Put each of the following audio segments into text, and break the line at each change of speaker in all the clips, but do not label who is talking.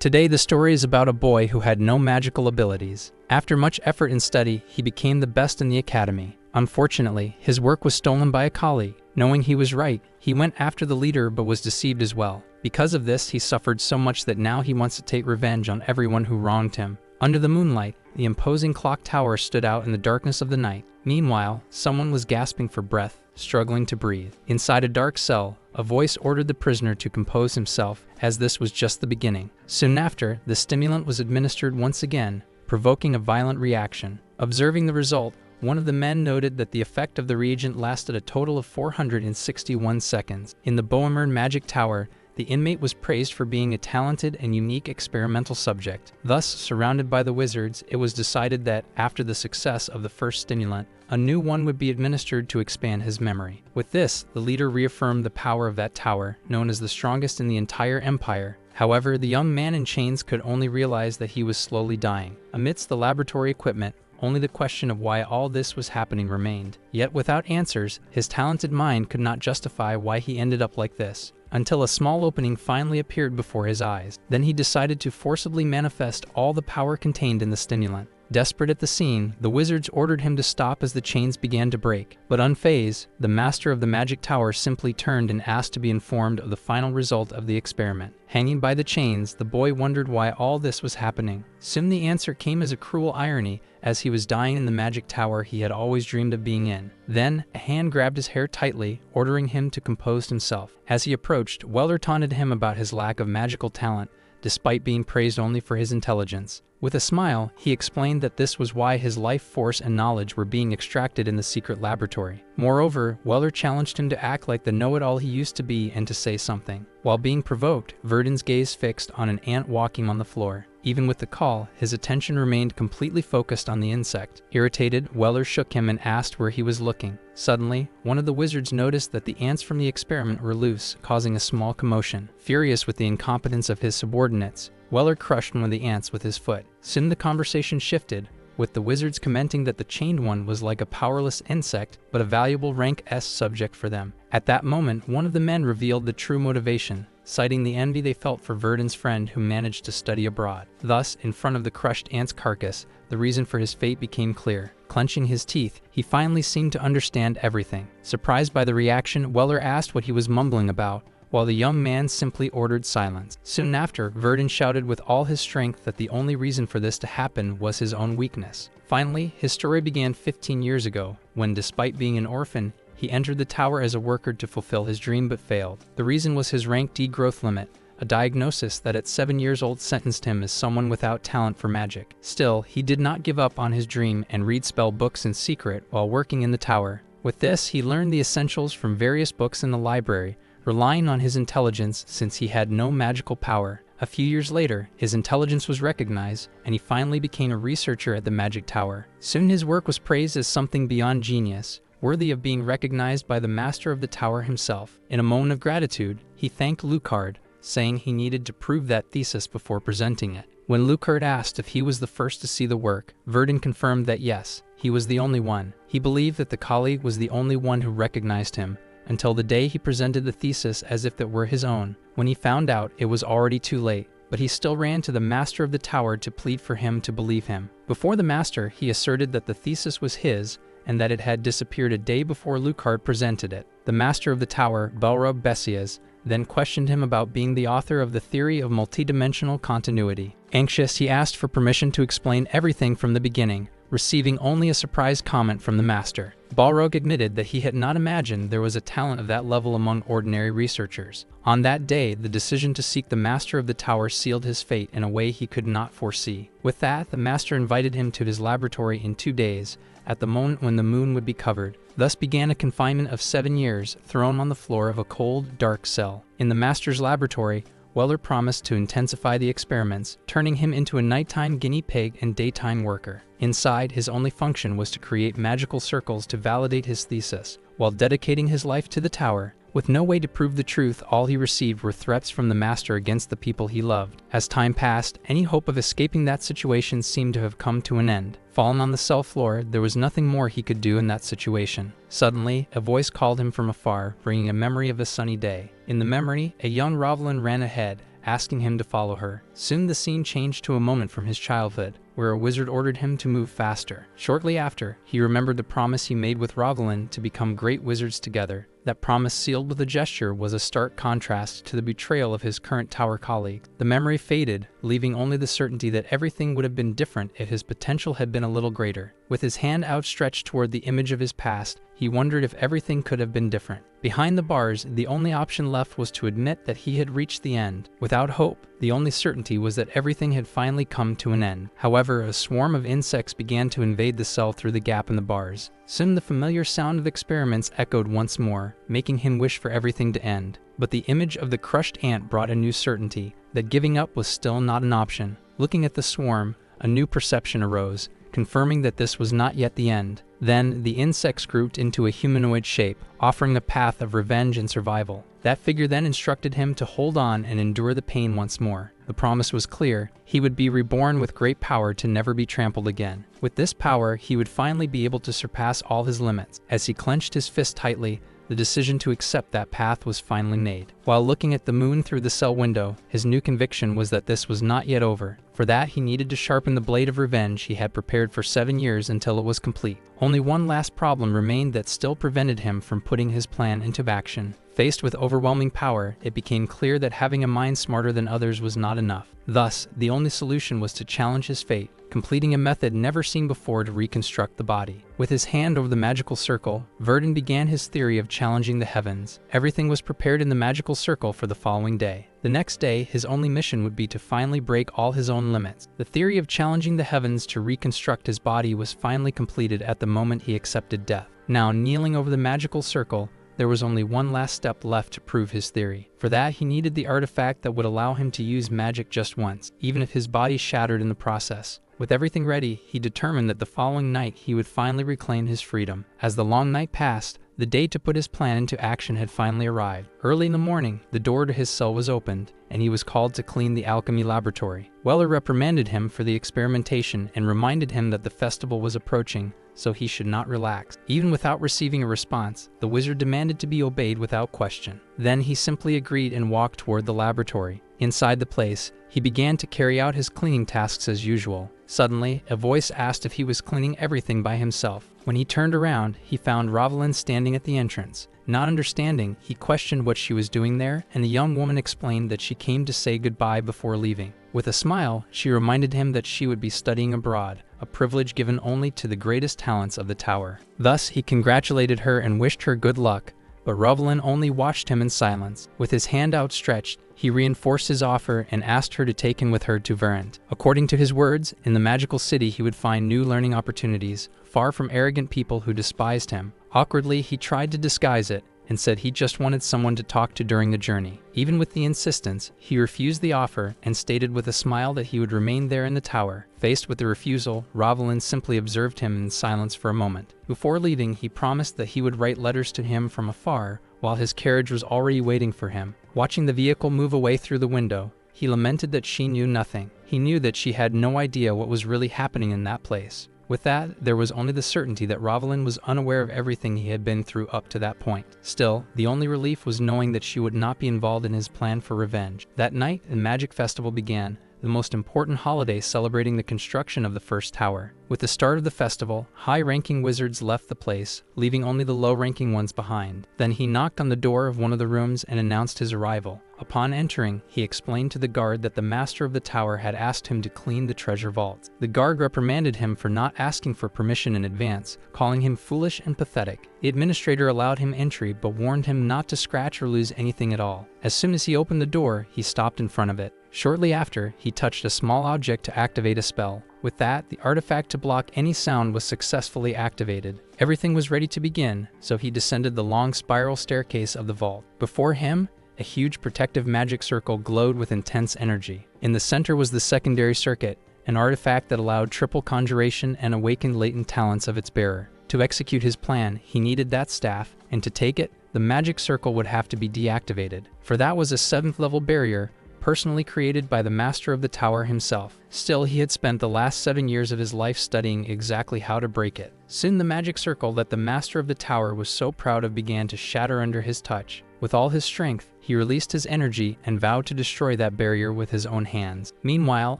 Today the story is about a boy who had no magical abilities. After much effort and study, he became the best in the academy. Unfortunately, his work was stolen by a colleague. Knowing he was right, he went after the leader but was deceived as well. Because of this, he suffered so much that now he wants to take revenge on everyone who wronged him. Under the moonlight, the imposing clock tower stood out in the darkness of the night. Meanwhile, someone was gasping for breath, struggling to breathe. Inside a dark cell, a voice ordered the prisoner to compose himself, as this was just the beginning. Soon after, the stimulant was administered once again, provoking a violent reaction. Observing the result, one of the men noted that the effect of the reagent lasted a total of 461 seconds. In the Bohemian Magic Tower, the inmate was praised for being a talented and unique experimental subject. Thus, surrounded by the wizards, it was decided that, after the success of the first stimulant, a new one would be administered to expand his memory. With this, the leader reaffirmed the power of that tower, known as the strongest in the entire empire. However, the young man in chains could only realize that he was slowly dying. Amidst the laboratory equipment, only the question of why all this was happening remained. Yet without answers, his talented mind could not justify why he ended up like this, until a small opening finally appeared before his eyes. Then he decided to forcibly manifest all the power contained in the stimulant. Desperate at the scene, the wizards ordered him to stop as the chains began to break. But unfazed, the master of the magic tower simply turned and asked to be informed of the final result of the experiment. Hanging by the chains, the boy wondered why all this was happening. Soon the answer came as a cruel irony, as he was dying in the magic tower he had always dreamed of being in. Then, a hand grabbed his hair tightly, ordering him to compose himself. As he approached, Weller taunted him about his lack of magical talent, despite being praised only for his intelligence. With a smile, he explained that this was why his life force and knowledge were being extracted in the secret laboratory. Moreover, Weller challenged him to act like the know-it-all he used to be and to say something. While being provoked, Verdon's gaze fixed on an ant walking on the floor. Even with the call, his attention remained completely focused on the insect. Irritated, Weller shook him and asked where he was looking. Suddenly, one of the wizards noticed that the ants from the experiment were loose, causing a small commotion. Furious with the incompetence of his subordinates, Weller crushed one of the ants with his foot. Soon the conversation shifted, with the wizards commenting that the chained one was like a powerless insect, but a valuable rank S subject for them. At that moment, one of the men revealed the true motivation, citing the envy they felt for Verdon's friend who managed to study abroad. Thus, in front of the crushed ant's carcass, the reason for his fate became clear. Clenching his teeth, he finally seemed to understand everything. Surprised by the reaction, Weller asked what he was mumbling about, while the young man simply ordered silence. Soon after, Verdon shouted with all his strength that the only reason for this to happen was his own weakness. Finally, his story began 15 years ago, when despite being an orphan, he entered the tower as a worker to fulfill his dream but failed. The reason was his rank D growth limit, a diagnosis that at 7 years old sentenced him as someone without talent for magic. Still, he did not give up on his dream and read spell books in secret while working in the tower. With this, he learned the essentials from various books in the library, relying on his intelligence since he had no magical power. A few years later, his intelligence was recognized, and he finally became a researcher at the Magic Tower. Soon his work was praised as something beyond genius, worthy of being recognized by the master of the tower himself. In a moment of gratitude, he thanked Lucard, saying he needed to prove that thesis before presenting it. When Lucard asked if he was the first to see the work, Verdon confirmed that yes, he was the only one. He believed that the colleague was the only one who recognized him, until the day he presented the thesis as if it were his own. When he found out, it was already too late, but he still ran to the master of the tower to plead for him to believe him. Before the master, he asserted that the thesis was his, and that it had disappeared a day before Lucard presented it. The master of the tower, Balrog Bessias, then questioned him about being the author of the theory of multidimensional continuity. Anxious, he asked for permission to explain everything from the beginning, receiving only a surprise comment from the master. Balrog admitted that he had not imagined there was a talent of that level among ordinary researchers. On that day, the decision to seek the master of the tower sealed his fate in a way he could not foresee. With that, the master invited him to his laboratory in 2 days, at the moment when the moon would be covered. Thus began a confinement of 7 years, thrown on the floor of a cold, dark cell. In the master's laboratory, Weller promised to intensify the experiments, turning him into a nighttime guinea pig and daytime worker. Inside, his only function was to create magical circles to validate his thesis, while dedicating his life to the tower. With no way to prove the truth, all he received were threats from the master against the people he loved. As time passed, any hope of escaping that situation seemed to have come to an end. Fallen on the cell floor, there was nothing more he could do in that situation. Suddenly, a voice called him from afar, bringing a memory of a sunny day. In the memory, a young Rovelin ran ahead, asking him to follow her. Soon the scene changed to a moment from his childhood, where a wizard ordered him to move faster. Shortly after, he remembered the promise he made with Rosalind to become great wizards together. That promise, sealed with a gesture, was a stark contrast to the betrayal of his current tower colleague. The memory faded, leaving only the certainty that everything would have been different if his potential had been a little greater. With his hand outstretched toward the image of his past, he wondered if everything could have been different. Behind the bars, the only option left was to admit that he had reached the end. Without hope, the only certainty was that everything had finally come to an end. However, a swarm of insects began to invade the cell through the gap in the bars. Soon the familiar sound of experiments echoed once more, making him wish for everything to end. But the image of the crushed ant brought a new certainty, that giving up was still not an option. Looking at the swarm, a new perception arose, confirming that this was not yet the end. Then, the insects grouped into a humanoid shape, offering a path of revenge and survival. That figure then instructed him to hold on and endure the pain once more. The promise was clear: he would be reborn with great power to never be trampled again. With this power, he would finally be able to surpass all his limits. As he clenched his fist tightly, the decision to accept that path was finally made. While looking at the moon through the cell window, his new conviction was that this was not yet over. For that, he needed to sharpen the blade of revenge he had prepared for 7 years until it was complete. Only one last problem remained that still prevented him from putting his plan into action. Faced with overwhelming power, it became clear that having a mind smarter than others was not enough. Thus, the only solution was to challenge his fate, completing a method never seen before to reconstruct the body. With his hand over the magical circle, Verdun began his theory of challenging the heavens. Everything was prepared in the magical circle for the following day. The next day, his only mission would be to finally break all his own limits. The theory of challenging the heavens to reconstruct his body was finally completed at the moment he accepted death. Now, kneeling over the magical circle, there was only one last step left to prove his theory. For that, he needed the artifact that would allow him to use magic just once, even if his body shattered in the process. With everything ready, he determined that the following night he would finally reclaim his freedom. As the long night passed, the day to put his plan into action had finally arrived. Early in the morning, the door to his cell was opened, and he was called to clean the alchemy laboratory. Weller reprimanded him for the experimentation and reminded him that the festival was approaching, so he should not relax. Even without receiving a response, the wizard demanded to be obeyed without question. Then he simply agreed and walked toward the laboratory. Inside the place, he began to carry out his cleaning tasks as usual. Suddenly, a voice asked if he was cleaning everything by himself. When he turned around, he found Rosalind standing at the entrance. Not understanding, he questioned what she was doing there, and the young woman explained that she came to say goodbye before leaving. With a smile, she reminded him that she would be studying abroad, a privilege given only to the greatest talents of the tower. Thus, he congratulated her and wished her good luck, but Rosalind only watched him in silence. With his hand outstretched, he reinforced his offer and asked her to take him with her to Verent. According to his words, in the magical city he would find new learning opportunities, far from arrogant people who despised him. Awkwardly, he tried to disguise it, and said he just wanted someone to talk to during the journey. Even with the insistence, he refused the offer and stated with a smile that he would remain there in the tower. Faced with the refusal, Rosalind simply observed him in silence for a moment. Before leaving, he promised that he would write letters to him from afar, while his carriage was already waiting for him. Watching the vehicle move away through the window, he lamented that she knew nothing. He knew that she had no idea what was really happening in that place. With that, there was only the certainty that Rosalind was unaware of everything he had been through up to that point. Still, the only relief was knowing that she would not be involved in his plan for revenge. That night, the Magic Festival began, the most important holiday celebrating the construction of the first tower. With the start of the festival, high-ranking wizards left the place, leaving only the low-ranking ones behind. Then he knocked on the door of one of the rooms and announced his arrival. Upon entering, he explained to the guard that the master of the tower had asked him to clean the treasure vault. The guard reprimanded him for not asking for permission in advance, calling him foolish and pathetic. The administrator allowed him entry but warned him not to scratch or lose anything at all. As soon as he opened the door, he stopped in front of it. Shortly after, he touched a small object to activate a spell. With that, the artifact to block any sound was successfully activated. Everything was ready to begin, so he descended the long spiral staircase of the vault. Before him, a huge protective magic circle glowed with intense energy. In the center was the secondary circuit, an artifact that allowed triple conjuration and awakened latent talents of its bearer. To execute his plan, he needed that staff, and to take it, the magic circle would have to be deactivated. For that was a 7th level barrier, personally created by the master of the tower himself. Still, he had spent the last 7 years of his life studying exactly how to break it. Soon the magic circle that the master of the tower was so proud of began to shatter under his touch. With all his strength, he released his energy and vowed to destroy that barrier with his own hands. Meanwhile,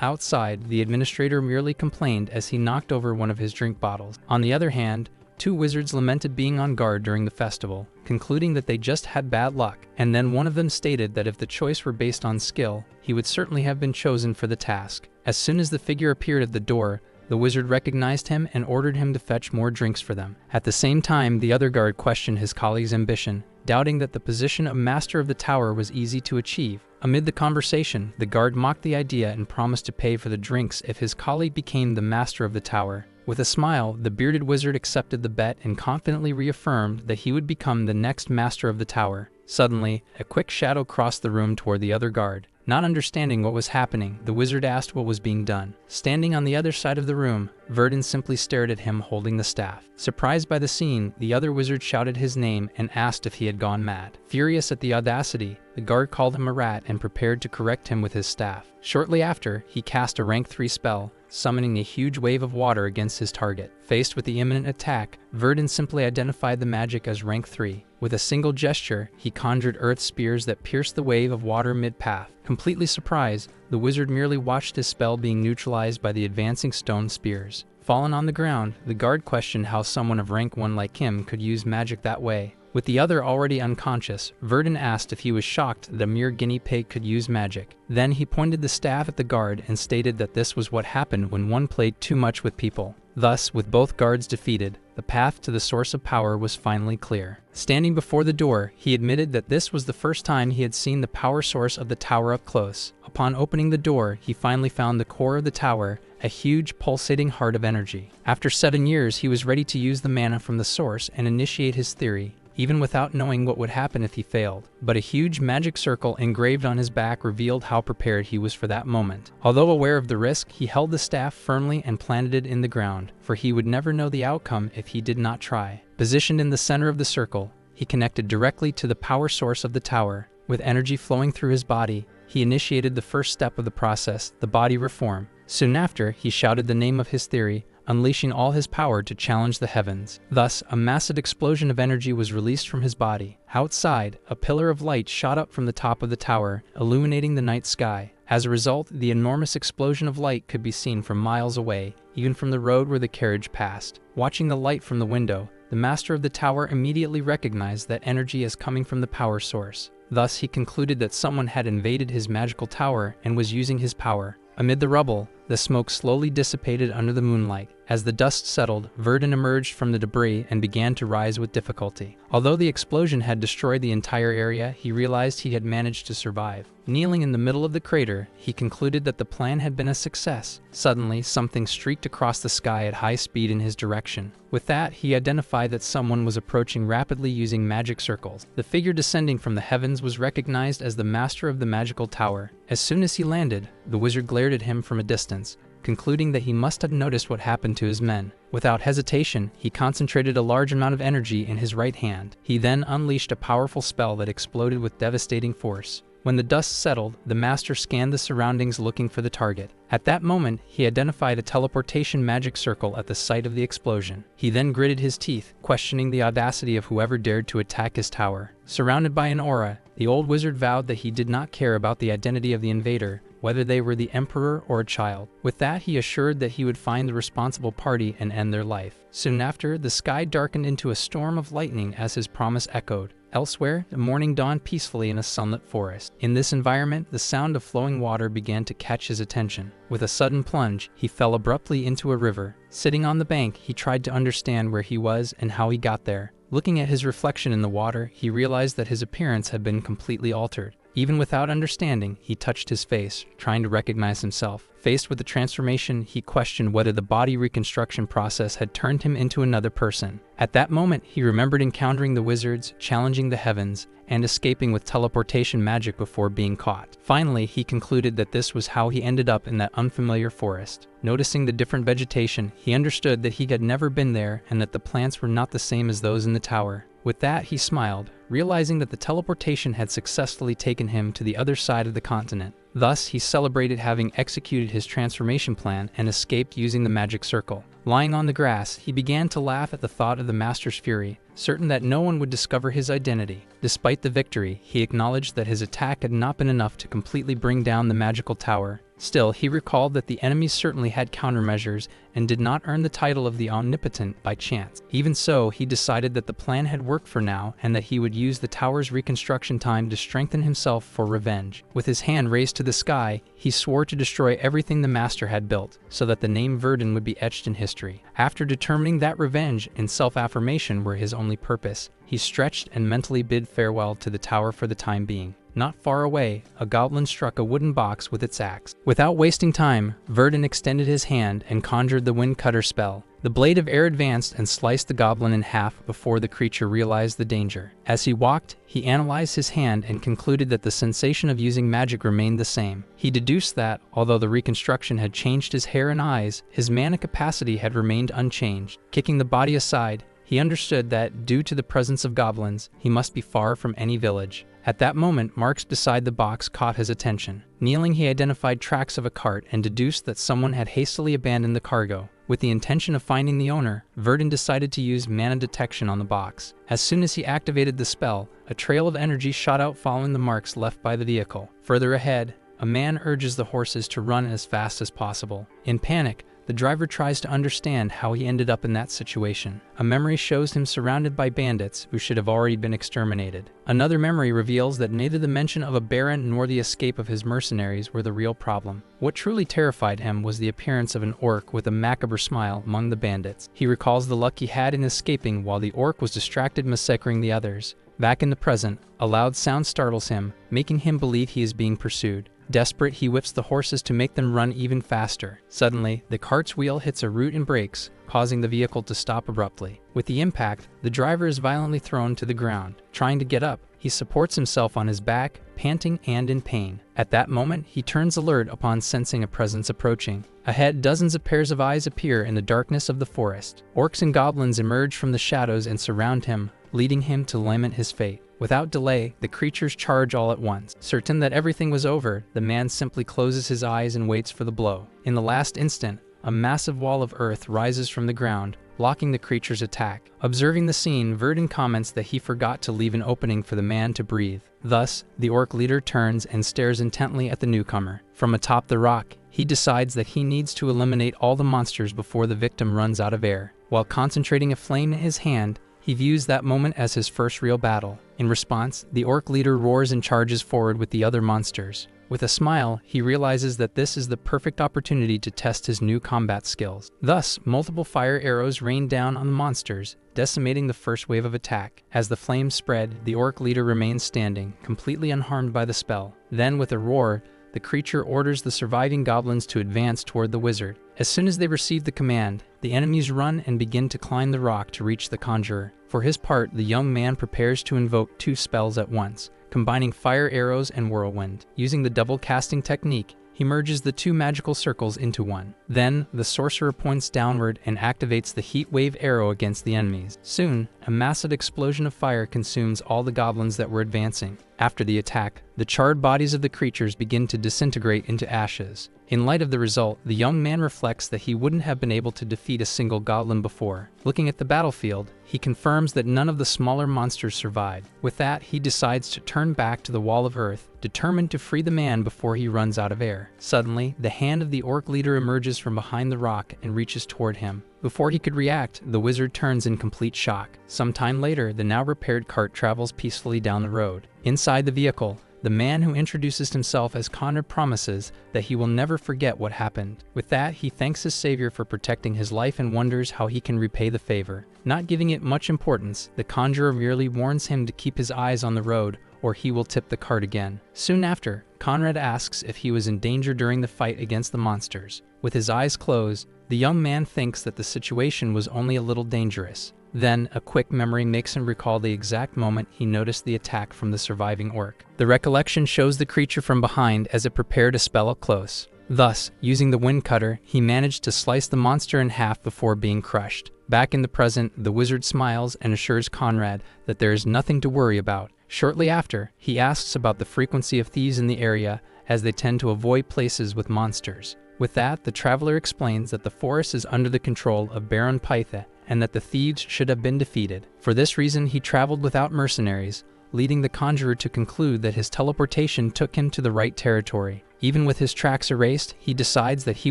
outside, the administrator merely complained as he knocked over one of his drink bottles. On the other hand, two wizards lamented being on guard during the festival, concluding that they just had bad luck, and then one of them stated that if the choice were based on skill, he would certainly have been chosen for the task. As soon as the figure appeared at the door, the wizard recognized him and ordered him to fetch more drinks for them. At the same time, the other guard questioned his colleague's ambition, doubting that the position of master of the tower was easy to achieve. Amid the conversation, the guard mocked the idea and promised to pay for the drinks if his colleague became the master of the tower. With a smile, the bearded wizard accepted the bet and confidently reaffirmed that he would become the next master of the tower. Suddenly, a quick shadow crossed the room toward the other guard. Not understanding what was happening, the wizard asked what was being done. Standing on the other side of the room, Verdun simply stared at him holding the staff. Surprised by the scene, the other wizard shouted his name and asked if he had gone mad. Furious at the audacity, the guard called him a rat and prepared to correct him with his staff. Shortly after, he cast a rank 3 spell, summoning a huge wave of water against his target. Faced with the imminent attack, Verdun simply identified the magic as rank 3. With a single gesture, he conjured earth spears that pierced the wave of water mid-path. Completely surprised, the wizard merely watched his spell being neutralized by the advancing stone spears. Fallen on the ground, the guard questioned how someone of rank 1 like him could use magic that way. With the other already unconscious, Verdun asked if he was shocked that a mere guinea pig could use magic. Then he pointed the staff at the guard and stated that this was what happened when one played too much with people. Thus, with both guards defeated, the path to the source of power was finally clear. Standing before the door, he admitted that this was the first time he had seen the power source of the tower up close. Upon opening the door, he finally found the core of the tower, a huge pulsating heart of energy. After 7 years, he was ready to use the mana from the source and initiate his theory, even without knowing what would happen if he failed. But a huge magic circle engraved on his back revealed how prepared he was for that moment. Although aware of the risk, he held the staff firmly and planted it in the ground, for he would never know the outcome if he did not try. Positioned in the center of the circle, he connected directly to the power source of the tower. With energy flowing through his body, he initiated the first step of the process, the body reform. Soon after, he shouted the name of his theory, unleashing all his power to challenge the heavens. Thus, a massive explosion of energy was released from his body. Outside, a pillar of light shot up from the top of the tower, illuminating the night sky. As a result, the enormous explosion of light could be seen from miles away, even from the road where the carriage passed. Watching the light from the window, the master of the tower immediately recognized that energy as coming from the power source. Thus, he concluded that someone had invaded his magical tower and was using his power. Amid the rubble, the smoke slowly dissipated under the moonlight. As the dust settled, Verdun emerged from the debris and began to rise with difficulty. Although the explosion had destroyed the entire area, he realized he had managed to survive. Kneeling in the middle of the crater, he concluded that the plan had been a success. Suddenly, something streaked across the sky at high speed in his direction. With that, he identified that someone was approaching rapidly using magic circles. The figure descending from the heavens was recognized as the master of the magical tower. As soon as he landed, the wizard glared at him from a distance, concluding that he must have noticed what happened to his men. Without hesitation, he concentrated a large amount of energy in his right hand. He then unleashed a powerful spell that exploded with devastating force. When the dust settled, the master scanned the surroundings looking for the target. At that moment, he identified a teleportation magic circle at the site of the explosion. He then gritted his teeth, questioning the audacity of whoever dared to attack his tower. Surrounded by an aura, the old wizard vowed that he did not care about the identity of the invader, whether they were the emperor or a child. With that, he assured that he would find the responsible party and end their life. Soon after, the sky darkened into a storm of lightning as his promise echoed. Elsewhere, the morning dawned peacefully in a sunlit forest. In this environment, the sound of flowing water began to catch his attention. With a sudden plunge, he fell abruptly into a river. Sitting on the bank, he tried to understand where he was and how he got there. Looking at his reflection in the water, he realized that his appearance had been completely altered. Even without understanding, he touched his face, trying to recognize himself. Faced with the transformation, he questioned whether the body reconstruction process had turned him into another person. At that moment, he remembered encountering the wizards, challenging the heavens, and escaping with teleportation magic before being caught. Finally, he concluded that this was how he ended up in that unfamiliar forest. Noticing the different vegetation, he understood that he had never been there and that the plants were not the same as those in the tower. With that, he smiled, realizing that the teleportation had successfully taken him to the other side of the continent. Thus, he celebrated having executed his transformation plan and escaped using the magic circle. Lying on the grass, he began to laugh at the thought of the master's fury, certain that no one would discover his identity. Despite the victory, he acknowledged that his attack had not been enough to completely bring down the magical tower. Still, he recalled that the enemies certainly had countermeasures and did not earn the title of the Omnipotent by chance. Even so, he decided that the plan had worked for now and that he would use the tower's reconstruction time to strengthen himself for revenge. With his hand raised to the sky, he swore to destroy everything the master had built, so that the name Verdun would be etched in history. After determining that revenge and self-affirmation were his only purpose, he stretched and mentally bid farewell to the tower for the time being. Not far away, a goblin struck a wooden box with its axe. Without wasting time, Verdun extended his hand and conjured the wind cutter spell. The blade of air advanced and sliced the goblin in half before the creature realized the danger. As he walked, he analyzed his hand and concluded that the sensation of using magic remained the same. He deduced that, although the reconstruction had changed his hair and eyes, his mana capacity had remained unchanged. Kicking the body aside, he understood that, due to the presence of goblins, he must be far from any village. At that moment, marks beside the box caught his attention. Kneeling, he identified tracks of a cart and deduced that someone had hastily abandoned the cargo. With the intention of finding the owner, Verdun decided to use mana detection on the box. As soon as he activated the spell, a trail of energy shot out following the marks left by the vehicle. Further ahead, a man urges the horses to run as fast as possible. In panic, the driver tries to understand how he ended up in that situation. A memory shows him surrounded by bandits who should have already been exterminated. Another memory reveals that neither the mention of a baron nor the escape of his mercenaries were the real problem. What truly terrified him was the appearance of an orc with a macabre smile among the bandits. He recalls the luck he had in escaping while the orc was distracted massacring the others. Back in the present, a loud sound startles him, making him believe he is being pursued. Desperate, he whips the horses to make them run even faster. Suddenly, the cart's wheel hits a root and brakes, causing the vehicle to stop abruptly. With the impact, the driver is violently thrown to the ground. Trying to get up, he supports himself on his back, panting and in pain. At that moment, he turns alert upon sensing a presence approaching. Ahead, dozens of pairs of eyes appear in the darkness of the forest. Orcs and goblins emerge from the shadows and surround him, leading him to lament his fate. Without delay, the creatures charge all at once. Certain that everything was over, the man simply closes his eyes and waits for the blow. In the last instant, a massive wall of earth rises from the ground, blocking the creature's attack. Observing the scene, Verdun comments that he forgot to leave an opening for the man to breathe. Thus, the orc leader turns and stares intently at the newcomer. From atop the rock, he decides that he needs to eliminate all the monsters before the victim runs out of air. While concentrating a flame in his hand, he views that moment as his first real battle. In response, the orc leader roars and charges forward with the other monsters. With a smile, he realizes that this is the perfect opportunity to test his new combat skills. Thus, multiple fire arrows rain down on the monsters, decimating the first wave of attack. As the flames spread, the orc leader remains standing, completely unharmed by the spell. Then, with a roar, the creature orders the surviving goblins to advance toward the wizard. As soon as they receive the command, the enemies run and begin to climb the rock to reach the conjurer. For his part, the young man prepares to invoke 2 spells at once, combining fire arrows and whirlwind. Using the double casting technique, he merges the 2 magical circles into one. Then, the sorcerer points downward and activates the heat wave arrow against the enemies. Soon, a massive explosion of fire consumes all the goblins that were advancing. After the attack, the charred bodies of the creatures begin to disintegrate into ashes. In light of the result, the young man reflects that he wouldn't have been able to defeat a single goblin before. Looking at the battlefield, he confirms that none of the smaller monsters survived. With that, he decides to turn back to the wall of earth, determined to free the man before he runs out of air. Suddenly, the hand of the orc leader emerges from behind the rock and reaches toward him. Before he could react, the wizard turns in complete shock. Some time later, the now repaired cart travels peacefully down the road. Inside the vehicle, the man who introduces himself as Conrad promises that he will never forget what happened. With that, he thanks his savior for protecting his life and wonders how he can repay the favor. Not giving it much importance, the conjurer merely warns him to keep his eyes on the road, or he will tip the cart again. Soon after, Conrad asks if he was in danger during the fight against the monsters. With his eyes closed, the young man thinks that the situation was only a little dangerous. Then, a quick memory makes him recall the exact moment he noticed the attack from the surviving orc. The recollection shows the creature from behind as it prepared a spell up close. Thus, using the wind cutter, he managed to slice the monster in half before being crushed. Back in the present, the wizard smiles and assures Conrad that there is nothing to worry about. Shortly after, he asks about the frequency of thieves in the area, as they tend to avoid places with monsters. With that, the traveler explains that the forest is under the control of Baron Pythe, and that the thieves should have been defeated. For this reason, he traveled without mercenaries, leading the conjurer to conclude that his teleportation took him to the right territory. Even with his tracks erased, he decides that he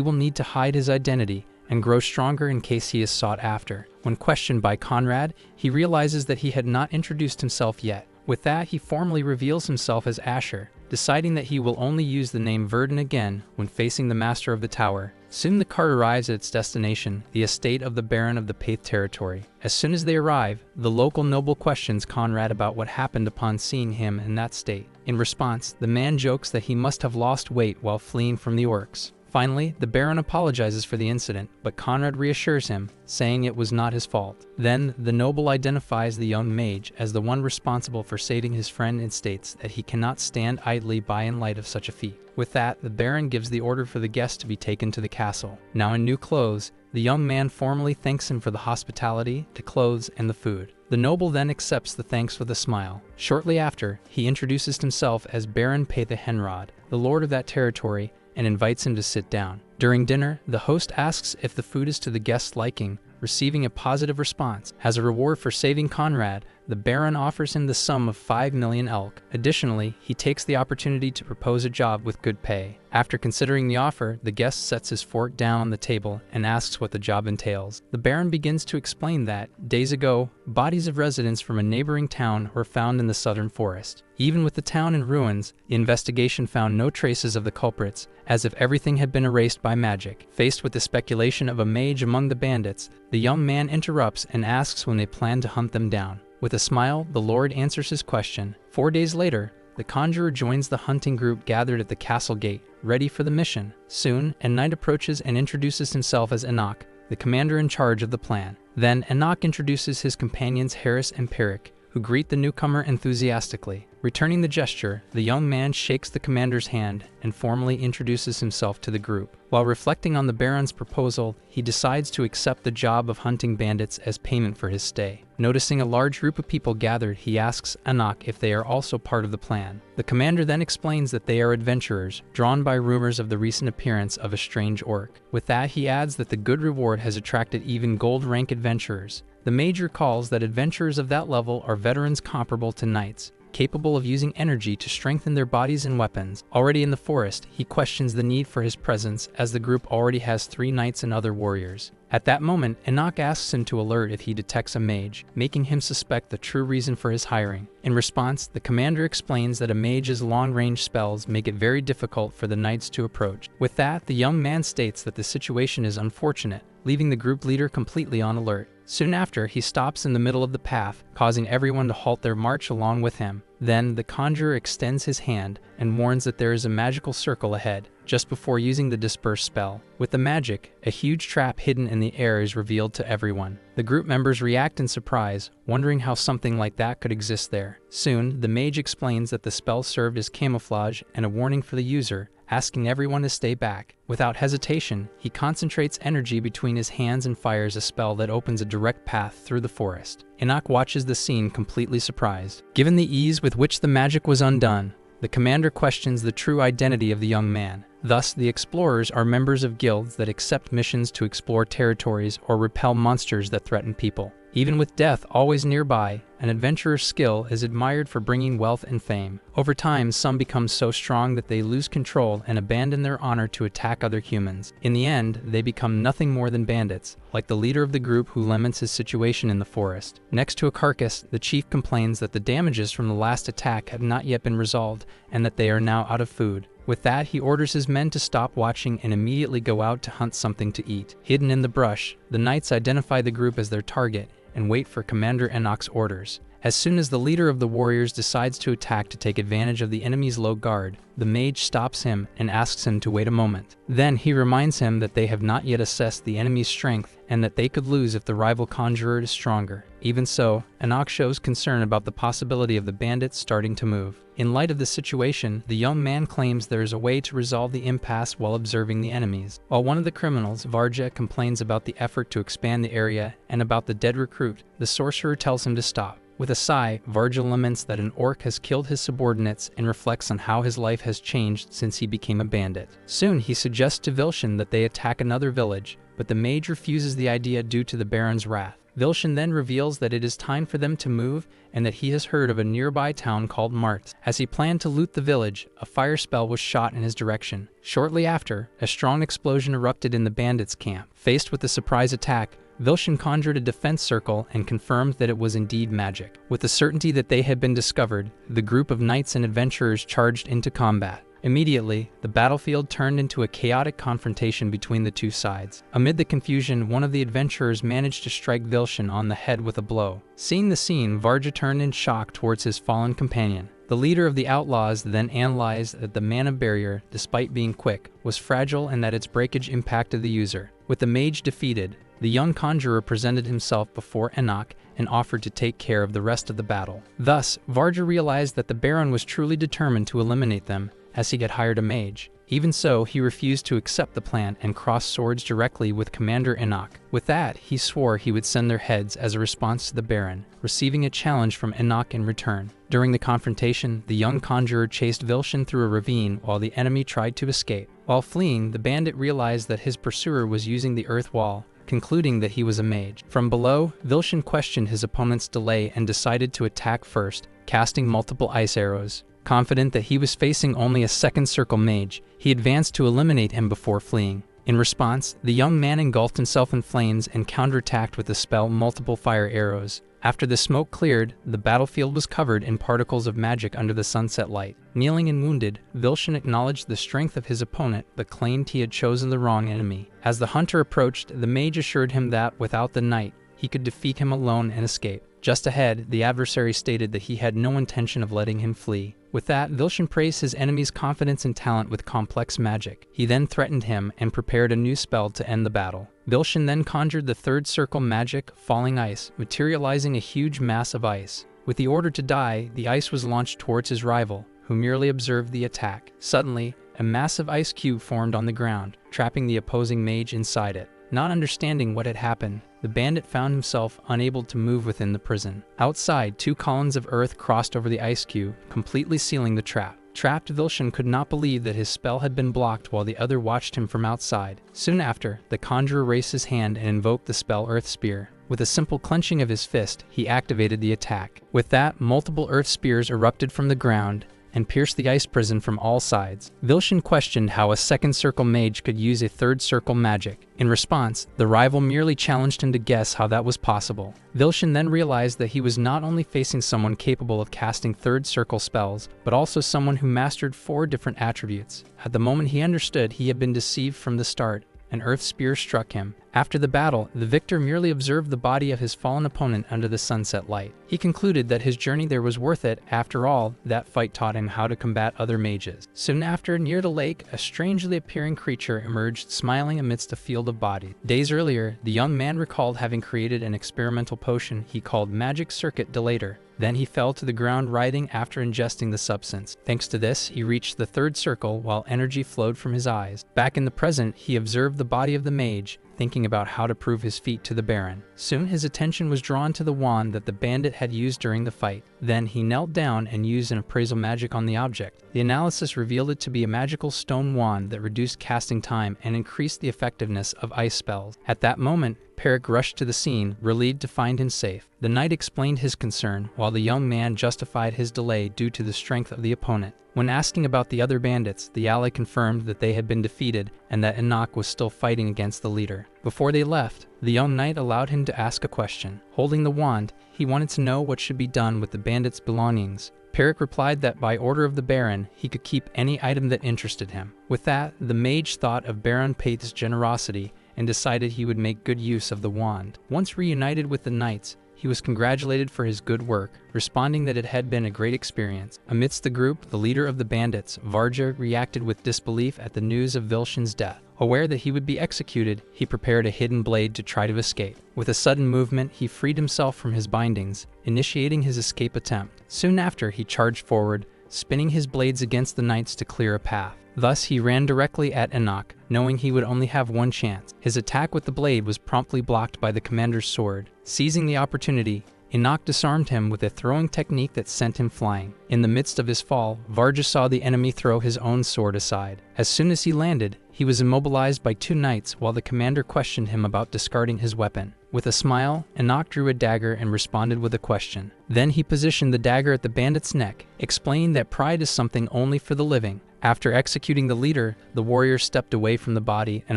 will need to hide his identity and grow stronger in case he is sought after. When questioned by Conrad, he realizes that he had not introduced himself yet. With that, he formally reveals himself as Asher, deciding that he will only use the name Verdun again when facing the master of the tower. Soon the cart arrives at its destination, the estate of the Baron of the Paith territory. As soon as they arrive, the local noble questions Conrad about what happened upon seeing him in that state. In response, the man jokes that he must have lost weight while fleeing from the orcs. Finally, the Baron apologizes for the incident, but Conrad reassures him, saying it was not his fault. Then, the noble identifies the young mage as the one responsible for saving his friend and states that he cannot stand idly by in light of such a feat. With that, the Baron gives the order for the guest to be taken to the castle. Now in new clothes, the young man formally thanks him for the hospitality, the clothes, and the food. The noble then accepts the thanks with a smile. Shortly after, he introduces himself as Baron Pythe Henrod, the lord of that territory, and invites him to sit down. During dinner, the host asks if the food is to the guest's liking, receiving a positive response. As a reward for saving Conrad, the Baron offers him the sum of 5 million elk. Additionally, he takes the opportunity to propose a job with good pay. After considering the offer, the guest sets his fork down on the table and asks what the job entails. The Baron begins to explain that, days ago, bodies of residents from a neighboring town were found in the southern forest. Even with the town in ruins, the investigation found no traces of the culprits, as if everything had been erased by magic. Faced with the speculation of a mage among the bandits, the young man interrupts and asks when they plan to hunt them down. With a smile, the Lord answers his question. 4 days later, the conjurer joins the hunting group gathered at the castle gate, ready for the mission. Soon, a knight approaches and introduces himself as Enoch, the commander in charge of the plan. Then Enoch introduces his companions Harris and Peric, who greet the newcomer enthusiastically. Returning the gesture, the young man shakes the commander's hand and formally introduces himself to the group. While reflecting on the Baron's proposal, he decides to accept the job of hunting bandits as payment for his stay. Noticing a large group of people gathered, he asks Enoch if they are also part of the plan. The commander then explains that they are adventurers, drawn by rumors of the recent appearance of a strange orc. With that, he adds that the good reward has attracted even gold-rank adventurers. The mage recalls that adventurers of that level are veterans comparable to knights, capable of using energy to strengthen their bodies and weapons. Already in the forest, he questions the need for his presence, as the group already has 3 knights and other warriors. At that moment, Enoch asks him to alert if he detects a mage, making him suspect the true reason for his hiring. In response, the commander explains that a mage's long-range spells make it very difficult for the knights to approach. With that, the young man states that the situation is unfortunate, leaving the group leader completely on alert. Soon after, he stops in the middle of the path, causing everyone to halt their march along with him. Then, the conjurer extends his hand and warns that there is a magical circle ahead, just before using the disperse spell. With the magic, a huge trap hidden in the air is revealed to everyone. The group members react in surprise, wondering how something like that could exist there. Soon, the mage explains that the spell served as camouflage and a warning for the user, asking everyone to stay back. Without hesitation, he concentrates energy between his hands and fires a spell that opens a direct path through the forest. Enoch watches the scene completely surprised. Given the ease with which the magic was undone, the commander questions the true identity of the young man. Thus, the explorers are members of guilds that accept missions to explore territories or repel monsters that threaten people. Even with death always nearby, an adventurer's skill is admired for bringing wealth and fame. Over time, some become so strong that they lose control and abandon their honor to attack other humans. In the end, they become nothing more than bandits, like the leader of the group who laments his situation in the forest. Next to a carcass, the chief complains that the damages from the last attack have not yet been resolved and that they are now out of food. With that, he orders his men to stop watching and immediately go out to hunt something to eat. Hidden in the brush, the knights identify the group as their target and wait for Commander Enoch's orders. As soon as the leader of the warriors decides to attack to take advantage of the enemy's low guard, the mage stops him and asks him to wait a moment. Then he reminds him that they have not yet assessed the enemy's strength and that they could lose if the rival conjurer is stronger. Even so, Enoch shows concern about the possibility of the bandits starting to move. In light of the situation, the young man claims there is a way to resolve the impasse while observing the enemies. While one of the criminals, Varja, complains about the effort to expand the area and about the dead recruit, the sorcerer tells him to stop. With a sigh, Varja laments that an orc has killed his subordinates and reflects on how his life has changed since he became a bandit. Soon he suggests to Vilshan that they attack another village, but the mage refuses the idea due to the Baron's wrath. Vilshan then reveals that it is time for them to move and that he has heard of a nearby town called Mart. As he planned to loot the village, a fire spell was shot in his direction. Shortly after, a strong explosion erupted in the bandits' camp. Faced with the surprise attack, Vilshan conjured a defense circle and confirmed that it was indeed magic. With the certainty that they had been discovered, the group of knights and adventurers charged into combat. Immediately, the battlefield turned into a chaotic confrontation between the two sides. Amid the confusion, one of the adventurers managed to strike Vilshan on the head with a blow. Seeing the scene, Varja turned in shock towards his fallen companion. The leader of the outlaws then analyzed that the mana barrier, despite being quick, was fragile and that its breakage impacted the user. With the mage defeated, the young conjurer presented himself before Enoch and offered to take care of the rest of the battle. Thus, Varja realized that the Baron was truly determined to eliminate them, as he had hired a mage. Even so, he refused to accept the plan and crossed swords directly with Commander Enoch. With that, he swore he would send their heads as a response to the Baron, receiving a challenge from Enoch in return. During the confrontation, the young conjurer chased Vilshan through a ravine while the enemy tried to escape. While fleeing, the bandit realized that his pursuer was using the earth wall, concluding that he was a mage. From below, Vilshan questioned his opponent's delay and decided to attack first, casting multiple ice arrows. Confident that he was facing only a second circle mage, he advanced to eliminate him before fleeing. In response, the young man engulfed himself in flames and counterattacked with the spell multiple fire arrows. After the smoke cleared, the battlefield was covered in particles of magic under the sunset light. Kneeling and wounded, Vilshan acknowledged the strength of his opponent but claimed he had chosen the wrong enemy. As the hunter approached, the mage assured him that, without the knight, he could defeat him alone and escape. Just ahead, the adversary stated that he had no intention of letting him flee. With that, Vilshan praised his enemy's confidence and talent with complex magic. He then threatened him and prepared a new spell to end the battle. Vilshan then conjured the third circle magic, Falling Ice, materializing a huge mass of ice. With the order to die, the ice was launched towards his rival, who merely observed the attack. Suddenly, a massive ice cube formed on the ground, trapping the opposing mage inside it. Not understanding what had happened, the bandit found himself unable to move within the prison. Outside, two columns of earth crossed over the ice cube, completely sealing the trap. Trapped, Vilshan could not believe that his spell had been blocked while the other watched him from outside. Soon after, the conjurer raised his hand and invoked the spell Earth Spear. With a simple clenching of his fist, he activated the attack. With that, multiple earth spears erupted from the ground and pierced the ice prison from all sides. Vilshan questioned how a second circle mage could use a third circle magic. In response, the rival merely challenged him to guess how that was possible. Vilshan then realized that he was not only facing someone capable of casting third circle spells, but also someone who mastered 4 different attributes. At the moment he understood he had been deceived from the start, an earth spear struck him. After the battle, the victor merely observed the body of his fallen opponent under the sunset light. He concluded that his journey there was worth it. After all, that fight taught him how to combat other mages. Soon after, near the lake, a strangely appearing creature emerged, smiling amidst a field of bodies. Days earlier, the young man recalled having created an experimental potion he called Magic Circuit Delator. Then he fell to the ground writhing after ingesting the substance. Thanks to this, he reached the third circle while energy flowed from his eyes. Back in the present, he observed the body of the mage, thinking about how to prove his feat to the Baron. Soon his attention was drawn to the wand that the bandit had used during the fight. Then he knelt down and used an appraisal magic on the object. The analysis revealed it to be a magical stone wand that reduced casting time and increased the effectiveness of ice spells. At that moment, Peric rushed to the scene, relieved to find him safe. The knight explained his concern, while the young man justified his delay due to the strength of the opponent. When asking about the other bandits, the ally confirmed that they had been defeated and that Enoch was still fighting against the leader. Before they left, the young knight allowed him to ask a question. Holding the wand, he wanted to know what should be done with the bandits' belongings. Peric replied that by order of the Baron, he could keep any item that interested him. With that, the mage thought of Baron Paith's generosity and decided he would make good use of the wand. Once reunited with the knights, he was congratulated for his good work, responding that it had been a great experience. Amidst the group, the leader of the bandits, Varja, reacted with disbelief at the news of Vilshin's death. Aware that he would be executed, he prepared a hidden blade to try to escape. With a sudden movement, he freed himself from his bindings, initiating his escape attempt. Soon after, he charged forward, spinning his blades against the knights to clear a path. Thus, he ran directly at Enoch, knowing he would only have one chance. His attack with the blade was promptly blocked by the commander's sword. Seizing the opportunity, Enoch disarmed him with a throwing technique that sent him flying. In the midst of his fall, Varja saw the enemy throw his own sword aside. As soon as he landed, he was immobilized by two knights while the commander questioned him about discarding his weapon. With a smile, Enoch drew a dagger and responded with a question. Then he positioned the dagger at the bandit's neck, explaining that pride is something only for the living. After executing the leader, the warrior stepped away from the body and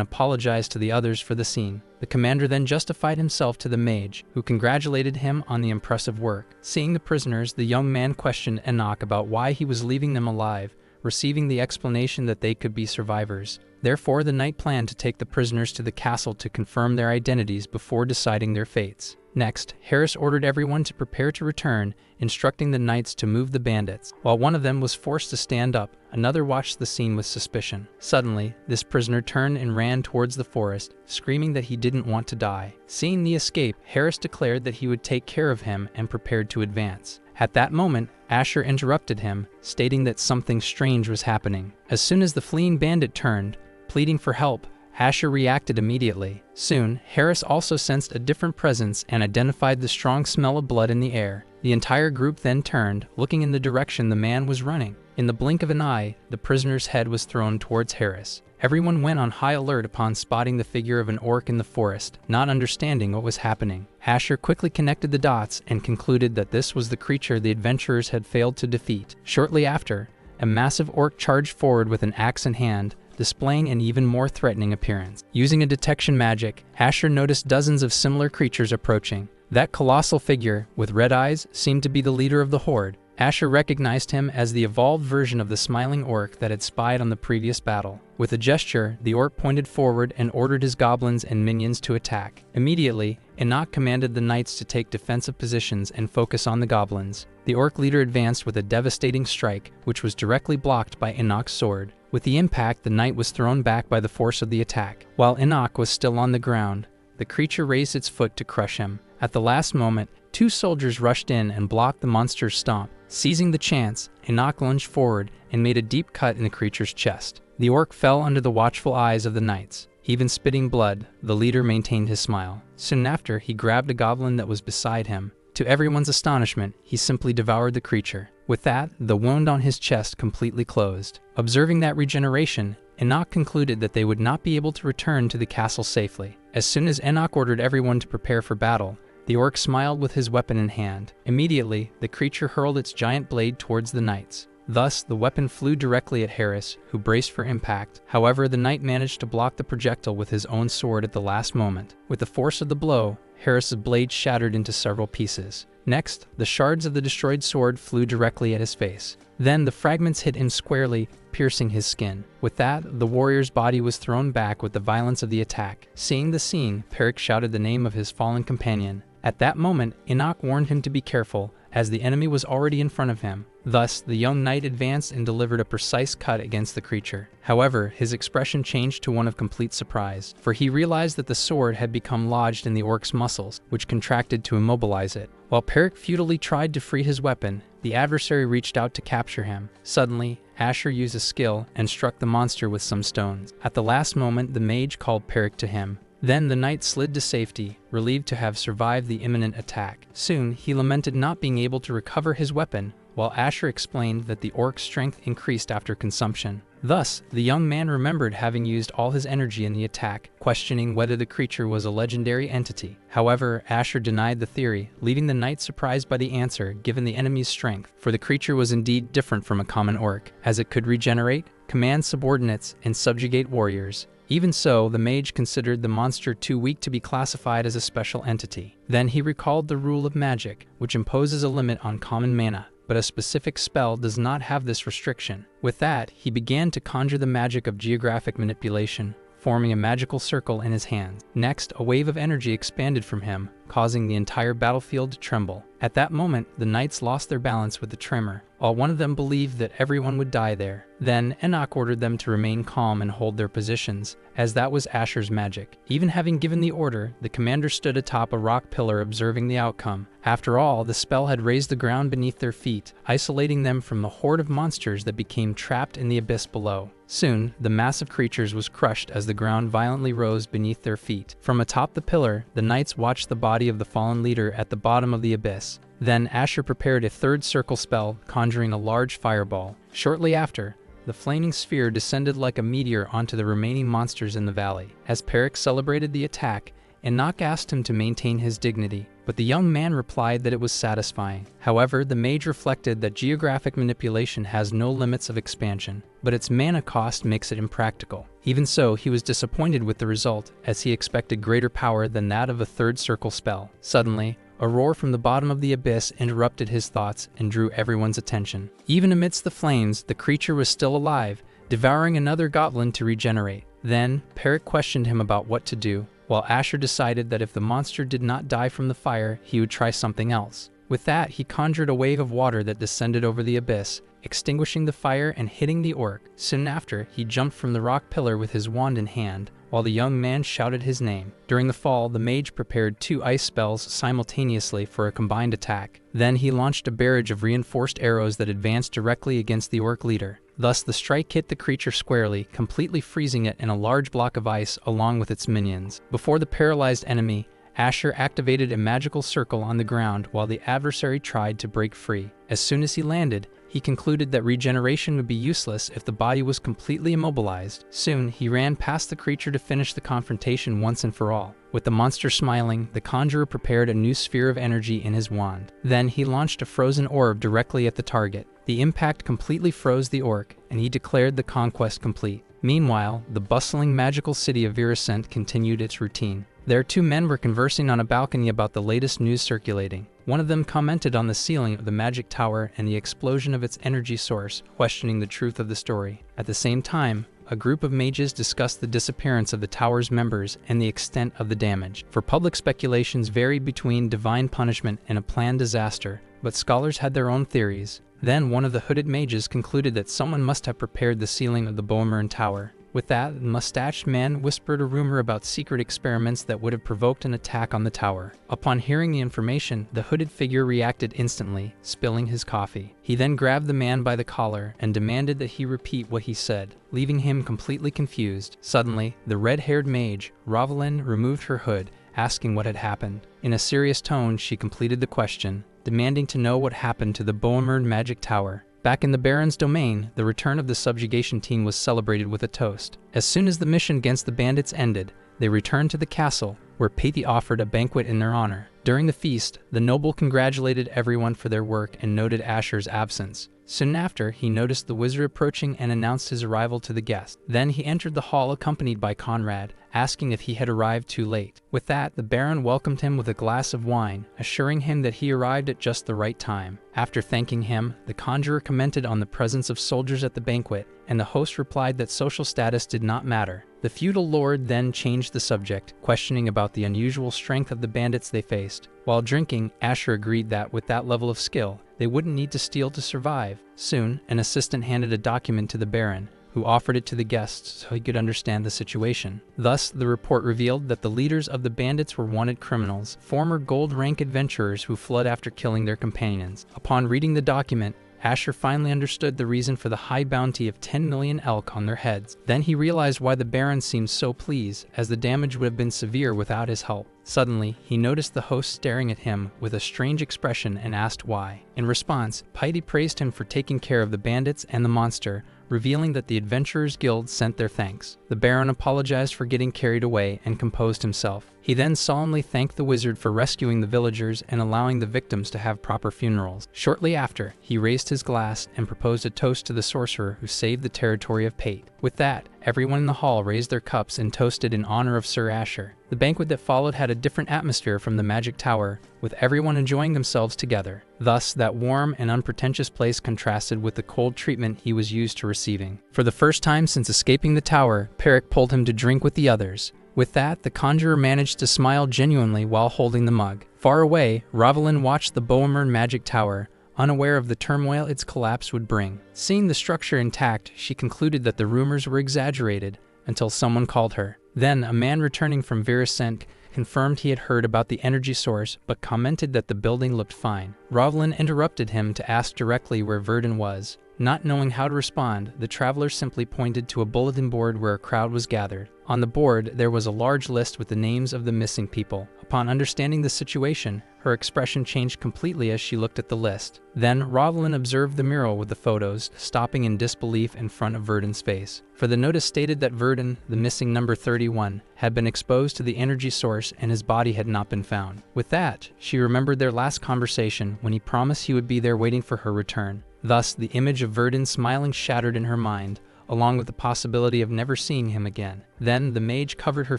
apologized to the others for the scene. The commander then justified himself to the mage, who congratulated him on the impressive work. Seeing the prisoners, the young man questioned Enoch about why he was leaving them alive, receiving the explanation that they could be survivors. Therefore, the knight planned to take the prisoners to the castle to confirm their identities before deciding their fates. Next, Harris ordered everyone to prepare to return, instructing the knights to move the bandits. While one of them was forced to stand up, another watched the scene with suspicion. Suddenly, this prisoner turned and ran towards the forest, screaming that he didn't want to die. Seeing the escape, Harris declared that he would take care of him and prepared to advance. At that moment, Asher interrupted him, stating that something strange was happening. As soon as the fleeing bandit turned, pleading for help, Asher reacted immediately. Soon, Harris also sensed a different presence and identified the strong smell of blood in the air. The entire group then turned, looking in the direction the man was running. In the blink of an eye, the prisoner's head was thrown towards Harris. Everyone went on high alert upon spotting the figure of an orc in the forest, not understanding what was happening. Asher quickly connected the dots and concluded that this was the creature the adventurers had failed to defeat. Shortly after, a massive orc charged forward with an axe in hand, displaying an even more threatening appearance. Using a detection magic, Asher noticed dozens of similar creatures approaching. That colossal figure, with red eyes, seemed to be the leader of the horde. Asher recognized him as the evolved version of the smiling orc that had spied on the previous battle. With a gesture, the orc pointed forward and ordered his goblins and minions to attack. Immediately, Enoch commanded the knights to take defensive positions and focus on the goblins. The orc leader advanced with a devastating strike, which was directly blocked by Enoch's sword. With the impact, the knight was thrown back by the force of the attack. While Enoch was still on the ground, the creature raised its foot to crush him. At the last moment, two soldiers rushed in and blocked the monster's stomp. Seizing the chance, Enoch lunged forward and made a deep cut in the creature's chest. The orc fell under the watchful eyes of the knights. Even spitting blood, the leader maintained his smile. Soon after, he grabbed a goblin that was beside him. To everyone's astonishment, he simply devoured the creature. With that, the wound on his chest completely closed. Observing that regeneration, Enoch concluded that they would not be able to return to the castle safely. As soon as Enoch ordered everyone to prepare for battle, the orc smiled with his weapon in hand. Immediately, the creature hurled its giant blade towards the knights. Thus, the weapon flew directly at Harris, who braced for impact. However, the knight managed to block the projectile with his own sword at the last moment. With the force of the blow, Harris's blade shattered into several pieces. Next, the shards of the destroyed sword flew directly at his face. Then the fragments hit him squarely, piercing his skin. With that, the warrior's body was thrown back with the violence of the attack. Seeing the scene, Peric shouted the name of his fallen companion. At that moment, Enoch warned him to be careful, as the enemy was already in front of him. Thus, the young knight advanced and delivered a precise cut against the creature. However, his expression changed to one of complete surprise, for he realized that the sword had become lodged in the orc's muscles, which contracted to immobilize it. While Peric futilely tried to free his weapon, the adversary reached out to capture him. Suddenly, Asher used a skill and struck the monster with some stones. At the last moment, the mage called Peric to him. Then the knight slid to safety, relieved to have survived the imminent attack. Soon, he lamented not being able to recover his weapon, while Asher explained that the orc's strength increased after consumption. Thus, the young man remembered having used all his energy in the attack, questioning whether the creature was a legendary entity. However, Asher denied the theory, leaving the knight surprised by the answer given the enemy's strength, for the creature was indeed different from a common orc, as it could regenerate, command subordinates, and subjugate warriors. Even so, the mage considered the monster too weak to be classified as a special entity. Then he recalled the rule of magic, which imposes a limit on common mana, but a specific spell does not have this restriction. With that, he began to conjure the magic of geographic manipulation, forming a magical circle in his hands. Next, a wave of energy expanded from him, causing the entire battlefield to tremble. At that moment, the knights lost their balance with the tremor, while one of them believed that everyone would die there. Then Enoch ordered them to remain calm and hold their positions, as that was Asher's magic. Even having given the order, the commander stood atop a rock pillar observing the outcome. After all, the spell had raised the ground beneath their feet, isolating them from the horde of monsters that became trapped in the abyss below. Soon, the mass of creatures was crushed as the ground violently rose beneath their feet. From atop the pillar, the knights watched the body of the fallen leader at the bottom of the abyss. Then Asher prepared a third circle spell, conjuring a large fireball. Shortly after, the flaming sphere descended like a meteor onto the remaining monsters in the valley. As Perek celebrated the attack, Enoch asked him to maintain his dignity, but the young man replied that it was satisfying. However, the mage reflected that geographic manipulation has no limits of expansion, but its mana cost makes it impractical. Even so, he was disappointed with the result, as he expected greater power than that of a third circle spell. Suddenly, a roar from the bottom of the abyss interrupted his thoughts and drew everyone's attention. Even amidst the flames, the creature was still alive, devouring another goblin to regenerate. Then, Perek questioned him about what to do, while Asher decided that if the monster did not die from the fire, he would try something else. With that, he conjured a wave of water that descended over the abyss, extinguishing the fire and hitting the orc. Soon after, he jumped from the rock pillar with his wand in hand, while the young man shouted his name. During the fall, the mage prepared 2 ice spells simultaneously for a combined attack. Then he launched a barrage of reinforced arrows that advanced directly against the orc leader. Thus, the strike hit the creature squarely, completely freezing it in a large block of ice along with its minions. Before the paralyzed enemy, Asher activated a magical circle on the ground while the adversary tried to break free. As soon as he landed, he concluded that regeneration would be useless if the body was completely immobilized. Soon, he ran past the creature to finish the confrontation once and for all. With the monster smiling, the conjurer prepared a new sphere of energy in his wand. Then he launched a frozen orb directly at the target. The impact completely froze the orc, and he declared the conquest complete. Meanwhile, the bustling magical city of Virescent continued its routine. There 2 men were conversing on a balcony about the latest news circulating. One of them commented on the ceiling of the magic tower and the explosion of its energy source, questioning the truth of the story. At the same time, a group of mages discussed the disappearance of the tower's members and the extent of the damage. For public speculations varied between divine punishment and a planned disaster, but scholars had their own theories. Then one of the hooded mages concluded that someone must have prepared the ceiling of the Boemern Tower. With that, the mustached man whispered a rumor about secret experiments that would have provoked an attack on the tower. Upon hearing the information, the hooded figure reacted instantly, spilling his coffee. He then grabbed the man by the collar and demanded that he repeat what he said, leaving him completely confused. Suddenly, the red-haired mage, Rovalyn, removed her hood, asking what had happened. In a serious tone, she completed the question, demanding to know what happened to the Boemern magic tower. Back in the Baron's domain, the return of the subjugation team was celebrated with a toast. As soon as the mission against the bandits ended, they returned to the castle, where Pathy offered a banquet in their honor. During the feast, the noble congratulated everyone for their work and noted Asher's absence. Soon after, he noticed the wizard approaching and announced his arrival to the guest. Then he entered the hall accompanied by Conrad, asking if he had arrived too late. With that, the Baron welcomed him with a glass of wine, assuring him that he arrived at just the right time. After thanking him, the conjurer commented on the presence of soldiers at the banquet, and the host replied that social status did not matter. The feudal lord then changed the subject, questioning about the unusual strength of the bandits they faced. While drinking, Asher agreed that with that level of skill, they wouldn't need to steal to survive. Soon, an assistant handed a document to the Baron, who offered it to the guests so he could understand the situation. Thus, the report revealed that the leaders of the bandits were wanted criminals, former gold-rank adventurers who fled after killing their companions. Upon reading the document, Asher finally understood the reason for the high bounty of 10 million elk on their heads. Then he realized why the Baron seemed so pleased, as the damage would have been severe without his help. Suddenly, he noticed the host staring at him with a strange expression and asked why. In response, Pathy praised him for taking care of the bandits and the monster, revealing that the Adventurers Guild sent their thanks. The Baron apologized for getting carried away and composed himself. He then solemnly thanked the wizard for rescuing the villagers and allowing the victims to have proper funerals. Shortly after, he raised his glass and proposed a toast to the sorcerer who saved the territory of Pate. With that, everyone in the hall raised their cups and toasted in honor of Sir Asher. The banquet that followed had a different atmosphere from the magic tower, with everyone enjoying themselves together. Thus, that warm and unpretentious place contrasted with the cold treatment he was used to receiving. For the first time since escaping the tower, Perek pulled him to drink with the others. With that, the conjurer managed to smile genuinely while holding the mug. Far away, Ravelin watched the Bohemern magic tower, unaware of the turmoil its collapse would bring. Seeing the structure intact, she concluded that the rumors were exaggerated until someone called her. Then, a man returning from Virescent confirmed he had heard about the energy source but commented that the building looked fine. Ravelin interrupted him to ask directly where Verdun was. Not knowing how to respond, the traveler simply pointed to a bulletin board where a crowd was gathered. On the board, there was a large list with the names of the missing people. Upon understanding the situation, her expression changed completely as she looked at the list. Then, Ravelin observed the mural with the photos, stopping in disbelief in front of Verdun's face. For the notice stated that Verdun, the missing number 31, had been exposed to the energy source and his body had not been found. With that, she remembered their last conversation when he promised he would be there waiting for her return. Thus, the image of Verdun smiling shattered in her mind, along with the possibility of never seeing him again. Then, the mage covered her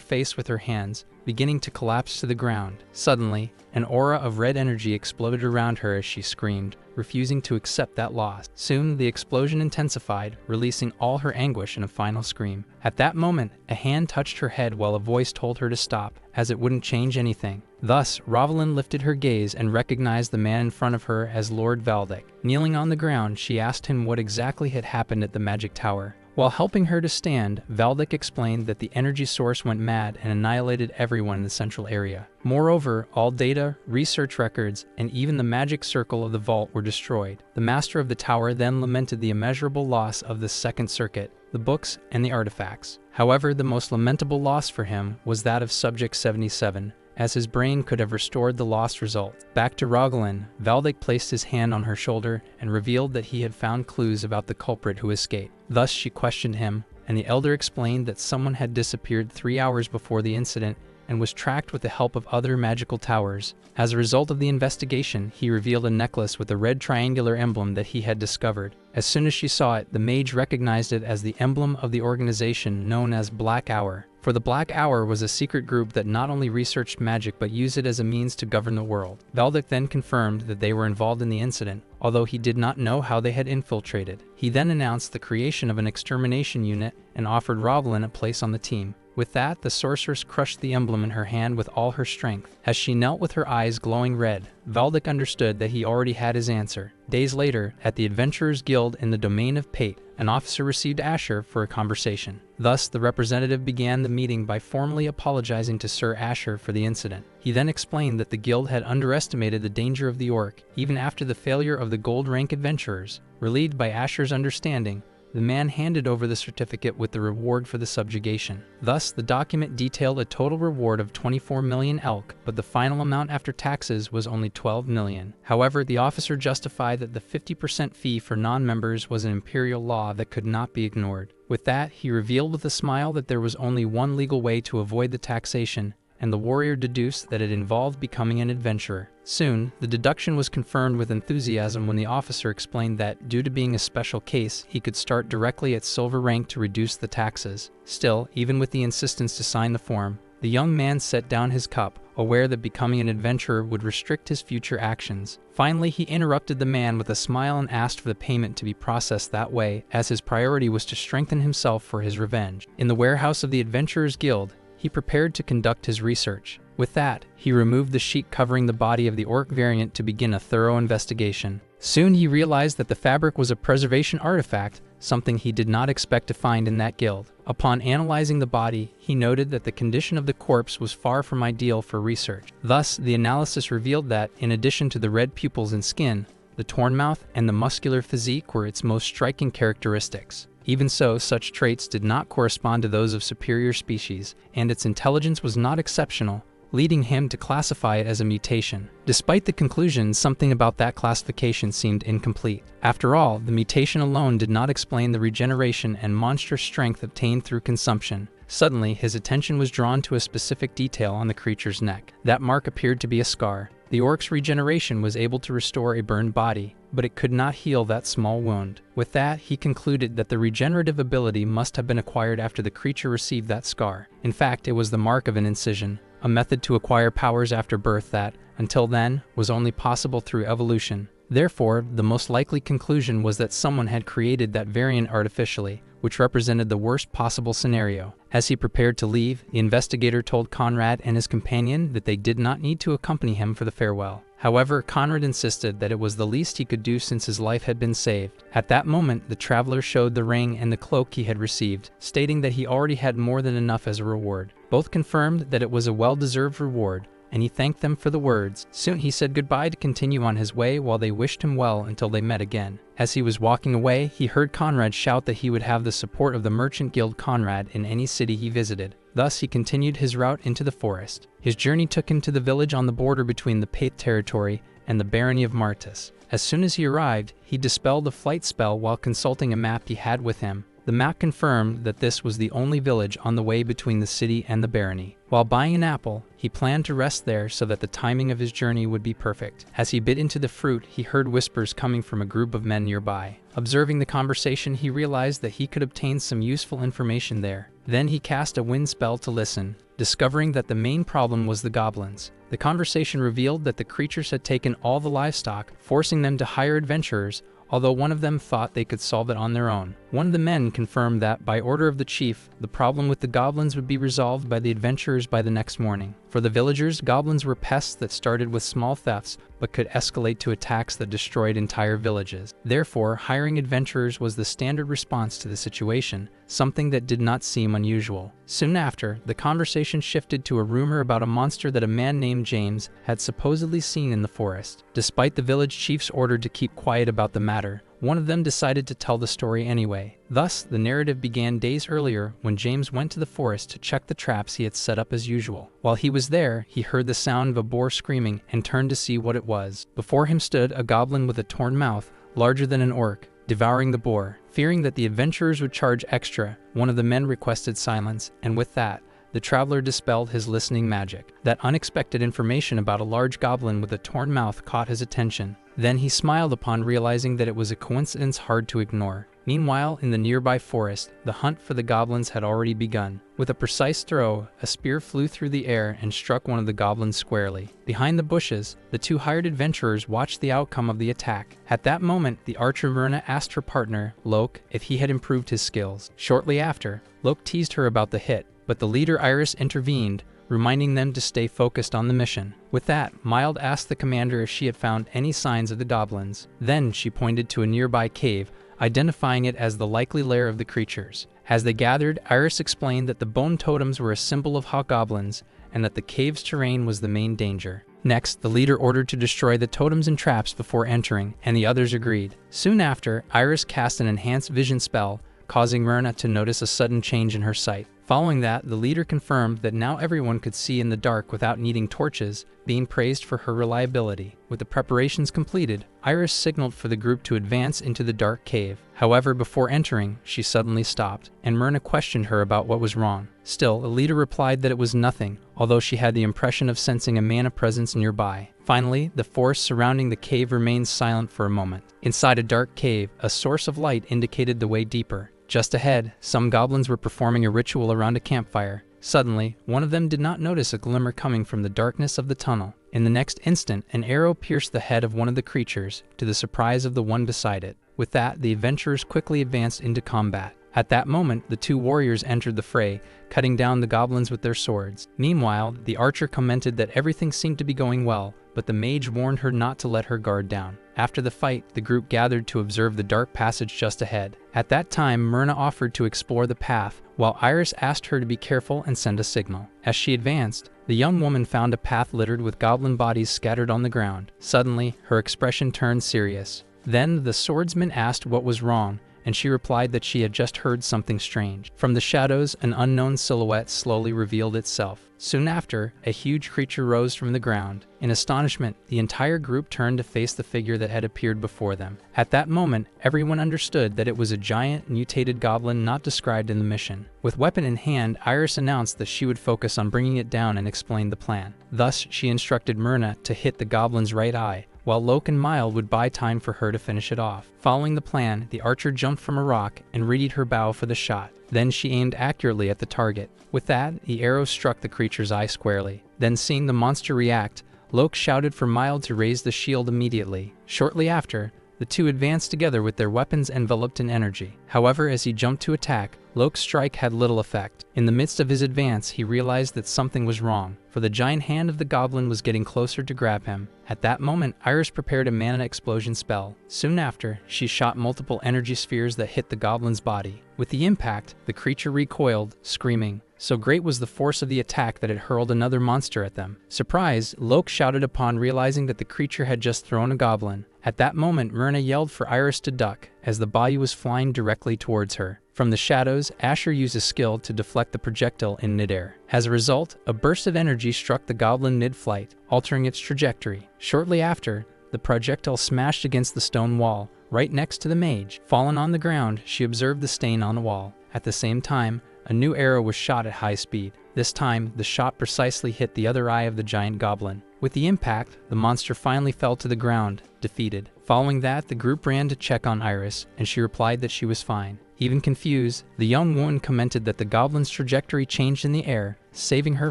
face with her hands, beginning to collapse to the ground. Suddenly, an aura of red energy exploded around her as she screamed, refusing to accept that loss. Soon, the explosion intensified, releasing all her anguish in a final scream. At that moment, a hand touched her head while a voice told her to stop, as it wouldn't change anything. Thus, Ravelin lifted her gaze and recognized the man in front of her as Lord Valdic. Kneeling on the ground, she asked him what exactly had happened at the magic tower. While helping her to stand, Valdic explained that the energy source went mad and annihilated everyone in the central area. Moreover, all data, research records, and even the magic circle of the vault were destroyed. The master of the tower then lamented the immeasurable loss of the second circuit, the books, and the artifacts. However, the most lamentable loss for him was that of Subject 77, as his brain could have restored the lost result. Back to Ravelin, Valdic placed his hand on her shoulder and revealed that he had found clues about the culprit who escaped. Thus she questioned him, and the elder explained that someone had disappeared 3 hours before the incident and was tracked with the help of other magical towers. As a result of the investigation, he revealed a necklace with a red triangular emblem that he had discovered. As soon as she saw it, the mage recognized it as the emblem of the organization known as Black Hour. For the Black Hour was a secret group that not only researched magic but used it as a means to govern the world. Valdic then confirmed that they were involved in the incident, although he did not know how they had infiltrated. He then announced the creation of an extermination unit and offered Ravelin a place on the team. With that, the sorceress crushed the emblem in her hand with all her strength. As she knelt with her eyes glowing red, Valdic understood that he already had his answer. Days later, at the Adventurers Guild in the domain of Pate, an officer received Asher for a conversation. Thus, the representative began the meeting by formally apologizing to Sir Asher for the incident. He then explained that the guild had underestimated the danger of the orc, even after the failure of the gold rank adventurers. Relieved by Asher's understanding, the man handed over the certificate with the reward for the subjugation. Thus, the document detailed a total reward of 24 million elk, but the final amount after taxes was only 12 million. However, the officer justified that the 50% fee for non-members was an imperial law that could not be ignored. With that, he revealed with a smile that there was only one legal way to avoid the taxation, and the warrior deduced that it involved becoming an adventurer. Soon, the deduction was confirmed with enthusiasm when the officer explained that, due to being a special case, he could start directly at silver rank to reduce the taxes. Still, even with the insistence to sign the form, the young man set down his cup, aware that becoming an adventurer would restrict his future actions. Finally, he interrupted the man with a smile and asked for the payment to be processed that way, as his priority was to strengthen himself for his revenge. In the warehouse of the Adventurers Guild, he prepared to conduct his research. With that, he removed the sheet covering the body of the orc variant to begin a thorough investigation. Soon he realized that the fabric was a preservation artifact, something he did not expect to find in that guild. Upon analyzing the body, he noted that the condition of the corpse was far from ideal for research. Thus, the analysis revealed that, in addition to the red pupils and skin, the torn mouth and the muscular physique were its most striking characteristics. Even so, such traits did not correspond to those of superior species, and its intelligence was not exceptional, leading him to classify it as a mutation. Despite the conclusion, something about that classification seemed incomplete. After all, the mutation alone did not explain the regeneration and monstrous strength obtained through consumption. Suddenly, his attention was drawn to a specific detail on the creature's neck. That mark appeared to be a scar. The orc's regeneration was able to restore a burned body, but it could not heal that small wound. With that, he concluded that the regenerative ability must have been acquired after the creature received that scar. In fact, it was the mark of an incision, a method to acquire powers after birth that, until then, was only possible through evolution. Therefore, the most likely conclusion was that someone had created that variant artificially, which represented the worst possible scenario. As he prepared to leave, the investigator told Conrad and his companion that they did not need to accompany him for the farewell. However, Conrad insisted that it was the least he could do since his life had been saved. At that moment, the traveler showed the ring and the cloak he had received, stating that he already had more than enough as a reward. Both confirmed that it was a well-deserved reward, and he thanked them for the words. Soon he said goodbye to continue on his way while they wished him well until they met again. As he was walking away, he heard Conrad shout that he would have the support of the Merchant Guild Conrad in any city he visited. Thus, he continued his route into the forest. His journey took him to the village on the border between the Paith territory and the barony of Martis. As soon as he arrived, he dispelled the flight spell while consulting a map he had with him. The map confirmed that this was the only village on the way between the city and the barony. While buying an apple, he planned to rest there so that the timing of his journey would be perfect. As he bit into the fruit, he heard whispers coming from a group of men nearby. Observing the conversation, he realized that he could obtain some useful information there. Then he cast a wind spell to listen, discovering that the main problem was the goblins. The conversation revealed that the creatures had taken all the livestock, forcing them to hire adventurers, although one of them thought they could solve it on their own. One of the men confirmed that, by order of the chief, the problem with the goblins would be resolved by the adventurers by the next morning. For the villagers, goblins were pests that started with small thefts, but could escalate to attacks that destroyed entire villages. Therefore, hiring adventurers was the standard response to the situation, something that did not seem unusual. Soon after, the conversation shifted to a rumor about a monster that a man named James had supposedly seen in the forest. Despite the village chief's order to keep quiet about the matter, one of them decided to tell the story anyway. Thus, the narrative began days earlier when James went to the forest to check the traps he had set up as usual. While he was there, he heard the sound of a boar screaming and turned to see what it was. Before him stood a goblin with a torn mouth, larger than an orc, devouring the boar. Fearing that the adventurers would charge extra, one of the men requested silence, and with that, the traveler dispelled his listening magic. That unexpected information about a large goblin with a torn mouth caught his attention. Then he smiled upon realizing that it was a coincidence hard to ignore. Meanwhile, in the nearby forest, the hunt for the goblins had already begun. With a precise throw, a spear flew through the air and struck one of the goblins squarely. Behind the bushes, the two hired adventurers watched the outcome of the attack. At that moment, the archer Myrna asked her partner, Loke, if he had improved his skills. Shortly after, Loke teased her about the hit, but the leader Iris intervened, reminding them to stay focused on the mission. With that, Mild asked the commander if she had found any signs of the goblins. Then she pointed to a nearby cave, identifying it as the likely lair of the creatures. As they gathered, Iris explained that the bone totems were a symbol of hobgoblins, and that the cave's terrain was the main danger. Next, the leader ordered to destroy the totems and traps before entering, and the others agreed. Soon after, Iris cast an enhanced vision spell, causing Myrna to notice a sudden change in her sight. Following that, the leader confirmed that now everyone could see in the dark without needing torches, being praised for her reliability. With the preparations completed, Iris signaled for the group to advance into the dark cave. However, before entering, she suddenly stopped, and Myrna questioned her about what was wrong. Still, the leader replied that it was nothing, although she had the impression of sensing a mana presence nearby. Finally, the forest surrounding the cave remained silent for a moment. Inside a dark cave, a source of light indicated the way deeper. Just ahead, some goblins were performing a ritual around a campfire. Suddenly, one of them did not notice a glimmer coming from the darkness of the tunnel. In the next instant, an arrow pierced the head of one of the creatures, to the surprise of the one beside it. With that, the adventurers quickly advanced into combat. At that moment, the two warriors entered the fray, cutting down the goblins with their swords. Meanwhile, the archer commented that everything seemed to be going well, but the mage warned her not to let her guard down. After the fight, the group gathered to observe the dark passage just ahead. At that time, Myrna offered to explore the path, while Iris asked her to be careful and send a signal. As she advanced, the young woman found a path littered with goblin bodies scattered on the ground. Suddenly, her expression turned serious. Then the swordsman asked what was wrong, and she replied that she had just heard something strange. From the shadows, an unknown silhouette slowly revealed itself. Soon after, a huge creature rose from the ground. In astonishment, the entire group turned to face the figure that had appeared before them. At that moment, everyone understood that it was a giant, mutated goblin not described in the mission. With weapon in hand, Iris announced that she would focus on bringing it down and explained the plan. Thus, she instructed Myrna to hit the goblin's right eye, while Loke and Mile would buy time for her to finish it off. Following the plan, the archer jumped from a rock and readied her bow for the shot. Then she aimed accurately at the target. With that, the arrow struck the creature's eye squarely. Then, seeing the monster react, Loke shouted for Mile to raise the shield immediately. Shortly after, the two advanced together with their weapons enveloped in energy. However, as he jumped to attack, Loke's strike had little effect. In the midst of his advance, he realized that something was wrong, for the giant hand of the goblin was getting closer to grab him. At that moment, Iris prepared a mana explosion spell. Soon after, she shot multiple energy spheres that hit the goblin's body. With the impact, the creature recoiled, screaming. So great was the force of the attack that it hurled another monster at them. Surprised, Loke shouted upon realizing that the creature had just thrown a goblin. At that moment, Myrna yelled for Iris to duck, as the body was flying directly towards her. From the shadows, Asher used a skill to deflect the projectile in midair. As a result, a burst of energy struck the goblin mid-flight, altering its trajectory. Shortly after, the projectile smashed against the stone wall, right next to the mage. Fallen on the ground, she observed the stain on the wall. At the same time, a new arrow was shot at high speed. This time, the shot precisely hit the other eye of the giant goblin. With the impact, the monster finally fell to the ground, defeated. Following that, the group ran to check on Iris, and she replied that she was fine. Even confused, the young woman commented that the goblin's trajectory changed in the air, saving her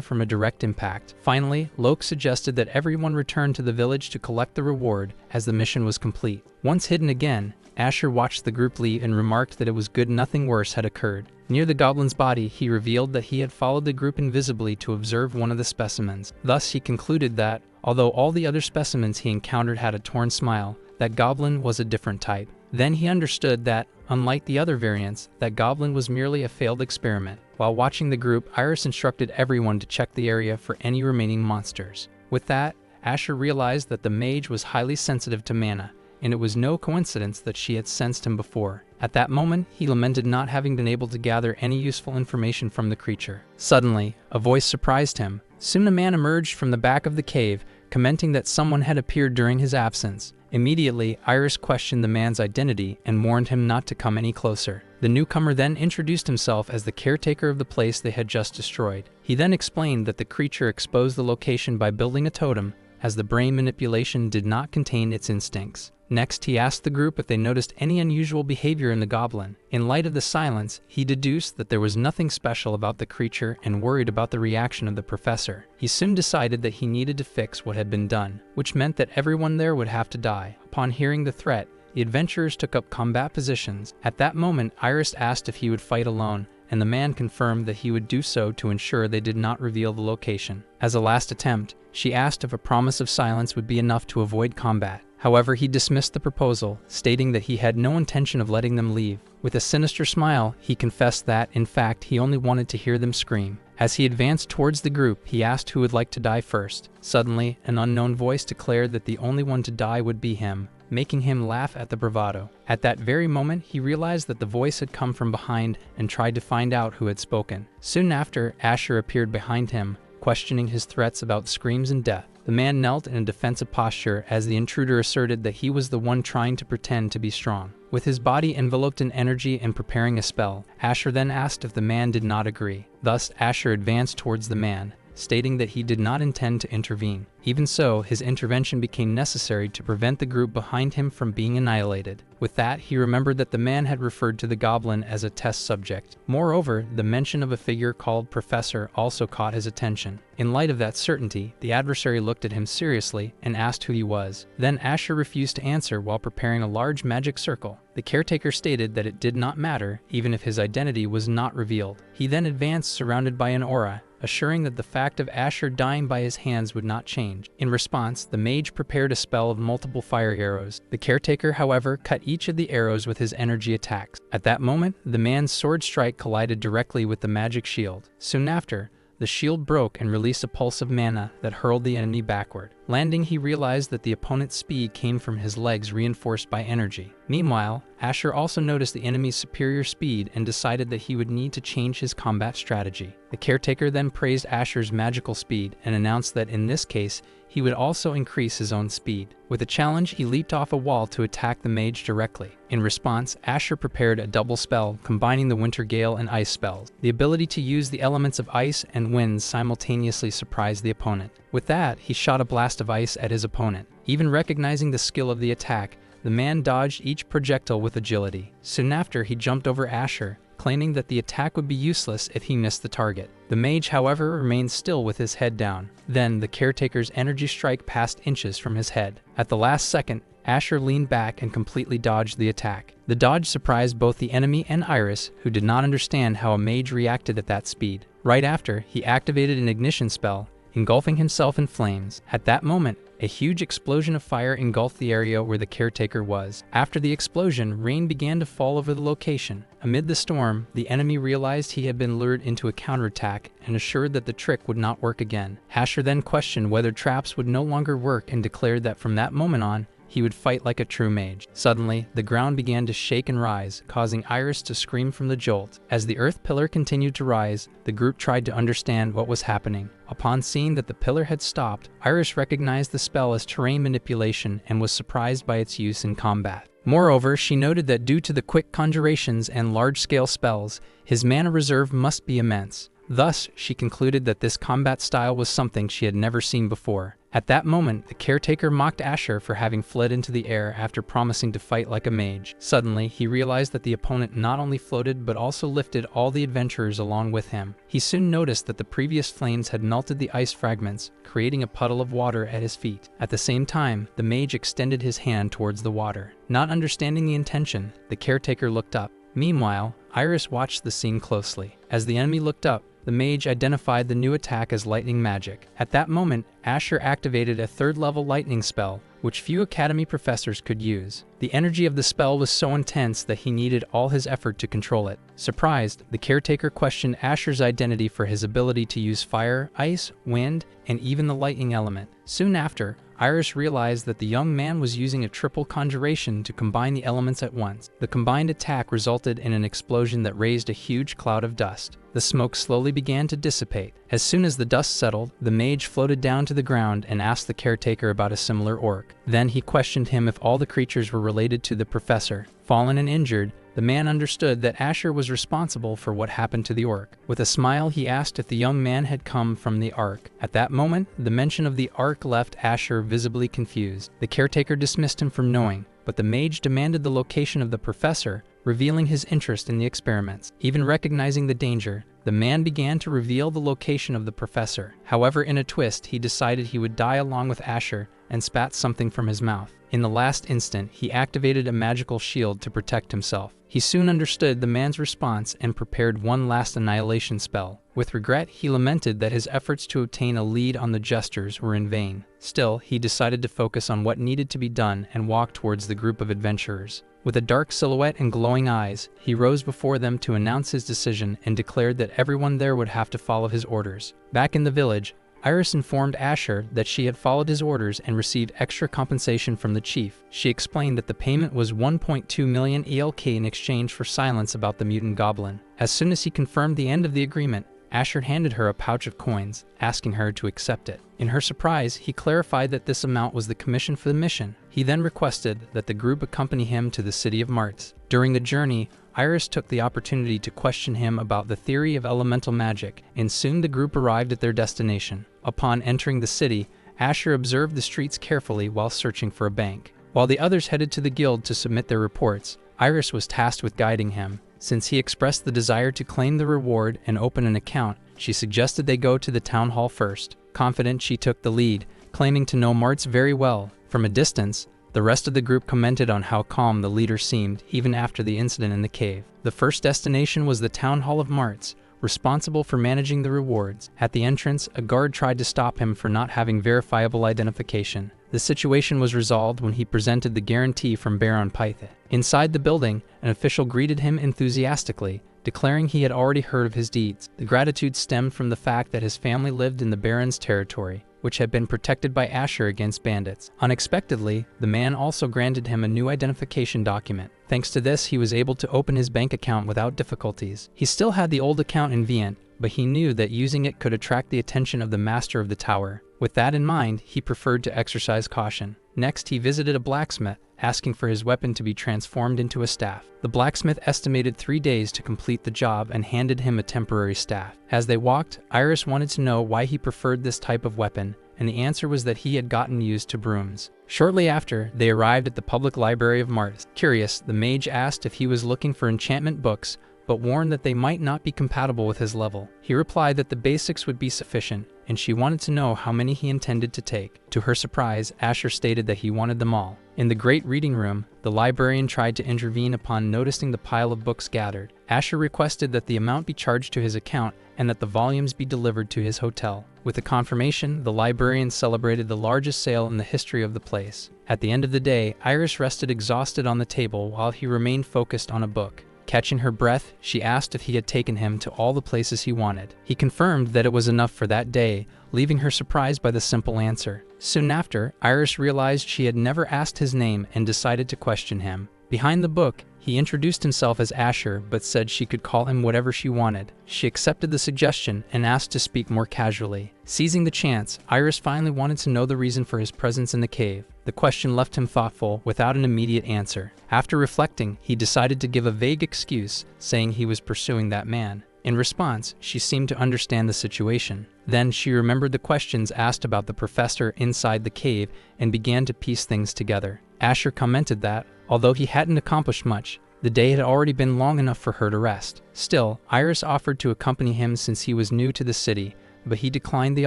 from a direct impact. Finally, Loke suggested that everyone return to the village to collect the reward, as the mission was complete. Once hidden again, Asher watched the group leave and remarked that it was good nothing worse had occurred. Near the goblin's body, he revealed that he had followed the group invisibly to observe one of the specimens. Thus, he concluded that, although all the other specimens he encountered had a torn smile, that goblin was a different type. Then he understood that, unlike the other variants, that goblin was merely a failed experiment. While watching the group, Iris instructed everyone to check the area for any remaining monsters. With that, Asher realized that the mage was highly sensitive to mana, and it was no coincidence that she had sensed him before. At that moment, he lamented not having been able to gather any useful information from the creature. Suddenly, a voice surprised him. Soon a man emerged from the back of the cave, commenting that someone had appeared during his absence. Immediately, Iris questioned the man's identity and warned him not to come any closer. The newcomer then introduced himself as the caretaker of the place they had just destroyed. He then explained that the creature exposed the location by building a totem, as the brain manipulation did not contain its instincts. Next, he asked the group if they noticed any unusual behavior in the goblin. In light of the silence, he deduced that there was nothing special about the creature and worried about the reaction of the professor. He soon decided that he needed to fix what had been done, which meant that everyone there would have to die. Upon hearing the threat, the adventurers took up combat positions. At that moment, Iris asked if he would fight alone, and the man confirmed that he would do so to ensure they did not reveal the location. As a last attempt, she asked if a promise of silence would be enough to avoid combat. However, he dismissed the proposal, stating that he had no intention of letting them leave. With a sinister smile, he confessed that, in fact, he only wanted to hear them scream. As he advanced towards the group, he asked who would like to die first. Suddenly, an unknown voice declared that the only one to die would be him, making him laugh at the bravado. At that very moment, he realized that the voice had come from behind and tried to find out who had spoken. Soon after, Asher appeared behind him, questioning his threats about screams and death. The man knelt in a defensive posture as the intruder asserted that he was the one trying to pretend to be strong. With his body enveloped in energy and preparing a spell, Asher then asked if the man did not agree. Thus, Asher advanced towards the man, stating that he did not intend to intervene. Even so, his intervention became necessary to prevent the group behind him from being annihilated. With that, he remembered that the man had referred to the goblin as a test subject. Moreover, the mention of a figure called Professor also caught his attention. In light of that certainty, the adversary looked at him seriously and asked who he was. Then Asher refused to answer while preparing a large magic circle. The caretaker stated that it did not matter, even if his identity was not revealed. He then advanced surrounded by an aura, assuring that the fact of Asher dying by his hands would not change. In response, the mage prepared a spell of multiple fire arrows. The caretaker, however, cut each of the arrows with his energy attacks. At that moment, the man's sword strike collided directly with the magic shield. Soon after, the shield broke and released a pulse of mana that hurled the enemy backward. Landing, he realized that the opponent's speed came from his legs reinforced by energy. Meanwhile, Asher also noticed the enemy's superior speed and decided that he would need to change his combat strategy. The caretaker then praised Asher's magical speed and announced that in this case, he would also increase his own speed. With a challenge, he leaped off a wall to attack the mage directly. In response, Asher prepared a double spell, combining the winter gale and ice spells. The ability to use the elements of ice and wind simultaneously surprised the opponent. With that, he shot a blast of ice at his opponent. Even recognizing the skill of the attack, the man dodged each projectile with agility. Soon after, he jumped over Asher, claiming that the attack would be useless if he missed the target. The mage, however, remained still with his head down. Then, the caretaker's energy strike passed inches from his head. At the last second, Asher leaned back and completely dodged the attack. The dodge surprised both the enemy and Iris, who did not understand how a mage reacted at that speed. Right after, he activated an ignition spell, engulfing himself in flames. At that moment, a huge explosion of fire engulfed the area where the caretaker was. After the explosion, rain began to fall over the location. Amid the storm, the enemy realized he had been lured into a counterattack and assured that the trick would not work again. Asher then questioned whether traps would no longer work and declared that from that moment on, he would fight like a true mage. Suddenly, the ground began to shake and rise, causing Iris to scream from the jolt. As the earth pillar continued to rise, the group tried to understand what was happening. Upon seeing that the pillar had stopped, Iris recognized the spell as terrain manipulation and was surprised by its use in combat. Moreover, she noted that due to the quick conjurations and large-scale spells, his mana reserve must be immense. Thus, she concluded that this combat style was something she had never seen before. At that moment, the caretaker mocked Asher for having fled into the air after promising to fight like a mage. Suddenly, he realized that the opponent not only floated but also lifted all the adventurers along with him. He soon noticed that the previous flames had melted the ice fragments, creating a puddle of water at his feet. At the same time, the mage extended his hand towards the water. Not understanding the intention, the caretaker looked up. Meanwhile, Iris watched the scene closely. As the enemy looked up, the mage identified the new attack as lightning magic. At that moment, Asher activated a third-level lightning spell, which few academy professors could use. The energy of the spell was so intense that he needed all his effort to control it. Surprised, the caretaker questioned Asher's identity for his ability to use fire, ice, wind, and even the lightning element. Soon after, Iris realized that the young man was using a triple conjuration to combine the elements at once. The combined attack resulted in an explosion that raised a huge cloud of dust. The smoke slowly began to dissipate. As soon as the dust settled, the mage floated down to the ground and asked the caretaker about a similar orc. Then he questioned him if all the creatures were related to the professor. Fallen and injured, the man understood that Asher was responsible for what happened to the orc. With a smile, he asked if the young man had come from the Ark. At that moment, the mention of the Ark left Asher visibly confused. The caretaker dismissed him from knowing, but the mage demanded the location of the professor, revealing his interest in the experiments. Even recognizing the danger, the man began to reveal the location of the professor. However, in a twist, he decided he would die along with Asher and spat something from his mouth. In the last instant, he activated a magical shield to protect himself. He soon understood the man's response and prepared one last annihilation spell. With regret, he lamented that his efforts to obtain a lead on the jesters were in vain. Still, he decided to focus on what needed to be done and walk towards the group of adventurers. With a dark silhouette and glowing eyes, he rose before them to announce his decision and declared that everyone there would have to follow his orders. Back in the village, Iris informed Asher that she had followed his orders and received extra compensation from the chief. She explained that the payment was 1.2 million ELK in exchange for silence about the mutant goblin. As soon as he confirmed the end of the agreement, Asher handed her a pouch of coins, asking her to accept it. In her surprise, he clarified that this amount was the commission for the mission. He then requested that the group accompany him to the city of Martz. During the journey, Iris took the opportunity to question him about the theory of elemental magic, and soon the group arrived at their destination. Upon entering the city, Asher observed the streets carefully while searching for a bank. While the others headed to the guild to submit their reports, Iris was tasked with guiding him. Since he expressed the desire to claim the reward and open an account, she suggested they go to the town hall first. Confident, she took the lead, claiming to know Martz very well. From a distance, the rest of the group commented on how calm the leader seemed even after the incident in the cave. The first destination was the town hall of Martz, responsible for managing the rewards. At the entrance, a guard tried to stop him for not having verifiable identification. The situation was resolved when he presented the guarantee from Baron Pythe. Inside the building, an official greeted him enthusiastically, declaring he had already heard of his deeds. The gratitude stemmed from the fact that his family lived in the Baron's territory. which had been protected by Asher against bandits. Unexpectedly, the man also granted him a new identification document. Thanks to this, he was able to open his bank account without difficulties. He still had the old account in Vienna, but he knew that using it could attract the attention of the master of the tower. With that in mind, he preferred to exercise caution. Next, he visited a blacksmith, asking for his weapon to be transformed into a staff. The blacksmith estimated 3 days to complete the job and handed him a temporary staff. As they walked, Iris wanted to know why he preferred this type of weapon, and the answer was that he had gotten used to brooms. Shortly after, they arrived at the public library of Mars. Curious, the mage asked if he was looking for enchantment books, but warned that they might not be compatible with his level. He replied that the basics would be sufficient, and she wanted to know how many he intended to take. To her surprise, Asher stated that he wanted them all. In the great reading room, the librarian tried to intervene upon noticing the pile of books gathered. Asher requested that the amount be charged to his account and that the volumes be delivered to his hotel. With the confirmation, the librarian celebrated the largest sale in the history of the place. At the end of the day, Iris rested exhausted on the table while he remained focused on a book. Catching her breath, she asked if he had taken him to all the places he wanted. He confirmed that it was enough for that day, leaving her surprised by the simple answer. Soon after, Iris realized she had never asked his name and decided to question him. Behind the book, he introduced himself as Asher but said she could call him whatever she wanted. She accepted the suggestion and asked to speak more casually. Seizing the chance, Iris finally wanted to know the reason for his presence in the cave. The question left him thoughtful, without an immediate answer. After reflecting, he decided to give a vague excuse, saying he was pursuing that man. In response, she seemed to understand the situation. Then she remembered the questions asked about the professor inside the cave and began to piece things together. Asher commented that, although he hadn't accomplished much, the day had already been long enough for her to rest. Still, Iris offered to accompany him since he was new to the city, but he declined the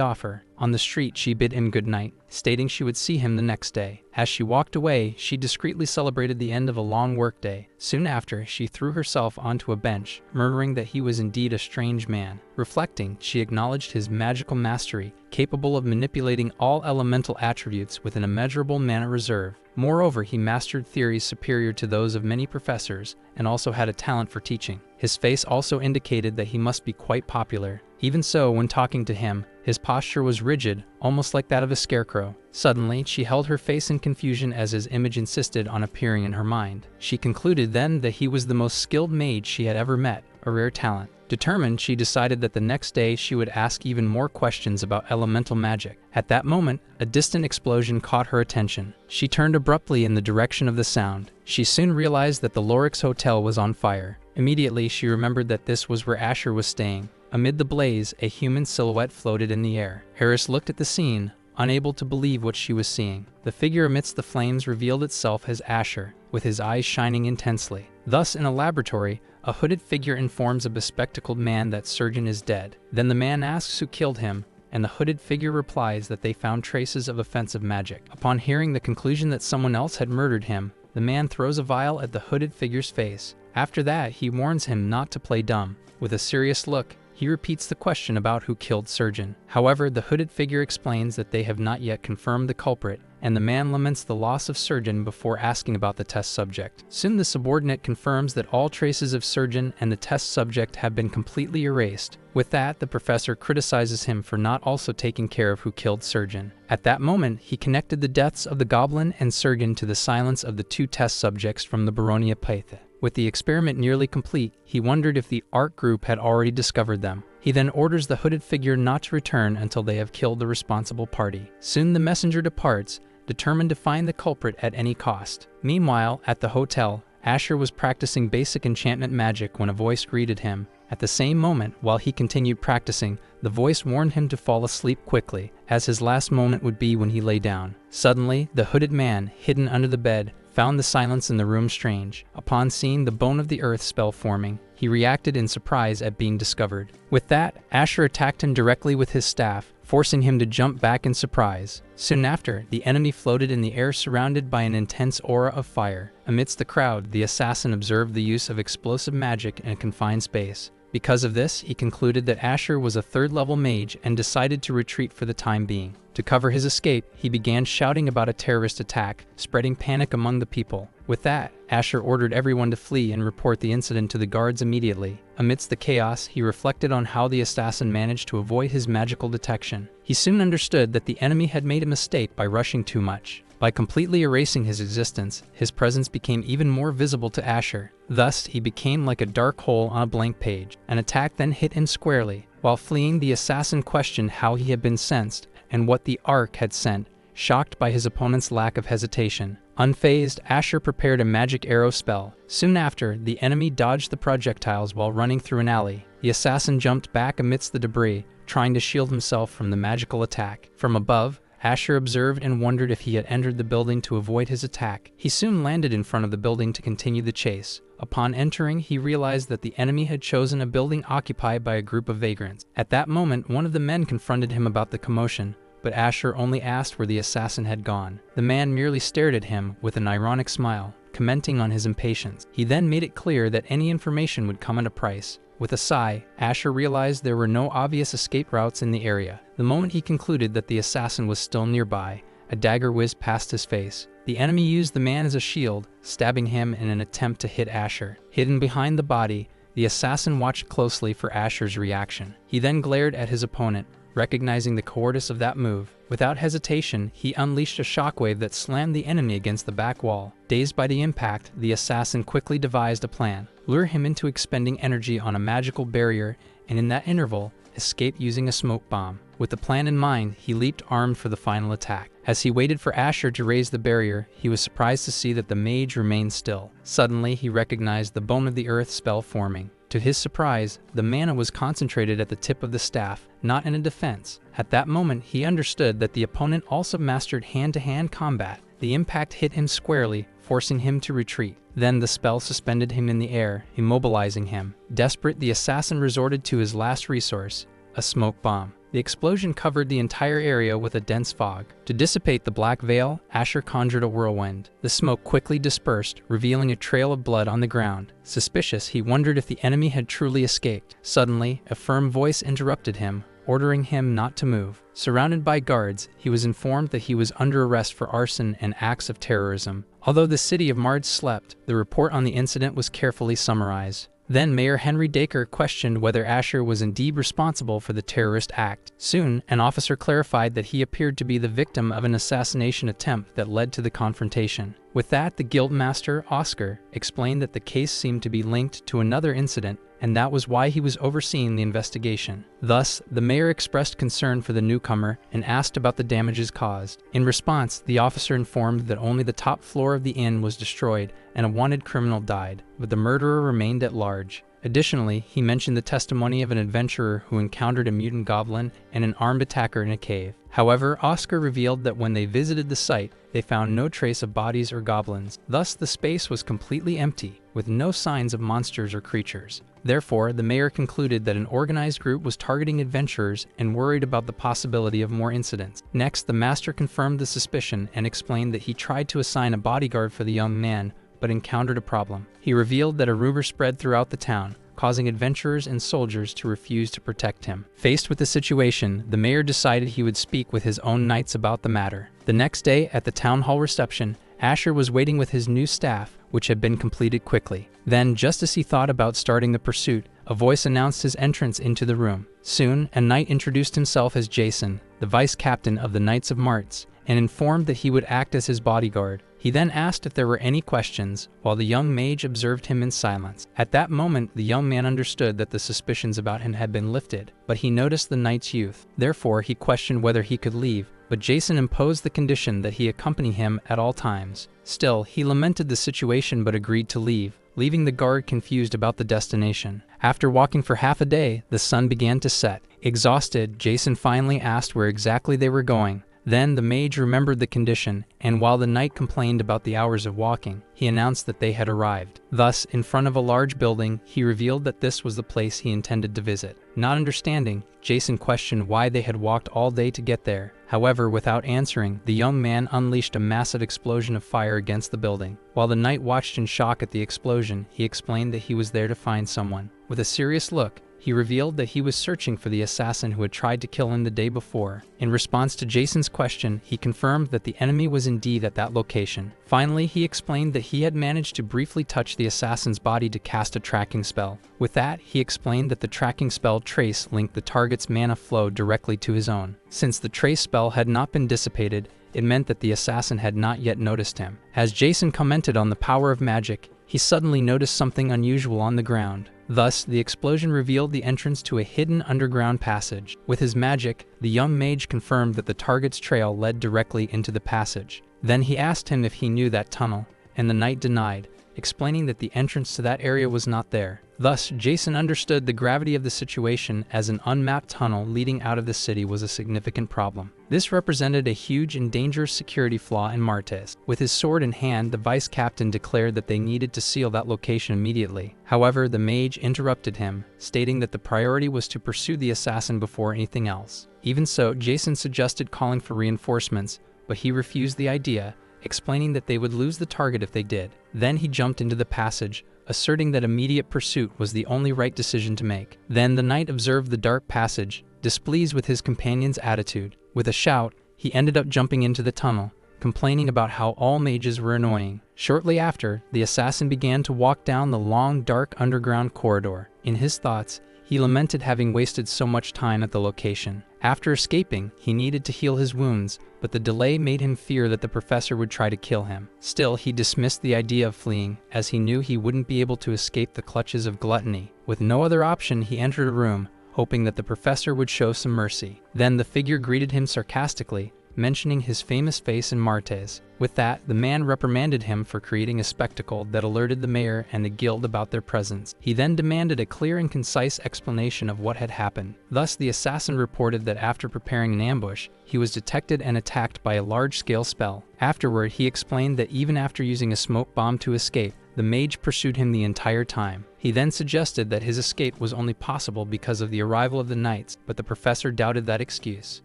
offer. On the street, she bid him good night, stating she would see him the next day. As she walked away, she discreetly celebrated the end of a long workday. Soon after, she threw herself onto a bench, murmuring that he was indeed a strange man. Reflecting, she acknowledged his magical mastery, capable of manipulating all elemental attributes with an immeasurable mana reserve. Moreover, he mastered theories superior to those of many professors, and also had a talent for teaching. His face also indicated that he must be quite popular. Even so, when talking to him, his posture was rigid, almost like that of a scarecrow. Suddenly, she held her face in confusion as his image insisted on appearing in her mind. She concluded then that he was the most skilled mage she had ever met, a rare talent. Determined, she decided that the next day she would ask even more questions about elemental magic. At that moment, a distant explosion caught her attention. She turned abruptly in the direction of the sound. She soon realized that the Lorix Hotel was on fire. Immediately, she remembered that this was where Asher was staying. Amid the blaze, a human silhouette floated in the air. Iris looked at the scene, unable to believe what she was seeing. The figure amidst the flames revealed itself as Asher, with his eyes shining intensely. Thus, in a laboratory, a hooded figure informs a bespectacled man that Surgeon is dead. Then the man asks who killed him, and the hooded figure replies that they found traces of offensive magic. Upon hearing the conclusion that someone else had murdered him, the man throws a vial at the hooded figure's face. After that, he warns him not to play dumb. With a serious look, he repeats the question about who killed Surgeon. However, the hooded figure explains that they have not yet confirmed the culprit, and the man laments the loss of Surgeon before asking about the test subject. Soon the subordinate confirms that all traces of Surgeon and the test subject have been completely erased. With that, the professor criticizes him for not also taking care of who killed Surgeon. At that moment, he connected the deaths of the goblin and Surgeon to the silence of the 2 test subjects from the Baronia Paitha. With the experiment nearly complete, he wondered if the art group had already discovered them. He then orders the hooded figure not to return until they have killed the responsible party. Soon the messenger departs, determined to find the culprit at any cost. Meanwhile, at the hotel, Asher was practicing basic enchantment magic when a voice greeted him. At the same moment, while he continued practicing, the voice warned him to fall asleep quickly, as his last moment would be when he lay down. Suddenly, the hooded man, hidden under the bed, found the silence in the room strange. Upon seeing the bone of the earth spell forming, he reacted in surprise at being discovered. With that, Asher attacked him directly with his staff, forcing him to jump back in surprise. Soon after, the enemy floated in the air surrounded by an intense aura of fire. Amidst the crowd, the assassin observed the use of explosive magic in a confined space. Because of this, he concluded that Asher was a 3rd-level mage and decided to retreat for the time being. To cover his escape, he began shouting about a terrorist attack, spreading panic among the people. With that, Asher ordered everyone to flee and report the incident to the guards immediately. Amidst the chaos, he reflected on how the assassin managed to avoid his magical detection. He soon understood that the enemy had made a mistake by rushing too much. By completely erasing his existence, his presence became even more visible to Asher. Thus, he became like a dark hole on a blank page. An attack then hit him squarely. While fleeing, the assassin questioned how he had been sensed and what the Ark had sent, shocked by his opponent's lack of hesitation. Unfazed, Asher prepared a magic arrow spell. Soon after, the enemy dodged the projectiles while running through an alley. The assassin jumped back amidst the debris, trying to shield himself from the magical attack. From above, Asher observed and wondered if he had entered the building to avoid his attack. He soon landed in front of the building to continue the chase. Upon entering, he realized that the enemy had chosen a building occupied by a group of vagrants. At that moment, one of the men confronted him about the commotion, but Asher only asked where the assassin had gone. The man merely stared at him with an ironic smile, commenting on his impatience. He then made it clear that any information would come at a price. With a sigh, Asher realized there were no obvious escape routes in the area. The moment he concluded that the assassin was still nearby, a dagger whizzed past his face. The enemy used the man as a shield, stabbing him in an attempt to hit Asher. Hidden behind the body, the assassin watched closely for Asher's reaction. He then glared at his opponent, recognizing the cowardice of that move. Without hesitation, he unleashed a shockwave that slammed the enemy against the back wall. Dazed by the impact, the assassin quickly devised a plan. Lure him into expending energy on a magical barrier, and in that interval, escape using a smoke bomb. With the plan in mind, he leaped armed for the final attack. As he waited for Asher to raise the barrier, he was surprised to see that the mage remained still. Suddenly, he recognized the Bone of the Earth spell forming. To his surprise, the mana was concentrated at the tip of the staff, not in a defense. At that moment, he understood that the opponent also mastered hand-to-hand combat. The impact hit him squarely, forcing him to retreat. Then the spell suspended him in the air, immobilizing him. Desperate, the assassin resorted to his last resource, a smoke bomb. The explosion covered the entire area with a dense fog. To dissipate the black veil, Asher conjured a whirlwind. The smoke quickly dispersed, revealing a trail of blood on the ground. Suspicious, he wondered if the enemy had truly escaped. Suddenly, a firm voice interrupted him, ordering him not to move. Surrounded by guards, he was informed that he was under arrest for arson and acts of terrorism. Although the city of Mards slept, the report on the incident was carefully summarized. Then Mayor Henry Dacre questioned whether Asher was indeed responsible for the terrorist act. Soon, an officer clarified that he appeared to be the victim of an assassination attempt that led to the confrontation. With that, the guildmaster, Oscar, explained that the case seemed to be linked to another incident, and that was why he was overseeing the investigation. Thus, the mayor expressed concern for the newcomer and asked about the damages caused. In response, the officer informed that only the top floor of the inn was destroyed and a wanted criminal died, but the murderer remained at large. Additionally, he mentioned the testimony of an adventurer who encountered a mutant goblin and an armed attacker in a cave. However, Oscar revealed that when they visited the site, they found no trace of bodies or goblins. Thus, the space was completely empty, with no signs of monsters or creatures. Therefore, the mayor concluded that an organized group was targeting adventurers and worried about the possibility of more incidents. Next, the master confirmed the suspicion and explained that he tried to assign a bodyguard for the young man, but encountered a problem. He revealed that a rumor spread throughout the town, causing adventurers and soldiers to refuse to protect him. Faced with the situation, the mayor decided he would speak with his own knights about the matter. The next day, at the town hall reception, Asher was waiting with his new staff, which had been completed quickly. Then, just as he thought about starting the pursuit, a voice announced his entrance into the room. Soon, a knight introduced himself as Jason, the vice captain of the Knights of Marts, and informed that he would act as his bodyguard. He then asked if there were any questions, while the young mage observed him in silence. At that moment, the young man understood that the suspicions about him had been lifted, but he noticed the knight's youth. Therefore, he questioned whether he could leave, but Jason imposed the condition that he accompany him at all times. Still, he lamented the situation but agreed to leave, leaving the guard confused about the destination. After walking for half a day, the sun began to set. Exhausted, Jason finally asked where exactly they were going. Then the mage remembered the condition, and while the knight complained about the hours of walking, he announced that they had arrived. Thus, in front of a large building, he revealed that this was the place he intended to visit. Not understanding, Jason questioned why they had walked all day to get there. However, without answering, the young man unleashed a massive explosion of fire against the building. While the knight watched in shock at the explosion, he explained that he was there to find someone. With a serious look, he revealed that he was searching for the assassin who had tried to kill him the day before. In response to Jason's question, he confirmed that the enemy was indeed at that location. Finally, he explained that he had managed to briefly touch the assassin's body to cast a tracking spell. With that, he explained that the tracking spell trace linked the target's mana flow directly to his own. Since the trace spell had not been dissipated, it meant that the assassin had not yet noticed him. As Jason commented on the power of magic, he suddenly noticed something unusual on the ground. Thus, the explosion revealed the entrance to a hidden underground passage. With his magic, the young mage confirmed that the target's trail led directly into the passage. Then he asked him if he knew that tunnel, and the knight denied, explaining that the entrance to that area was not there. Thus, Jason understood the gravity of the situation, as an unmapped tunnel leading out of the city was a significant problem. This represented a huge and dangerous security flaw in Martes. With his sword in hand, the vice captain declared that they needed to seal that location immediately. However, the mage interrupted him, stating that the priority was to pursue the assassin before anything else. Even so, Jason suggested calling for reinforcements, but he refused the idea, explaining that they would lose the target if they did. Then he jumped into the passage, asserting that immediate pursuit was the only right decision to make. Then the knight observed the dark passage, displeased with his companion's attitude. With a shout, he ended up jumping into the tunnel, complaining about how all mages were annoying. Shortly after, the assassin began to walk down the long, dark underground corridor. In his thoughts, he lamented having wasted so much time at the location. After escaping, he needed to heal his wounds, but the delay made him fear that the professor would try to kill him. Still, he dismissed the idea of fleeing, as he knew he wouldn't be able to escape the clutches of gluttony. With no other option, he entered a room, hoping that the professor would show some mercy. Then the figure greeted him sarcastically, mentioning his famous face in Martes. With that, the man reprimanded him for creating a spectacle that alerted the mayor and the guild about their presence. He then demanded a clear and concise explanation of what had happened. Thus, the assassin reported that after preparing an ambush, he was detected and attacked by a large-scale spell. Afterward, he explained that even after using a smoke bomb to escape, the mage pursued him the entire time. He then suggested that his escape was only possible because of the arrival of the knights, but the professor doubted that excuse.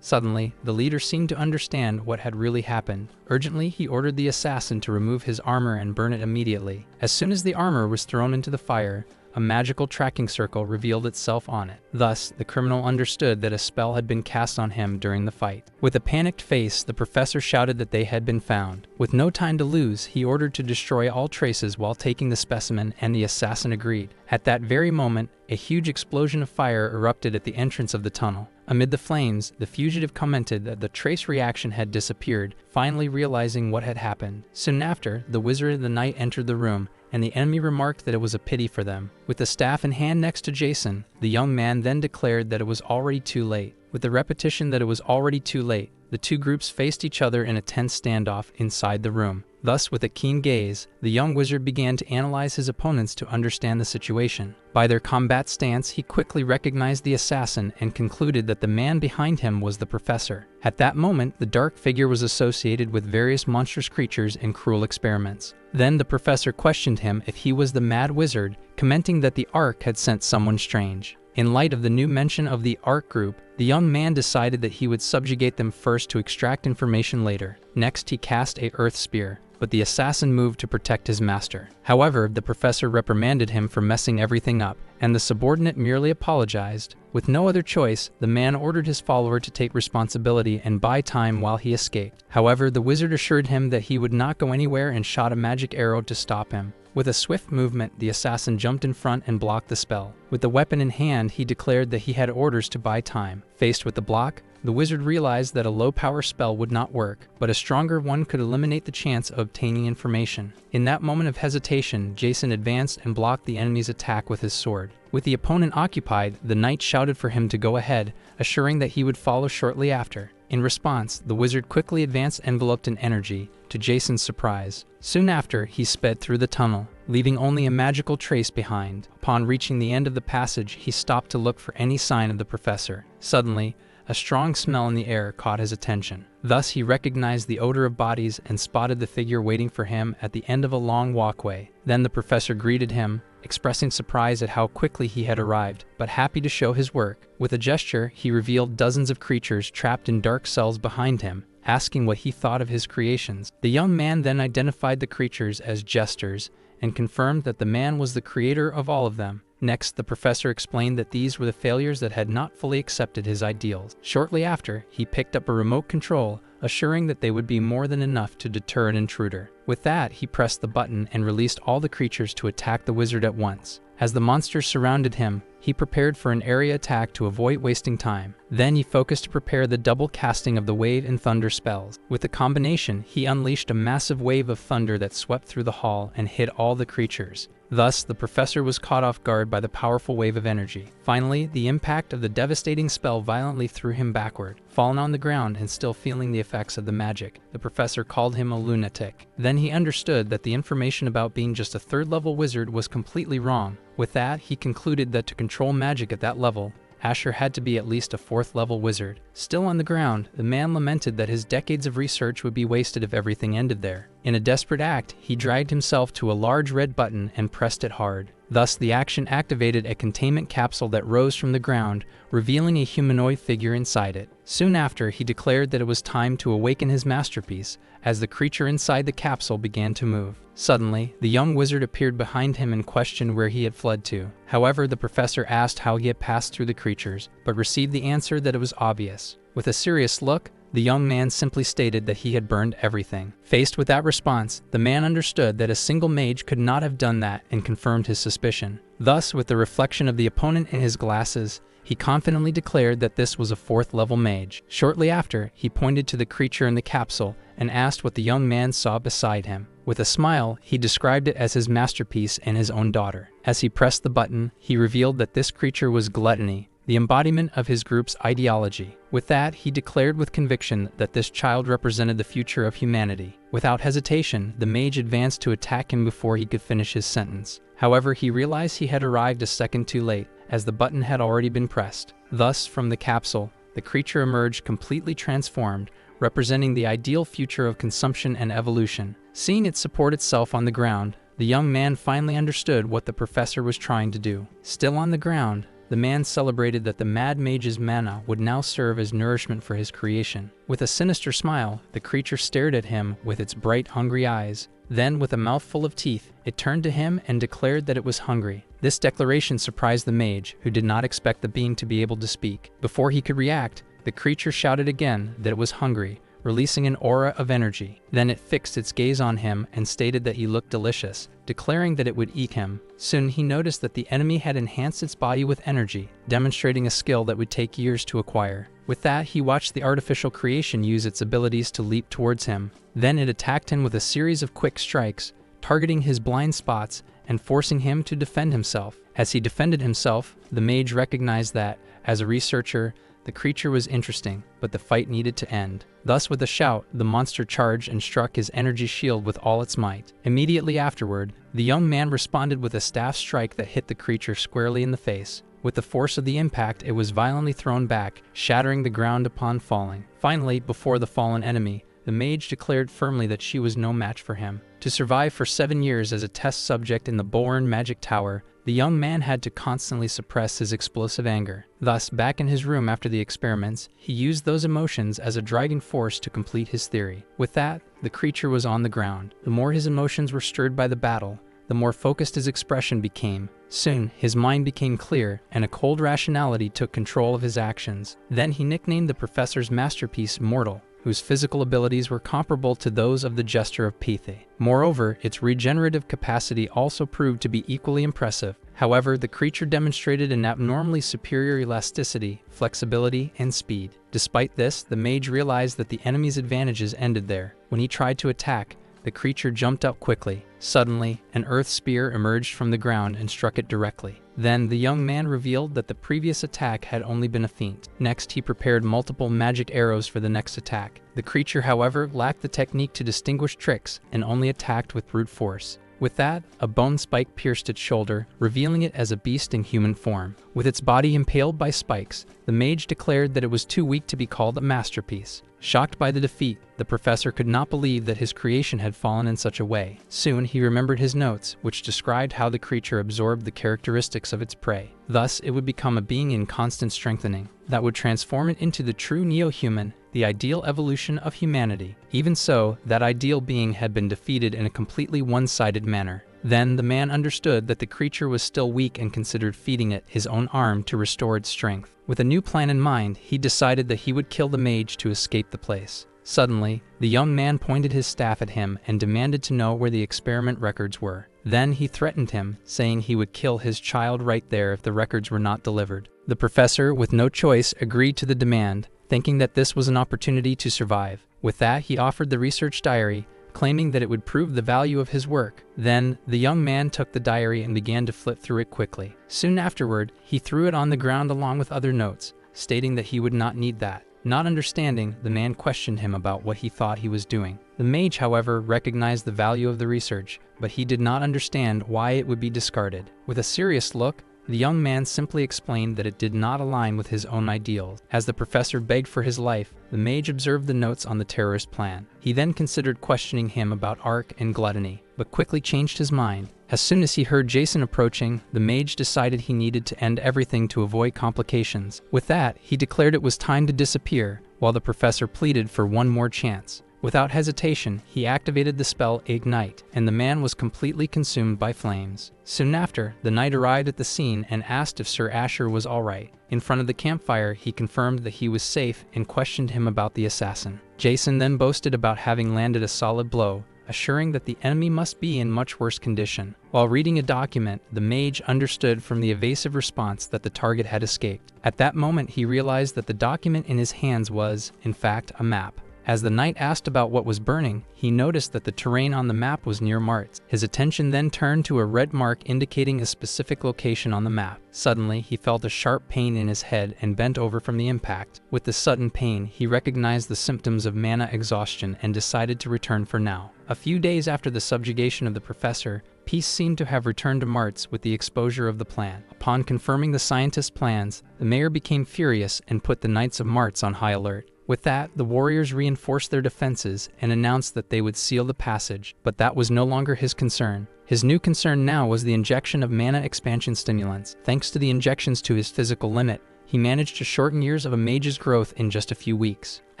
Suddenly, the leader seemed to understand what had really happened. Urgently, he ordered the assassin to remove his armor and burn it immediately. As soon as the armor was thrown into the fire, a magical tracking circle revealed itself on it. Thus, the criminal understood that a spell had been cast on him during the fight. With a panicked face, the professor shouted that they had been found. With no time to lose, he ordered to destroy all traces while taking the specimen, and the assassin agreed. At that very moment, a huge explosion of fire erupted at the entrance of the tunnel. Amid the flames, the fugitive commented that the trace reaction had disappeared, finally realizing what had happened. Soon after, the wizard and the knight entered the room, and the enemy remarked that it was a pity for them. With the staff in hand next to Jason, the young man then declared that it was already too late. With the repetition that it was already too late, the two groups faced each other in a tense standoff inside the room. Thus, with a keen gaze, the young wizard began to analyze his opponents to understand the situation. By their combat stance, he quickly recognized the assassin and concluded that the man behind him was the professor. At that moment, the dark figure was associated with various monstrous creatures and cruel experiments. Then the professor questioned him if he was the mad wizard, commenting that the Ark had sent someone strange. In light of the new mention of the Ark group, the young man decided that he would subjugate them first to extract information later. Next, he cast a earth spear, but the assassin moved to protect his master. However, the professor reprimanded him for messing everything up, and the subordinate merely apologized. With no other choice, the man ordered his follower to take responsibility and buy time while he escaped. However, the wizard assured him that he would not go anywhere and shot a magic arrow to stop him. With a swift movement, the assassin jumped in front and blocked the spell. With the weapon in hand, he declared that he had orders to buy time. Faced with the block, the wizard realized that a low-power spell would not work, but a stronger one could eliminate the chance of obtaining information. In that moment of hesitation, Jason advanced and blocked the enemy's attack with his sword. With the opponent occupied, the knight shouted for him to go ahead, assuring that he would follow shortly after. In response, the wizard quickly advanced enveloped in energy, to Jason's surprise. Soon after, he sped through the tunnel, leaving only a magical trace behind. Upon reaching the end of the passage, he stopped to look for any sign of the professor. Suddenly, a strong smell in the air caught his attention. Thus, he recognized the odor of bodies and spotted the figure waiting for him at the end of a long walkway. Then the professor greeted him, expressing surprise at how quickly he had arrived, but happy to show his work. With a gesture, he revealed dozens of creatures trapped in dark cells behind him, asking what he thought of his creations. The young man then identified the creatures as jesters and confirmed that the man was the creator of all of them. Next, the professor explained that these were the failures that had not fully accepted his ideals. Shortly after, he picked up a remote control, assuring that they would be more than enough to deter an intruder. With that, he pressed the button and released all the creatures to attack the wizard at once. As the monsters surrounded him, he prepared for an area attack to avoid wasting time. Then he focused to prepare the double casting of the wave and thunder spells. With the combination, he unleashed a massive wave of thunder that swept through the hall and hit all the creatures. Thus, the professor was caught off guard by the powerful wave of energy. Finally, the impact of the devastating spell violently threw him backward. Fallen on the ground and still feeling the effects of the magic, the professor called him a lunatic. Then he understood that the information about being just a third-level wizard was completely wrong. With that, he concluded that to control magic at that level, Asher had to be at least a fourth-level wizard. Still on the ground, the man lamented that his decades of research would be wasted if everything ended there. In a desperate act, he dragged himself to a large red button and pressed it hard. Thus, the action activated a containment capsule that rose from the ground, revealing a humanoid figure inside it. Soon after, he declared that it was time to awaken his masterpiece, as the creature inside the capsule began to move. Suddenly, the young wizard appeared behind him and questioned where he had fled to. However, the professor asked how he had passed through the creatures, but received the answer that it was obvious. With a serious look, the young man simply stated that he had burned everything. Faced with that response, the man understood that a single mage could not have done that and confirmed his suspicion. Thus, with the reflection of the opponent in his glasses, he confidently declared that this was a fourth-level mage. Shortly after, he pointed to the creature in the capsule and asked what the young man saw beside him. With a smile, he described it as his masterpiece and his own daughter. As he pressed the button, he revealed that this creature was gluttony, the embodiment of his group's ideology. With that, he declared with conviction that this child represented the future of humanity. Without hesitation, the mage advanced to attack him before he could finish his sentence. However, he realized he had arrived a second too late, as the button had already been pressed. Thus, from the capsule, the creature emerged completely transformed, representing the ideal future of consumption and evolution. Seeing it support itself on the ground, the young man finally understood what the professor was trying to do. Still on the ground, the man celebrated that the Mad Mage's mana would now serve as nourishment for his creation. With a sinister smile, the creature stared at him with its bright, hungry eyes. Then, with a mouthful of teeth, it turned to him and declared that it was hungry. This declaration surprised the mage, who did not expect the being to be able to speak. Before he could react, the creature shouted again that it was hungry, releasing an aura of energy. Then it fixed its gaze on him and stated that he looked delicious, declaring that it would eat him. Soon he noticed that the enemy had enhanced its body with energy, demonstrating a skill that would take years to acquire. With that, he watched the artificial creation use its abilities to leap towards him. Then it attacked him with a series of quick strikes, targeting his blind spots and forcing him to defend himself. As he defended himself, the mage recognized that, as a researcher, the creature was interesting, but the fight needed to end. Thus, with a shout, the monster charged and struck his energy shield with all its might. Immediately afterward, the young man responded with a staff strike that hit the creature squarely in the face. With the force of the impact, it was violently thrown back, shattering the ground upon falling. Finally, before the fallen enemy, the mage declared firmly that she was no match for him. To survive for 7 years as a test subject in the Bourne Magic Tower, the young man had to constantly suppress his explosive anger. Thus, back in his room after the experiments, he used those emotions as a driving force to complete his theory. With that, the creature was on the ground. The more his emotions were stirred by the battle, the more focused his expression became. Soon, his mind became clear, and a cold rationality took control of his actions. Then he nicknamed the professor's masterpiece Mortal, whose physical abilities were comparable to those of the Jester of Pithe. Moreover, its regenerative capacity also proved to be equally impressive. However, the creature demonstrated an abnormally superior elasticity, flexibility, and speed. Despite this, the mage realized that the enemy's advantages ended there. When he tried to attack, the creature jumped up quickly. Suddenly, an earth spear emerged from the ground and struck it directly. Then, the young man revealed that the previous attack had only been a feint. Next, he prepared multiple magic arrows for the next attack. The creature, however, lacked the technique to distinguish tricks and only attacked with brute force. With that, a bone spike pierced its shoulder, revealing it as a beast in human form. With its body impaled by spikes, the mage declared that it was too weak to be called a masterpiece. Shocked by the defeat, the professor could not believe that his creation had fallen in such a way. Soon he remembered his notes, which described how the creature absorbed the characteristics of its prey. Thus, it would become a being in constant strengthening, that would transform it into the true neo-human, the ideal evolution of humanity. Even so, that ideal being had been defeated in a completely one-sided manner. Then the man understood that the creature was still weak and considered feeding it his own arm to restore its strength. With a new plan in mind, he decided that he would kill the mage to escape the place. Suddenly, the young man pointed his staff at him and demanded to know where the experiment records were. Then he threatened him, saying he would kill his child right there if the records were not delivered. The professor, with no choice, agreed to the demand, thinking that this was an opportunity to survive. With that, he offered the research diary, claiming that it would prove the value of his work. Then, the young man took the diary and began to flip through it quickly. Soon afterward, he threw it on the ground along with other notes, stating that he would not need that. Not understanding, the man questioned him about what he thought he was doing. The mage, however, recognized the value of the research, but he did not understand why it would be discarded. With a serious look, the young man simply explained that it did not align with his own ideals. As the professor begged for his life, the mage observed the notes on the terrorist plan. He then considered questioning him about arc and gluttony, but quickly changed his mind. As soon as he heard Jason approaching, the mage decided he needed to end everything to avoid complications. With that, he declared it was time to disappear, while the professor pleaded for one more chance. Without hesitation, he activated the spell Ignite, and the man was completely consumed by flames. Soon after, the knight arrived at the scene and asked if Sir Asher was alright. In front of the campfire, he confirmed that he was safe and questioned him about the assassin. Jason then boasted about having landed a solid blow, assuring that the enemy must be in much worse condition. While reading a document, the mage understood from the evasive response that the target had escaped. At that moment, he realized that the document in his hands was, in fact, a map. As the knight asked about what was burning, he noticed that the terrain on the map was near Martz. His attention then turned to a red mark indicating a specific location on the map. Suddenly, he felt a sharp pain in his head and bent over from the impact. With the sudden pain, he recognized the symptoms of mana exhaustion and decided to return for now. A few days after the subjugation of the professor, peace seemed to have returned to Martz with the exposure of the plan. Upon confirming the scientist's plans, the mayor became furious and put the Knights of Martz on high alert. With that, the warriors reinforced their defenses and announced that they would seal the passage, but that was no longer his concern. His new concern now was the injection of mana expansion stimulants. Thanks to the injections to his physical limit, he managed to shorten years of a mage's growth in just a few weeks.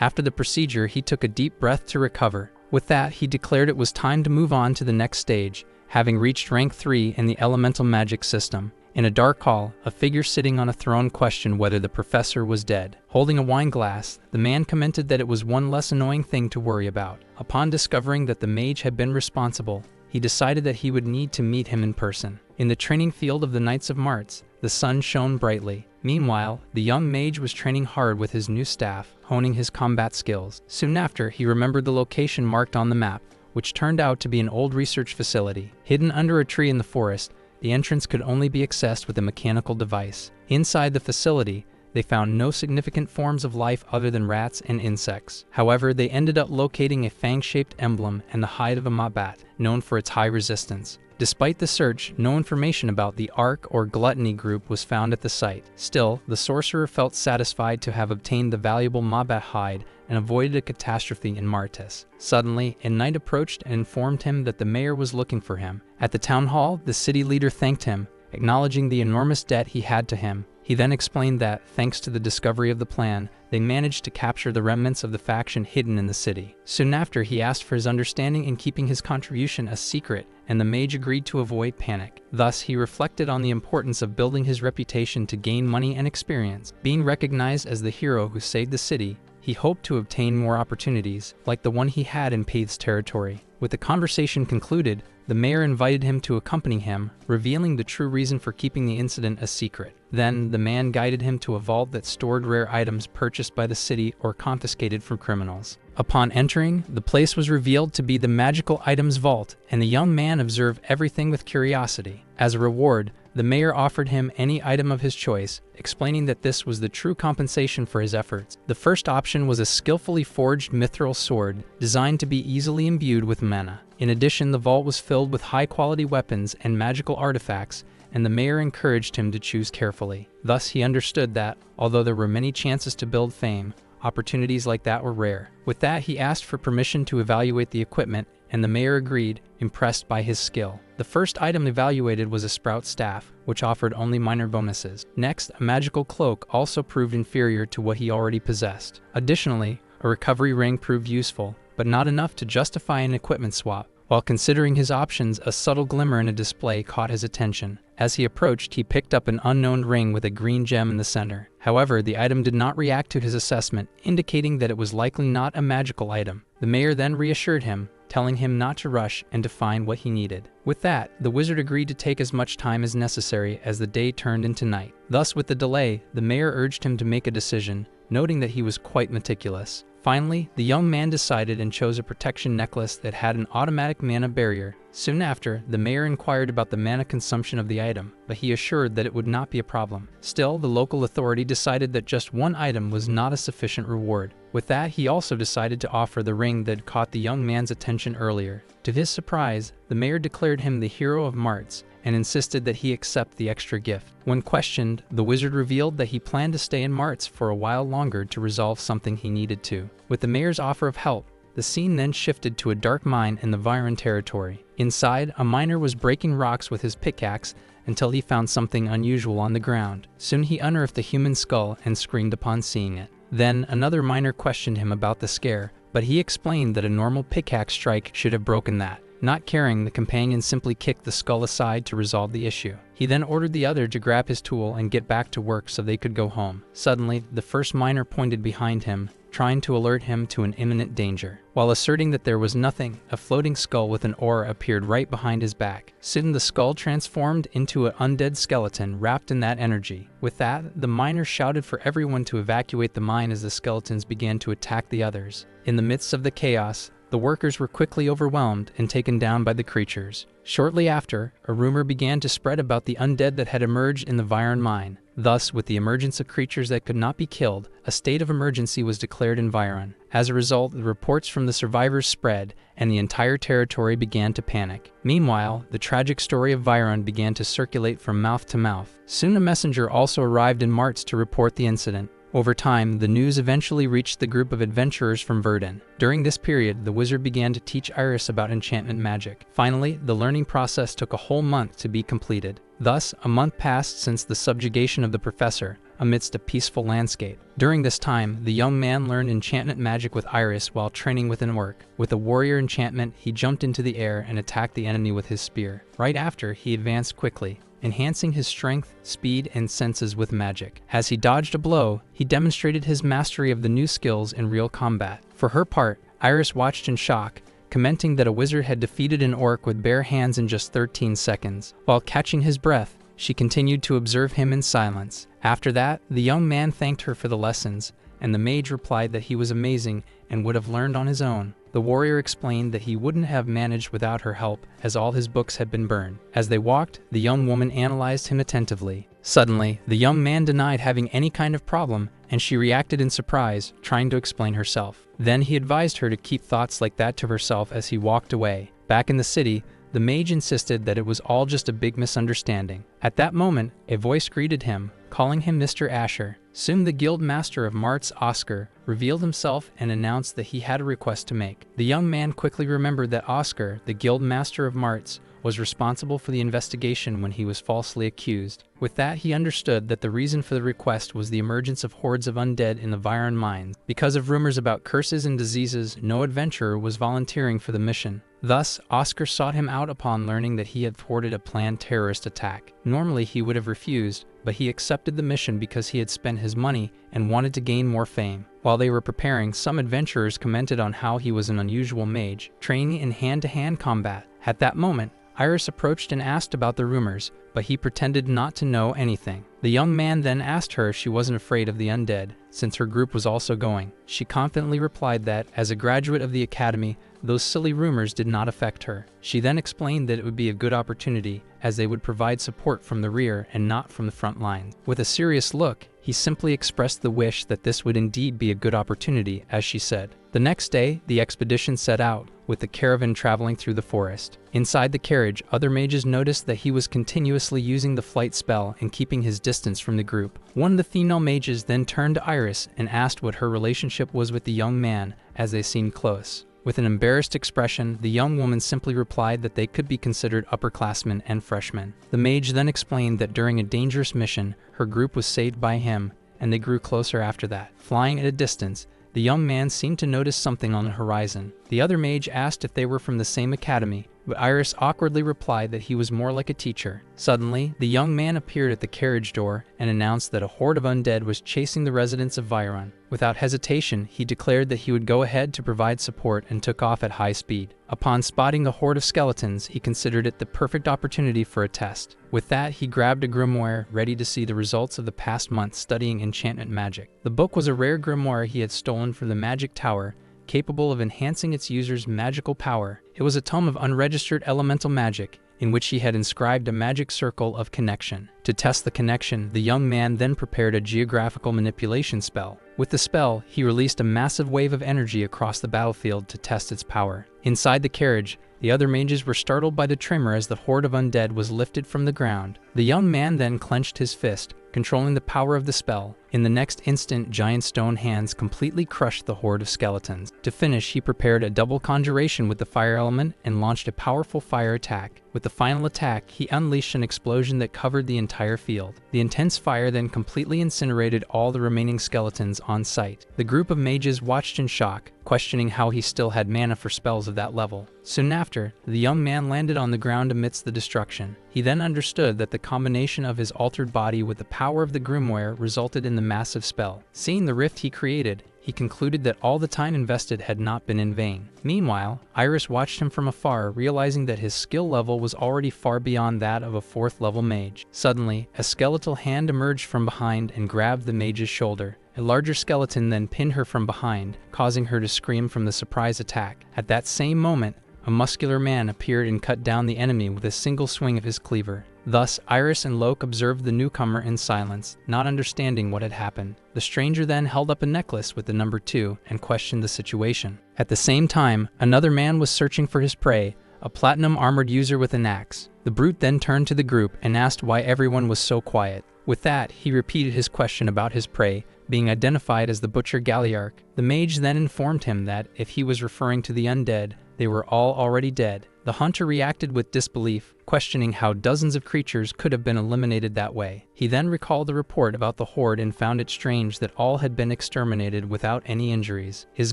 After the procedure, he took a deep breath to recover. With that, he declared it was time to move on to the next stage, having reached rank 3 in the elemental magic system. In a dark hall, a figure sitting on a throne questioned whether the professor was dead. Holding a wine glass, the man commented that it was one less annoying thing to worry about. Upon discovering that the mage had been responsible, he decided that he would need to meet him in person. In the training field of the Knights of Martz, the sun shone brightly. Meanwhile, the young mage was training hard with his new staff, honing his combat skills. Soon after, he remembered the location marked on the map, which turned out to be an old research facility. Hidden under a tree in the forest, the entrance could only be accessed with a mechanical device. Inside the facility, they found no significant forms of life other than rats and insects. However, they ended up locating a fang-shaped emblem and the hide of a mabat, known for its high resistance. Despite the search, no information about the Arc or Gluttony group was found at the site. Still, the sorcerer felt satisfied to have obtained the valuable mabat hide and avoided a catastrophe in Martz. Suddenly, a knight approached and informed him that the mayor was looking for him. At the town hall, the city leader thanked him, acknowledging the enormous debt he had to him. He then explained that, thanks to the discovery of the plan, they managed to capture the remnants of the faction hidden in the city. Soon after, he asked for his understanding in keeping his contribution a secret, and the mage agreed to avoid panic. Thus, he reflected on the importance of building his reputation to gain money and experience. Being recognized as the hero who saved the city, he hoped to obtain more opportunities, like the one he had in Paith's territory. With the conversation concluded, the mayor invited him to accompany him, revealing the true reason for keeping the incident a secret. Then, the man guided him to a vault that stored rare items purchased by the city or confiscated from criminals. Upon entering, the place was revealed to be the magical items vault, and the young man observed everything with curiosity. As a reward, the mayor offered him any item of his choice, explaining that this was the true compensation for his efforts. The first option was a skillfully forged mithril sword, designed to be easily imbued with mana. In addition, the vault was filled with high-quality weapons and magical artifacts, and the mayor encouraged him to choose carefully. Thus, he understood that, although there were many chances to build fame, opportunities like that were rare. With that, he asked for permission to evaluate the equipment, and the mayor agreed, impressed by his skill. The first item evaluated was a sprout staff, which offered only minor bonuses. Next, a magical cloak also proved inferior to what he already possessed. Additionally, a recovery ring proved useful, but not enough to justify an equipment swap. While considering his options, a subtle glimmer in a display caught his attention. As he approached, he picked up an unknown ring with a green gem in the center. However, the item did not react to his assessment, indicating that it was likely not a magical item. The mayor then reassured him, telling him not to rush and to find what he needed. With that, the wizard agreed to take as much time as necessary as the day turned into night. Thus, with the delay, the mayor urged him to make a decision, noting that he was quite meticulous. Finally, the young man decided and chose a protection necklace that had an automatic mana barrier. Soon after, the mayor inquired about the mana consumption of the item, but he assured that it would not be a problem. Still, the local authority decided that just one item was not a sufficient reward. With that, he also decided to offer the ring that caught the young man's attention earlier. To his surprise, the mayor declared him the hero of Marts and insisted that he accept the extra gift. When questioned, the wizard revealed that he planned to stay in Marts for a while longer to resolve something he needed to. With the mayor's offer of help, the scene then shifted to a dark mine in the Viron territory. Inside, a miner was breaking rocks with his pickaxe until he found something unusual on the ground. Soon he unearthed a human skull and screamed upon seeing it. Then another miner questioned him about the scare, but he explained that a normal pickaxe strike should have broken that. Not caring, the companion simply kicked the skull aside to resolve the issue. He then ordered the other to grab his tool and get back to work so they could go home. Suddenly, the first miner pointed behind him, trying to alert him to an imminent danger. While asserting that there was nothing, a floating skull with an aura appeared right behind his back. Soon the skull transformed into an undead skeleton wrapped in that energy. With that, the miner shouted for everyone to evacuate the mine as the skeletons began to attack the others. In the midst of the chaos, the workers were quickly overwhelmed and taken down by the creatures. Shortly after, a rumor began to spread about the undead that had emerged in the Viron mine. Thus, with the emergence of creatures that could not be killed, a state of emergency was declared in Viron. As a result, the reports from the survivors spread, and the entire territory began to panic. Meanwhile, the tragic story of Viron began to circulate from mouth to mouth. Soon a messenger also arrived in Marts to report the incident. Over time, the news eventually reached the group of adventurers from Verdun. During this period, the wizard began to teach Iris about enchantment magic. Finally, the learning process took a whole month to be completed. Thus, a month passed since the subjugation of the professor, amidst a peaceful landscape. During this time, the young man learned enchantment magic with Iris while training within work. With a warrior enchantment, he jumped into the air and attacked the enemy with his spear. Right after, he advanced quickly, enhancing his strength, speed, and senses with magic. As he dodged a blow, he demonstrated his mastery of the new skills in real combat. For her part, Iris watched in shock, commenting that a wizard had defeated an orc with bare hands in just 13 seconds. While catching his breath, she continued to observe him in silence. After that, the young man thanked her for the lessons, and the mage replied that he was amazing and would have learned on his own. The warrior explained that he wouldn't have managed without her help, as all his books had been burned. As they walked, the young woman analyzed him attentively. Suddenly, the young man denied having any kind of problem, and she reacted in surprise, trying to explain herself. Then he advised her to keep thoughts like that to herself as he walked away. Back in the city, the mage insisted that it was all just a big misunderstanding. At that moment, a voice greeted him, calling him Mr. Asher. Soon the guild master of Marts, Oscar, revealed himself and announced that he had a request to make. The young man quickly remembered that Oscar, the guild master of Marts, was responsible for the investigation when he was falsely accused. With that, he understood that the reason for the request was the emergence of hordes of undead in the Viron mines. Because of rumors about curses and diseases, no adventurer was volunteering for the mission. Thus, Oscar sought him out upon learning that he had thwarted a planned terrorist attack. Normally, he would have refused, but he accepted the mission because he had spent his money and wanted to gain more fame. While they were preparing, some adventurers commented on how he was an unusual mage, training in hand-to-hand combat. At that moment, Iris approached and asked about the rumors, but he pretended not to know anything. The young man then asked her if she wasn't afraid of the undead, since her group was also going. She confidently replied that, as a graduate of the academy, those silly rumors did not affect her. She then explained that it would be a good opportunity, as they would provide support from the rear and not from the front lines. With a serious look, he simply expressed the wish that this would indeed be a good opportunity, as she said. The next day, the expedition set out, with the caravan traveling through the forest. Inside the carriage, other mages noticed that he was continuously using the flight spell and keeping his distance from the group. One of the female mages then turned to Iris and asked what her relationship was with the young man, as they seemed close. With an embarrassed expression, the young woman simply replied that they could be considered upperclassmen and freshmen. The mage then explained that during a dangerous mission, her group was saved by him, and they grew closer after that. Flying at a distance, the young man seemed to notice something on the horizon. The other mage asked if they were from the same academy, but Iris awkwardly replied that he was more like a teacher. Suddenly, the young man appeared at the carriage door and announced that a horde of undead was chasing the residents of Viron. Without hesitation, he declared that he would go ahead to provide support and took off at high speed. Upon spotting the horde of skeletons, he considered it the perfect opportunity for a test. With that, he grabbed a grimoire, ready to see the results of the past month studying enchantment magic. The book was a rare grimoire he had stolen from the magic tower, capable of enhancing its user's magical power. It was a tome of unregistered elemental magic, in which he had inscribed a magic circle of connection. To test the connection, the young man then prepared a geographical manipulation spell. With the spell, he released a massive wave of energy across the battlefield to test its power. Inside the carriage, the other mages were startled by the tremor as the horde of undead was lifted from the ground. The young man then clenched his fist, controlling the power of the spell. In the next instant, giant stone hands completely crushed the horde of skeletons. To finish, he prepared a double conjuration with the fire element and launched a powerful fire attack. With the final attack, he unleashed an explosion that covered the entire field. The intense fire then completely incinerated all the remaining skeletons on site. The group of mages watched in shock, questioning how he still had mana for spells of that level. Soon after, the young man landed on the ground amidst the destruction. He then understood that the combination of his altered body with the power of the grimoire resulted in the massive spell. Seeing the rift he created, he concluded that all the time invested had not been in vain. Meanwhile, Iris watched him from afar, realizing that his skill level was already far beyond that of a 4th level mage. Suddenly, a skeletal hand emerged from behind and grabbed the mage's shoulder. A larger skeleton then pinned her from behind, causing her to scream from the surprise attack. At that same moment, a muscular man appeared and cut down the enemy with a single swing of his cleaver. Thus, Iris and Locke observed the newcomer in silence, not understanding what had happened. The stranger then held up a necklace with the number 2 and questioned the situation. At the same time, another man was searching for his prey, a platinum-armored user with an axe. The brute then turned to the group and asked why everyone was so quiet. With that, he repeated his question about his prey, being identified as the butcher Galliarch. The mage then informed him that, if he was referring to the undead, they were all already dead. The hunter reacted with disbelief, questioning how dozens of creatures could have been eliminated that way. He then recalled the report about the horde and found it strange that all had been exterminated without any injuries. His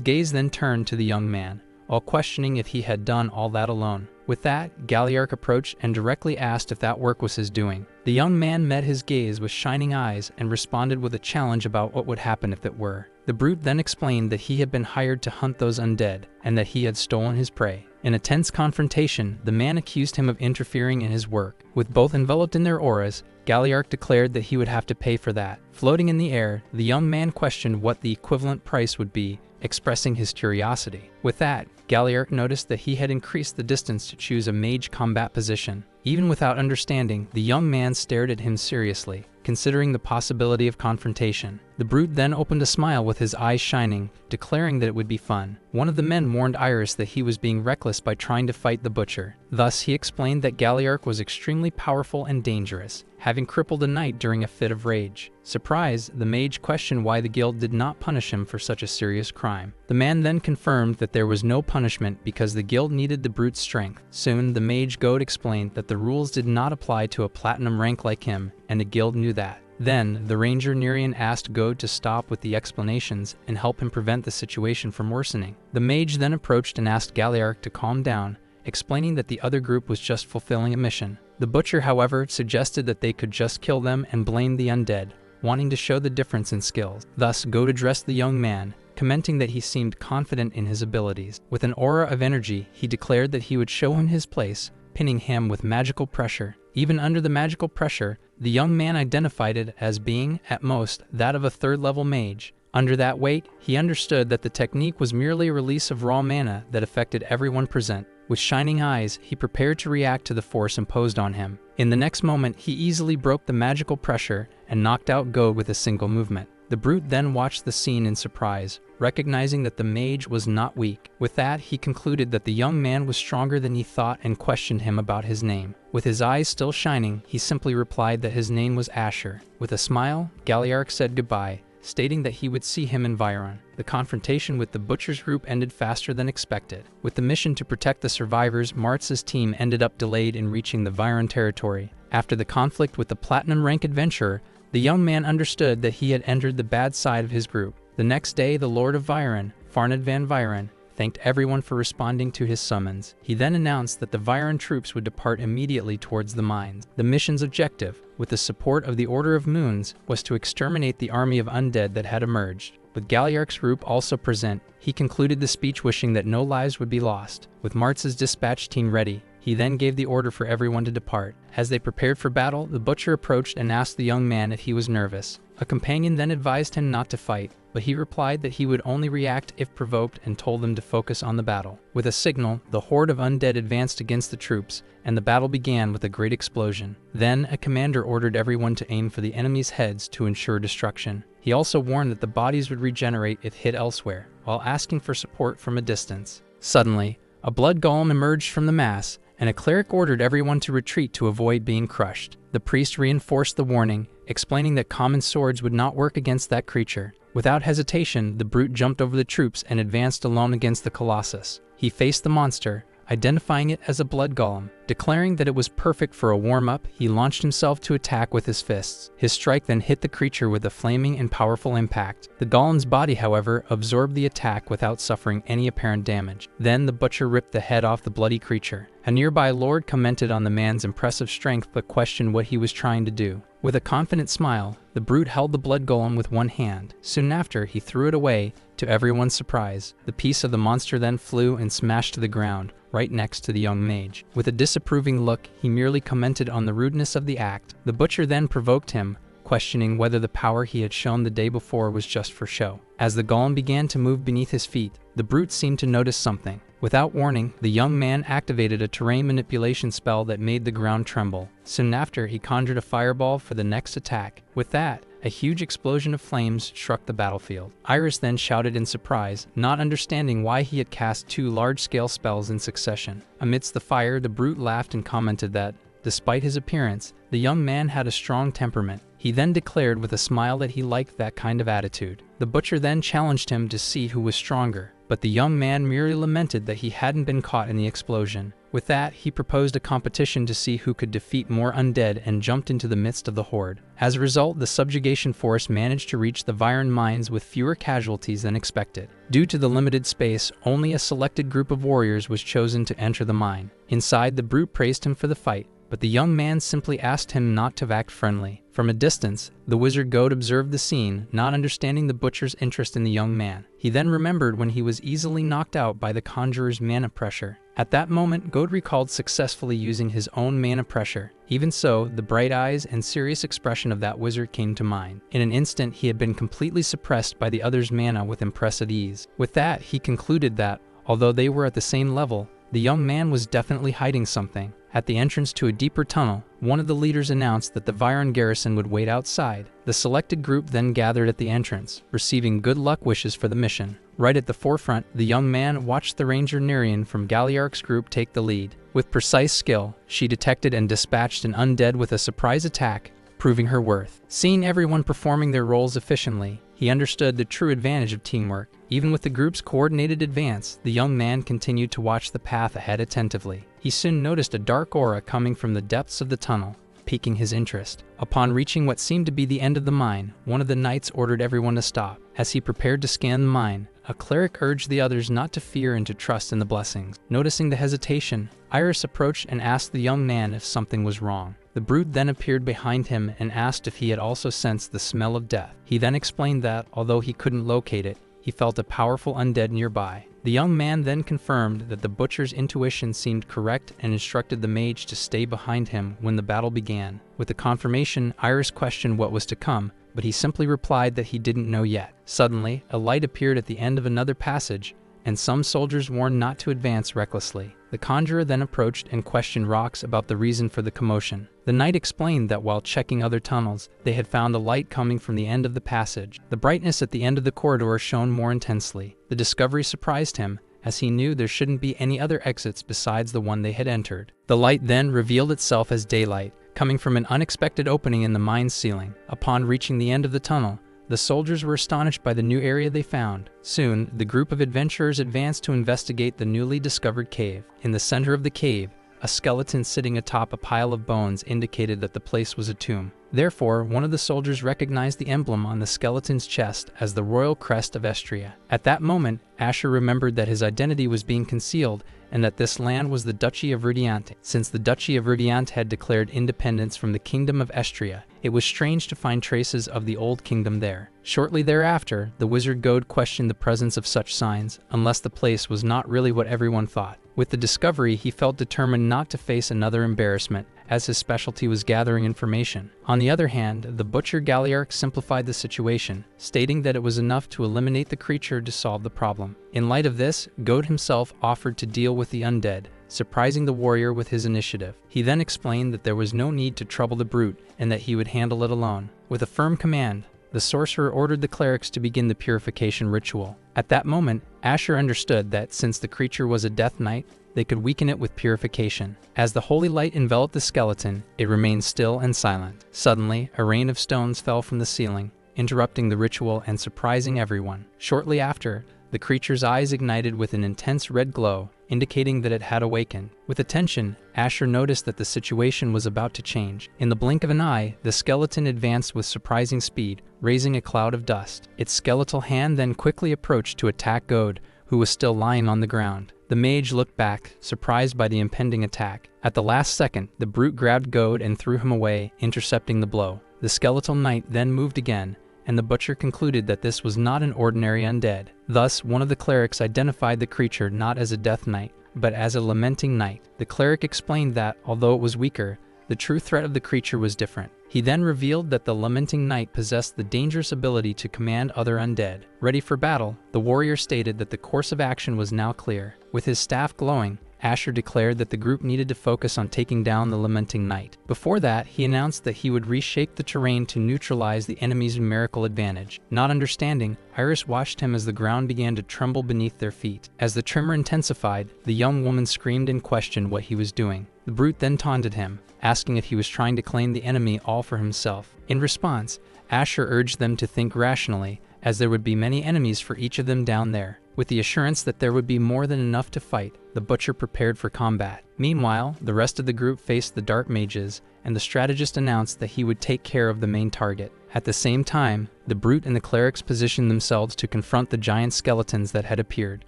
gaze then turned to the young man, while questioning if he had done all that alone. With that, Galliarch approached and directly asked if that work was his doing. The young man met his gaze with shining eyes and responded with a challenge about what would happen if it were. The brute then explained that he had been hired to hunt those undead, and that he had stolen his prey. In a tense confrontation, the man accused him of interfering in his work. With both enveloped in their auras, Galliarch declared that he would have to pay for that. Floating in the air, the young man questioned what the equivalent price would be, expressing his curiosity. With that, Galliarch noticed that he had increased the distance to choose a mage combat position. Even without understanding, the young man stared at him seriously, considering the possibility of confrontation. The brute then opened a smile with his eyes shining, declaring that it would be fun. One of the men warned Iris that he was being reckless by trying to fight the butcher. Thus, he explained that Galliarch was extremely powerful and dangerous, having crippled a knight during a fit of rage. Surprised, the mage questioned why the guild did not punish him for such a serious crime. The man then confirmed that there was no punishment because the guild needed the brute's strength. Soon, the mage goat explained that the rules did not apply to a platinum rank like him, and the guild knew that. Then, the ranger Nerian asked Gode to stop with the explanations and help him prevent the situation from worsening. The mage then approached and asked Galliarch to calm down, explaining that the other group was just fulfilling a mission. The butcher, however, suggested that they could just kill them and blame the undead, wanting to show the difference in skills. Thus, Gode addressed the young man, commenting that he seemed confident in his abilities. With an aura of energy, he declared that he would show him his place, pinning him with magical pressure. Even under the magical pressure, the young man identified it as being, at most, that of a 3rd-level mage. Under that weight, he understood that the technique was merely a release of raw mana that affected everyone present. With shining eyes, he prepared to react to the force imposed on him. In the next moment, he easily broke the magical pressure and knocked out Gode with a single movement. The brute then watched the scene in surprise, recognizing that the mage was not weak. With that, he concluded that the young man was stronger than he thought and questioned him about his name. With his eyes still shining, he simply replied that his name was Asher. With a smile, Galliarch said goodbye, stating that he would see him in Viron. The confrontation with the butcher's group ended faster than expected. With the mission to protect the survivors, Martz's team ended up delayed in reaching the Viron territory. After the conflict with the platinum rank adventurer, the young man understood that he had entered the bad side of his group. The next day, the Lord of Viren, Farned van Viren, thanked everyone for responding to his summons. He then announced that the Viren troops would depart immediately towards the mines. The mission's objective, with the support of the Order of Moons, was to exterminate the army of undead that had emerged. With Galliarch's group also present, he concluded the speech wishing that no lives would be lost. With Martz's dispatch team ready, he then gave the order for everyone to depart. As they prepared for battle, the butcher approached and asked the young man if he was nervous. A companion then advised him not to fight, but he replied that he would only react if provoked and told them to focus on the battle. With a signal, the horde of undead advanced against the troops, and the battle began with a great explosion. Then, a commander ordered everyone to aim for the enemy's heads to ensure destruction. He also warned that the bodies would regenerate if hit elsewhere, while asking for support from a distance. Suddenly, a blood golem emerged from the mass, and a cleric ordered everyone to retreat to avoid being crushed. The priest reinforced the warning, explaining that common swords would not work against that creature. Without hesitation, the brute jumped over the troops and advanced alone against the colossus. He faced the monster, identifying it as a blood golem. Declaring that it was perfect for a warm-up, he launched himself to attack with his fists. His strike then hit the creature with a flaming and powerful impact. The golem's body, however, absorbed the attack without suffering any apparent damage. Then the butcher ripped the head off the bloody creature. A nearby lord commented on the man's impressive strength but questioned what he was trying to do. With a confident smile, the brute held the blood golem with one hand. Soon after, he threw it away, to everyone's surprise. The piece of the monster then flew and smashed to the ground, right next to the young mage. With a disapproving look, he merely commented on the rudeness of the act. The butcher then provoked him, questioning whether the power he had shown the day before was just for show. As the golem began to move beneath his feet, the brute seemed to notice something. Without warning, the young man activated a terrain manipulation spell that made the ground tremble. Soon after, he conjured a fireball for the next attack. With that, a huge explosion of flames struck the battlefield. Iris then shouted in surprise, not understanding why he had cast two large-scale spells in succession. Amidst the fire, the brute laughed and commented that, despite his appearance, the young man had a strong temperament. He then declared with a smile that he liked that kind of attitude. The butcher then challenged him to see who was stronger, but the young man merely lamented that he hadn't been caught in the explosion. With that, he proposed a competition to see who could defeat more undead and jumped into the midst of the horde. As a result, the subjugation force managed to reach the Viren mines with fewer casualties than expected. Due to the limited space, only a selected group of warriors was chosen to enter the mine. Inside, the brute praised him for the fight, but the young man simply asked him not to act friendly. From a distance, the wizard goat observed the scene, not understanding the butcher's interest in the young man. He then remembered when he was easily knocked out by the conjurer's mana pressure. At that moment, Goad recalled successfully using his own mana pressure. Even so, the bright eyes and serious expression of that wizard came to mind. In an instant, he had been completely suppressed by the other's mana with impressive ease. With that, he concluded that, although they were at the same level, the young man was definitely hiding something. At the entrance to a deeper tunnel, one of the leaders announced that the Viren garrison would wait outside. The selected group then gathered at the entrance, receiving good luck wishes for the mission. Right at the forefront, the young man watched the ranger Nerian from Galliarch's group take the lead. With precise skill, she detected and dispatched an undead with a surprise attack, proving her worth. Seeing everyone performing their roles efficiently, he understood the true advantage of teamwork. Even with the group's coordinated advance, the young man continued to watch the path ahead attentively. He soon noticed a dark aura coming from the depths of the tunnel, piquing his interest. Upon reaching what seemed to be the end of the mine, one of the knights ordered everyone to stop. As he prepared to scan the mine, a cleric urged the others not to fear and to trust in the blessings. Noticing the hesitation, Iris approached and asked the young man if something was wrong. The brute then appeared behind him and asked if he had also sensed the smell of death. He then explained that, although he couldn't locate it, he felt a powerful undead nearby. The young man then confirmed that the butcher's intuition seemed correct and instructed the mage to stay behind him when the battle began. With the confirmation, Iris questioned what was to come, but he simply replied that he didn't know yet. Suddenly, a light appeared at the end of another passage, and some soldiers warned not to advance recklessly. The conjurer then approached and questioned Rox about the reason for the commotion. The knight explained that while checking other tunnels, they had found a light coming from the end of the passage. The brightness at the end of the corridor shone more intensely. The discovery surprised him, as he knew there shouldn't be any other exits besides the one they had entered. The light then revealed itself as daylight, coming from an unexpected opening in the mine's ceiling. Upon reaching the end of the tunnel, the soldiers were astonished by the new area they found. Soon, the group of adventurers advanced to investigate the newly discovered cave. In the center of the cave, a skeleton sitting atop a pile of bones indicated that the place was a tomb. Therefore, one of the soldiers recognized the emblem on the skeleton's chest as the royal crest of Estria. At that moment, Asher remembered that his identity was being concealed and that this land was the Duchy of Rudiante. Since the Duchy of Rudiante had declared independence from the Kingdom of Estria, it was strange to find traces of the old kingdom there. Shortly thereafter, the wizard Gode questioned the presence of such signs, unless the place was not really what everyone thought. With the discovery, he felt determined not to face another embarrassment, as his specialty was gathering information. On the other hand, the butcher Galliarch simplified the situation, stating that it was enough to eliminate the creature to solve the problem. In light of this, Gode himself offered to deal with the undead, surprising the warrior with his initiative. He then explained that there was no need to trouble the brute and that he would handle it alone. With a firm command, the sorcerer ordered the clerics to begin the purification ritual. At that moment, Asher understood that since the creature was a death knight, they could weaken it with purification. As the holy light enveloped the skeleton, it remained still and silent. Suddenly, a rain of stones fell from the ceiling, interrupting the ritual and surprising everyone. Shortly after, the creature's eyes ignited with an intense red glow, indicating that it had awakened. With attention, Asher noticed that the situation was about to change. In the blink of an eye, the skeleton advanced with surprising speed, raising a cloud of dust. Its skeletal hand then quickly approached to attack Gode, who was still lying on the ground. The mage looked back, surprised by the impending attack. At the last second, the brute grabbed Gode and threw him away, intercepting the blow. The skeletal knight then moved again, and the butcher concluded that this was not an ordinary undead. Thus, one of the clerics identified the creature not as a death knight, but as a lamenting knight. The cleric explained that, although it was weaker, the true threat of the creature was different. He then revealed that the lamenting knight possessed the dangerous ability to command other undead. Ready for battle, the warrior stated that the course of action was now clear. With his staff glowing, Asher declared that the group needed to focus on taking down the lamenting knight. Before that, he announced that he would reshape the terrain to neutralize the enemy's numerical advantage. Not understanding, Iris watched him as the ground began to tremble beneath their feet. As the tremor intensified, the young woman screamed and questioned what he was doing. The brute then taunted him, asking if he was trying to claim the enemy all for himself. In response, Asher urged them to think rationally, as there would be many enemies for each of them down there. With the assurance that there would be more than enough to fight, the butcher prepared for combat. Meanwhile, the rest of the group faced the dark mages, and the strategist announced that he would take care of the main target. At the same time, the brute and the clerics positioned themselves to confront the giant skeletons that had appeared.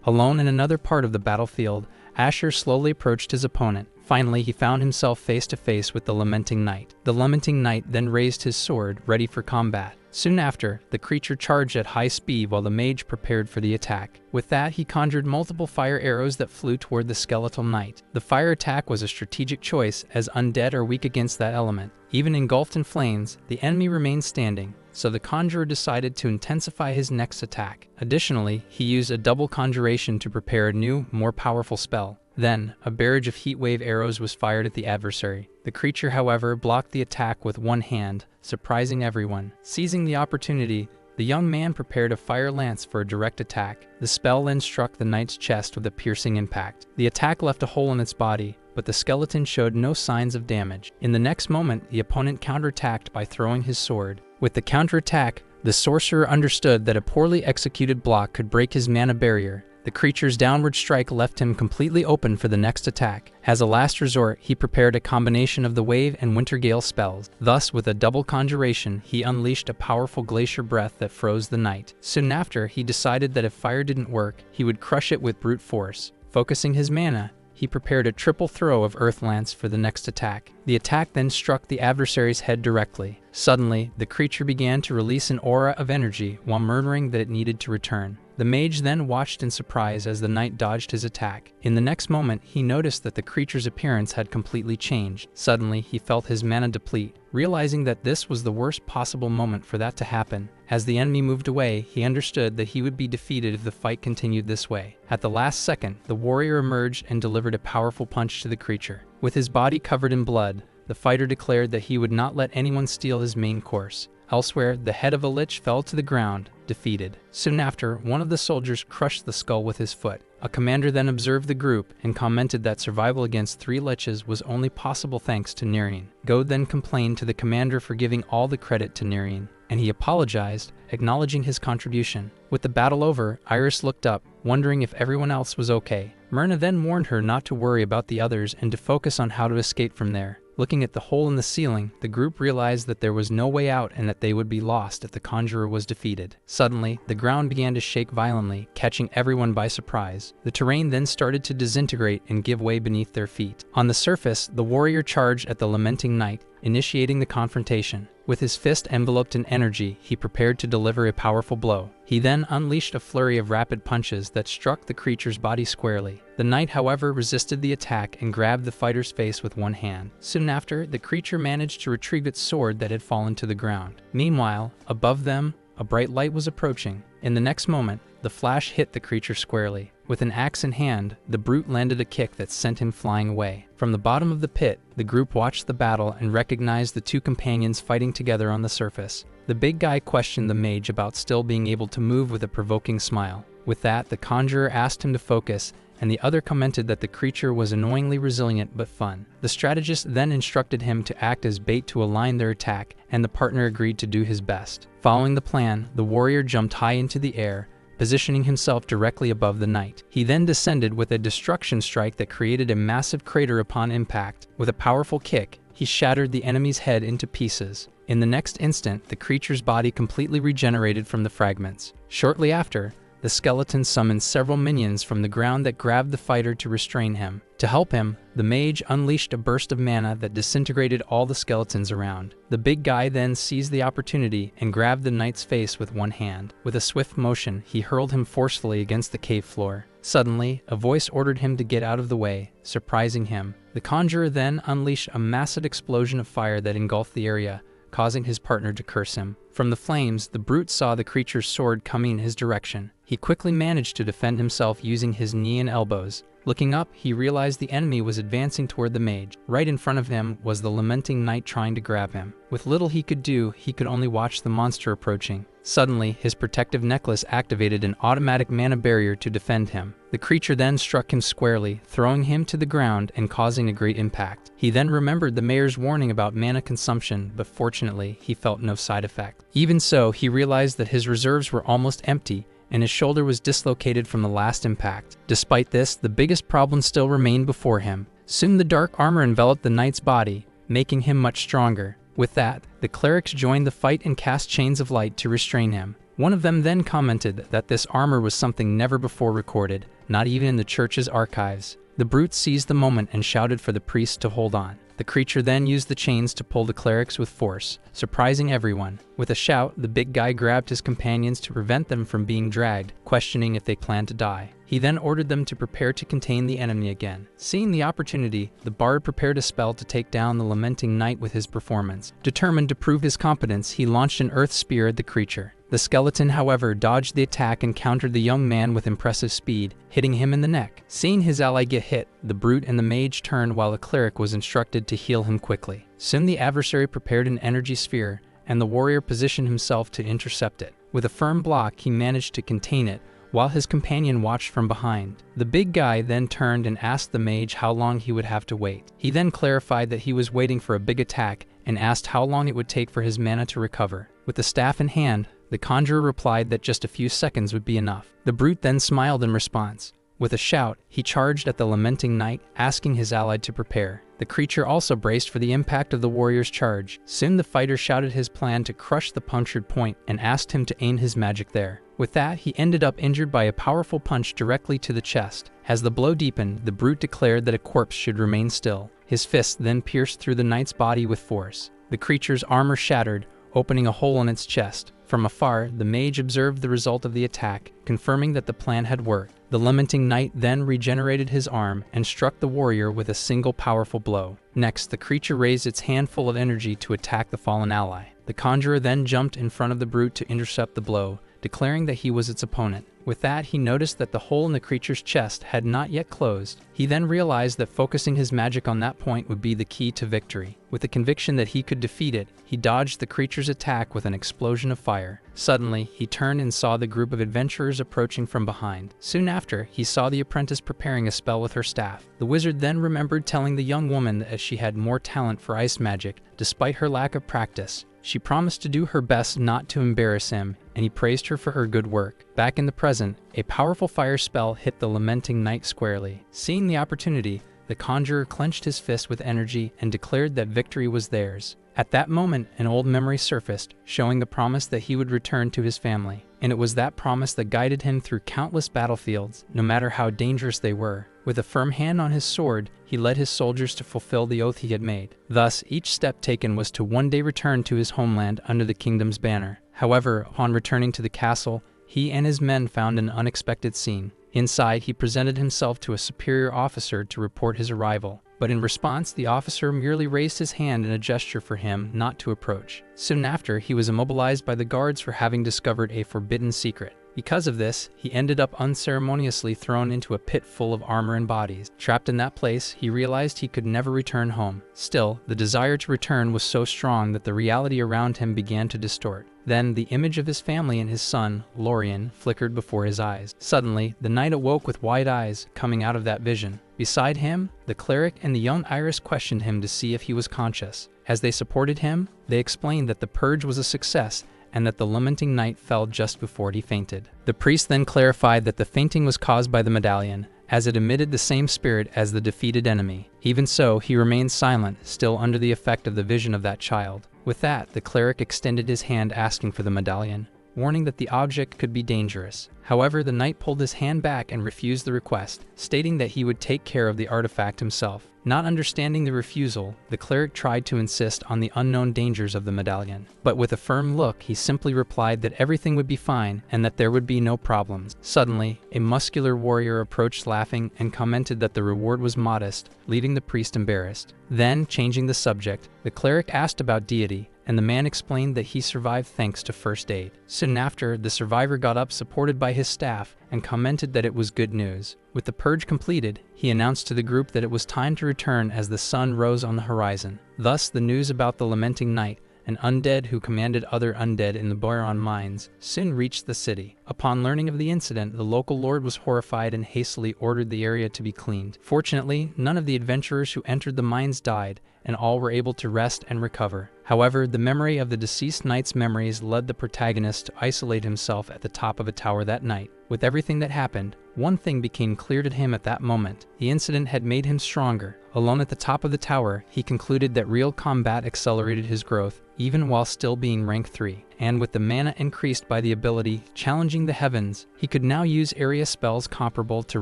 Alone in another part of the battlefield, Asher slowly approached his opponent. Finally, he found himself face to face with the lamenting knight. The lamenting knight then raised his sword, ready for combat. Soon after, the creature charged at high speed while the mage prepared for the attack. With that, he conjured multiple fire arrows that flew toward the skeletal knight. The fire attack was a strategic choice, as undead are weak against that element. Even engulfed in flames, the enemy remained standing, so the conjurer decided to intensify his next attack. Additionally, he used a double conjuration to prepare a new, more powerful spell. Then, a barrage of heatwave arrows was fired at the adversary. The creature, however, blocked the attack with one hand, surprising everyone. Seizing the opportunity, the young man prepared a fire lance for a direct attack. The spell then struck the knight's chest with a piercing impact. The attack left a hole in its body, but the skeleton showed no signs of damage. In the next moment, the opponent counterattacked by throwing his sword. With the counterattack, the sorcerer understood that a poorly executed block could break his mana barrier. The creature's downward strike left him completely open for the next attack. As a last resort, he prepared a combination of the Wave and Winter Gale spells. Thus, with a double conjuration, he unleashed a powerful glacier breath that froze the knight. Soon after, he decided that if fire didn't work, he would crush it with brute force. Focusing his mana, he prepared a triple throw of Earth Lance for the next attack. The attack then struck the adversary's head directly. Suddenly, the creature began to release an aura of energy while murmuring that it needed to return. The mage then watched in surprise as the knight dodged his attack. In the next moment, he noticed that the creature's appearance had completely changed. Suddenly, he felt his mana deplete, realizing that this was the worst possible moment for that to happen. As the enemy moved away, he understood that he would be defeated if the fight continued this way. At the last second, the warrior emerged and delivered a powerful punch to the creature. With his body covered in blood, the fighter declared that he would not let anyone steal his main course. Elsewhere, the head of a lich fell to the ground, defeated. Soon after, one of the soldiers crushed the skull with his foot. A commander then observed the group and commented that survival against 3 liches was only possible thanks to Nirien. Gode then complained to the commander for giving all the credit to Nirien, and he apologized, acknowledging his contribution. With the battle over, Iris looked up, wondering if everyone else was okay. Myrna then warned her not to worry about the others and to focus on how to escape from there. Looking at the hole in the ceiling, the group realized that there was no way out and that they would be lost if the conjurer was defeated. Suddenly, the ground began to shake violently, catching everyone by surprise. The terrain then started to disintegrate and give way beneath their feet. On the surface, the warrior charged at the lamenting knight, initiating the confrontation. With his fist enveloped in energy, he prepared to deliver a powerful blow. He then unleashed a flurry of rapid punches that struck the creature's body squarely. The knight, however, resisted the attack and grabbed the fighter's face with one hand. Soon after, the creature managed to retrieve its sword that had fallen to the ground. Meanwhile, above them, a bright light was approaching. In the next moment, the flash hit the creature squarely. With an axe in hand, the brute landed a kick that sent him flying away. From the bottom of the pit, the group watched the battle and recognized the two companions fighting together on the surface. The big guy questioned the mage about still being able to move with a provoking smile. With that, the conjurer asked him to focus, and the other commented that the creature was annoyingly resilient but fun. The strategist then instructed him to act as bait to align their attack, and the partner agreed to do his best. Following the plan, the warrior jumped high into the air, positioning himself directly above the knight. He then descended with a destruction strike that created a massive crater upon impact. With a powerful kick, he shattered the enemy's head into pieces. In the next instant, the creature's body completely regenerated from the fragments. Shortly after, the skeleton summoned several minions from the ground that grabbed the fighter to restrain him. To help him, the mage unleashed a burst of mana that disintegrated all the skeletons around. The big guy then seized the opportunity and grabbed the knight's face with one hand. With a swift motion, he hurled him forcefully against the cave floor. Suddenly, a voice ordered him to get out of the way, surprising him. The conjurer then unleashed a massive explosion of fire that engulfed the area, causing his partner to curse him. From the flames, the brute saw the creature's sword coming in his direction. He quickly managed to defend himself using his knee and elbows. Looking up, he realized the enemy was advancing toward the mage. Right in front of him was the lamenting knight trying to grab him. With little he could do, he could only watch the monster approaching. Suddenly, his protective necklace activated an automatic mana barrier to defend him. The creature then struck him squarely, throwing him to the ground and causing a great impact. He then remembered the mayor's warning about mana consumption, but fortunately, he felt no side effect. Even so, he realized that his reserves were almost empty, and his shoulder was dislocated from the last impact. Despite this, the biggest problem still remained before him. Soon the dark armor enveloped the knight's body, making him much stronger. With that, the clerics joined the fight and cast chains of light to restrain him. One of them then commented that this armor was something never before recorded, not even in the church's archives. The brute seized the moment and shouted for the priest to hold on. The creature then used the chains to pull the clerics with force, surprising everyone. With a shout, the big guy grabbed his companions to prevent them from being dragged, questioning if they planned to die. He then ordered them to prepare to contain the enemy again. Seeing the opportunity, the bard prepared a spell to take down the lamenting knight with his performance. Determined to prove his competence, he launched an earth spear at the creature. The skeleton, however, dodged the attack and countered the young man with impressive speed, hitting him in the neck. Seeing his ally get hit, the brute and the mage turned while the cleric was instructed to heal him quickly. Soon the adversary prepared an energy sphere, and the warrior positioned himself to intercept it. With a firm block, he managed to contain it, while his companion watched from behind. The big guy then turned and asked the mage how long he would have to wait. He then clarified that he was waiting for a big attack and asked how long it would take for his mana to recover. With the staff in hand, the conjurer replied that just a few seconds would be enough. The brute then smiled in response. With a shout, he charged at the lamenting knight, asking his ally to prepare. The creature also braced for the impact of the warrior's charge. Soon the fighter shouted his plan to crush the punctured point and asked him to aim his magic there. With that, he ended up injured by a powerful punch directly to the chest. As the blow deepened, the brute declared that a corpse should remain still. His fist then pierced through the knight's body with force. The creature's armor shattered, opening a hole in its chest. From afar, the mage observed the result of the attack, confirming that the plan had worked. The lamenting knight then regenerated his arm and struck the warrior with a single powerful blow. Next, the creature raised its handful of energy to attack the fallen ally. The conjurer then jumped in front of the brute to intercept the blow, declaring that he was its opponent. With that, he noticed that the hole in the creature's chest had not yet closed. He then realized that focusing his magic on that point would be the key to victory. With the conviction that he could defeat it, he dodged the creature's attack with an explosion of fire. Suddenly, he turned and saw the group of adventurers approaching from behind. Soon after, he saw the apprentice preparing a spell with her staff. The wizard then remembered telling the young woman that she had more talent for ice magic, despite her lack of practice. She promised to do her best not to embarrass him, and he praised her for her good work. Back in the present, a powerful fire spell hit the lamenting knight squarely. Seeing the opportunity, the conjurer clenched his fist with energy and declared that victory was theirs. At that moment, an old memory surfaced, showing the promise that he would return to his family. And it was that promise that guided him through countless battlefields, no matter how dangerous they were. With a firm hand on his sword, he led his soldiers to fulfill the oath he had made. Thus, each step taken was to one day return to his homeland under the kingdom's banner. However, upon returning to the castle, he and his men found an unexpected scene. Inside, he presented himself to a superior officer to report his arrival. But in response, the officer merely raised his hand in a gesture for him not to approach. Soon after, he was immobilized by the guards for having discovered a forbidden secret. Because of this, he ended up unceremoniously thrown into a pit full of armor and bodies. Trapped in that place, he realized he could never return home. Still, the desire to return was so strong that the reality around him began to distort. Then, the image of his family and his son, Lorien, flickered before his eyes. Suddenly, the knight awoke with wide eyes coming out of that vision. Beside him, the cleric and the young Iris questioned him to see if he was conscious. As they supported him, they explained that the purge was a success and that the lamenting knight fell just before he fainted. The priest then clarified that the fainting was caused by the medallion, as it emitted the same spirit as the defeated enemy. Even so, he remained silent, still under the effect of the vision of that child. With that, the cleric extended his hand asking for the medallion, warning that the object could be dangerous. However, the knight pulled his hand back and refused the request, stating that he would take care of the artifact himself. Not understanding the refusal, the cleric tried to insist on the unknown dangers of the medallion. But with a firm look, he simply replied that everything would be fine and that there would be no problems. Suddenly, a muscular warrior approached laughing and commented that the reward was modest, leaving the priest embarrassed. Then, changing the subject, the cleric asked about deity, and the man explained that he survived thanks to first aid. Soon after, the survivor got up supported by his staff and commented that it was good news. With the purge completed, he announced to the group that it was time to return as the sun rose on the horizon. Thus, the news about the lamenting knight, an undead who commanded other undead in the Boiron mines, soon reached the city. Upon learning of the incident, the local lord was horrified and hastily ordered the area to be cleaned. Fortunately, none of the adventurers who entered the mines died, and all were able to rest and recover. However, the memory of the deceased knight's memories led the protagonist to isolate himself at the top of a tower that night. With everything that happened, one thing became clear to him at that moment. The incident had made him stronger. Alone at the top of the tower, he concluded that real combat accelerated his growth, even while still being rank 3. And with the mana increased by the ability Challenging the Heavens, he could now use area spells comparable to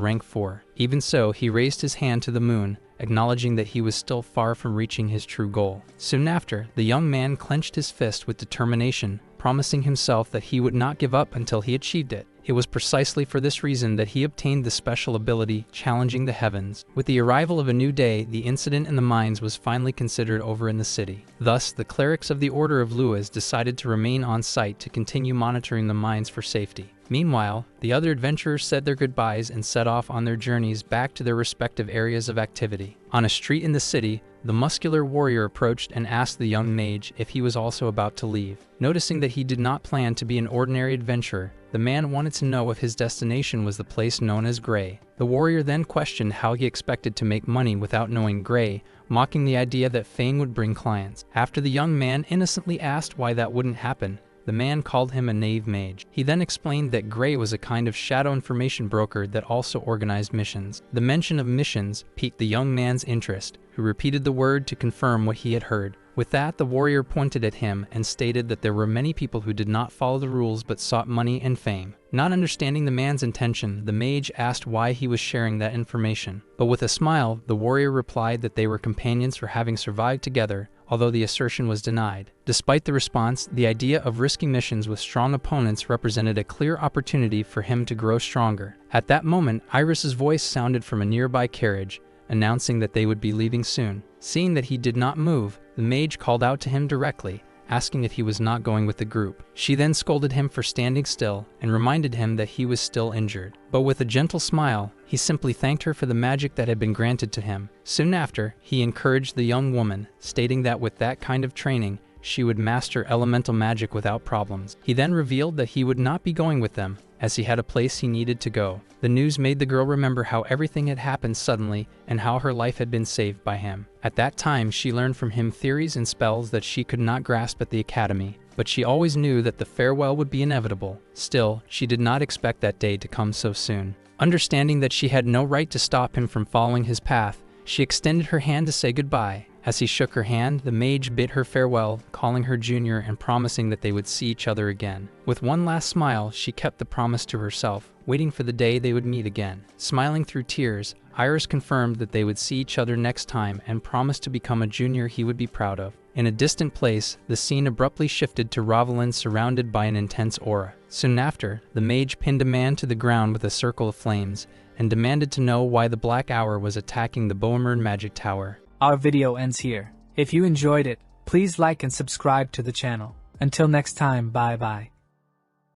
rank 4. Even so, he raised his hand to the moon, acknowledging that he was still far from reaching his true goal. Soon after, the young man clenched his fist with determination, promising himself that he would not give up until he achieved it. It was precisely for this reason that he obtained the special ability Challenging the Heavens. With the arrival of a new day, the incident in the mines was finally considered over in the city. Thus, the clerics of the Order of Luas decided to remain on site to continue monitoring the mines for safety. Meanwhile, the other adventurers said their goodbyes and set off on their journeys back to their respective areas of activity. On a street in the city, the muscular warrior approached and asked the young mage if he was also about to leave. Noticing that he did not plan to be an ordinary adventurer, the man wanted to know if his destination was the place known as Grey. The warrior then questioned how he expected to make money without knowing Grey, mocking the idea that fame would bring clients. After the young man innocently asked why that wouldn't happen, the man called him a knave mage. He then explained that Grey was a kind of shadow information broker that also organized missions. The mention of missions piqued the young man's interest, who repeated the word to confirm what he had heard. With that, the warrior pointed at him and stated that there were many people who did not follow the rules but sought money and fame. Not understanding the man's intention, the mage asked why he was sharing that information. But with a smile, the warrior replied that they were companions for having survived together, although the assertion was denied. Despite the response, the idea of risking missions with strong opponents represented a clear opportunity for him to grow stronger. At that moment, Iris's voice sounded from a nearby carriage, announcing that they would be leaving soon. Seeing that he did not move, the mage called out to him directly, asking if he was not going with the group. She then scolded him for standing still and reminded him that he was still injured. But with a gentle smile, he simply thanked her for the magic that had been granted to him. Soon after, he encouraged the young woman, stating that with that kind of training, she would master elemental magic without problems. He then revealed that he would not be going with them, as he had a place he needed to go. The news made the girl remember how everything had happened suddenly and how her life had been saved by him. At that time, she learned from him theories and spells that she could not grasp at the academy, but she always knew that the farewell would be inevitable. Still, she did not expect that day to come so soon. Understanding that she had no right to stop him from following his path, She extended her hand to say goodbye. As he shook her hand, the mage bid her farewell, calling her junior and promising that they would see each other again. With one last smile, she kept the promise to herself, waiting for the day they would meet again. Smiling through tears, Iris confirmed that they would see each other next time and promised to become a junior he would be proud of. In a distant place, the scene abruptly shifted to Rovalyn surrounded by an intense aura. Soon after, the mage pinned a man to the ground with a circle of flames and demanded to know why the Black Hour was attacking the Bohemern Magic Tower.
Our video ends here. If you enjoyed it, please like and subscribe to the channel. Until next time, bye bye.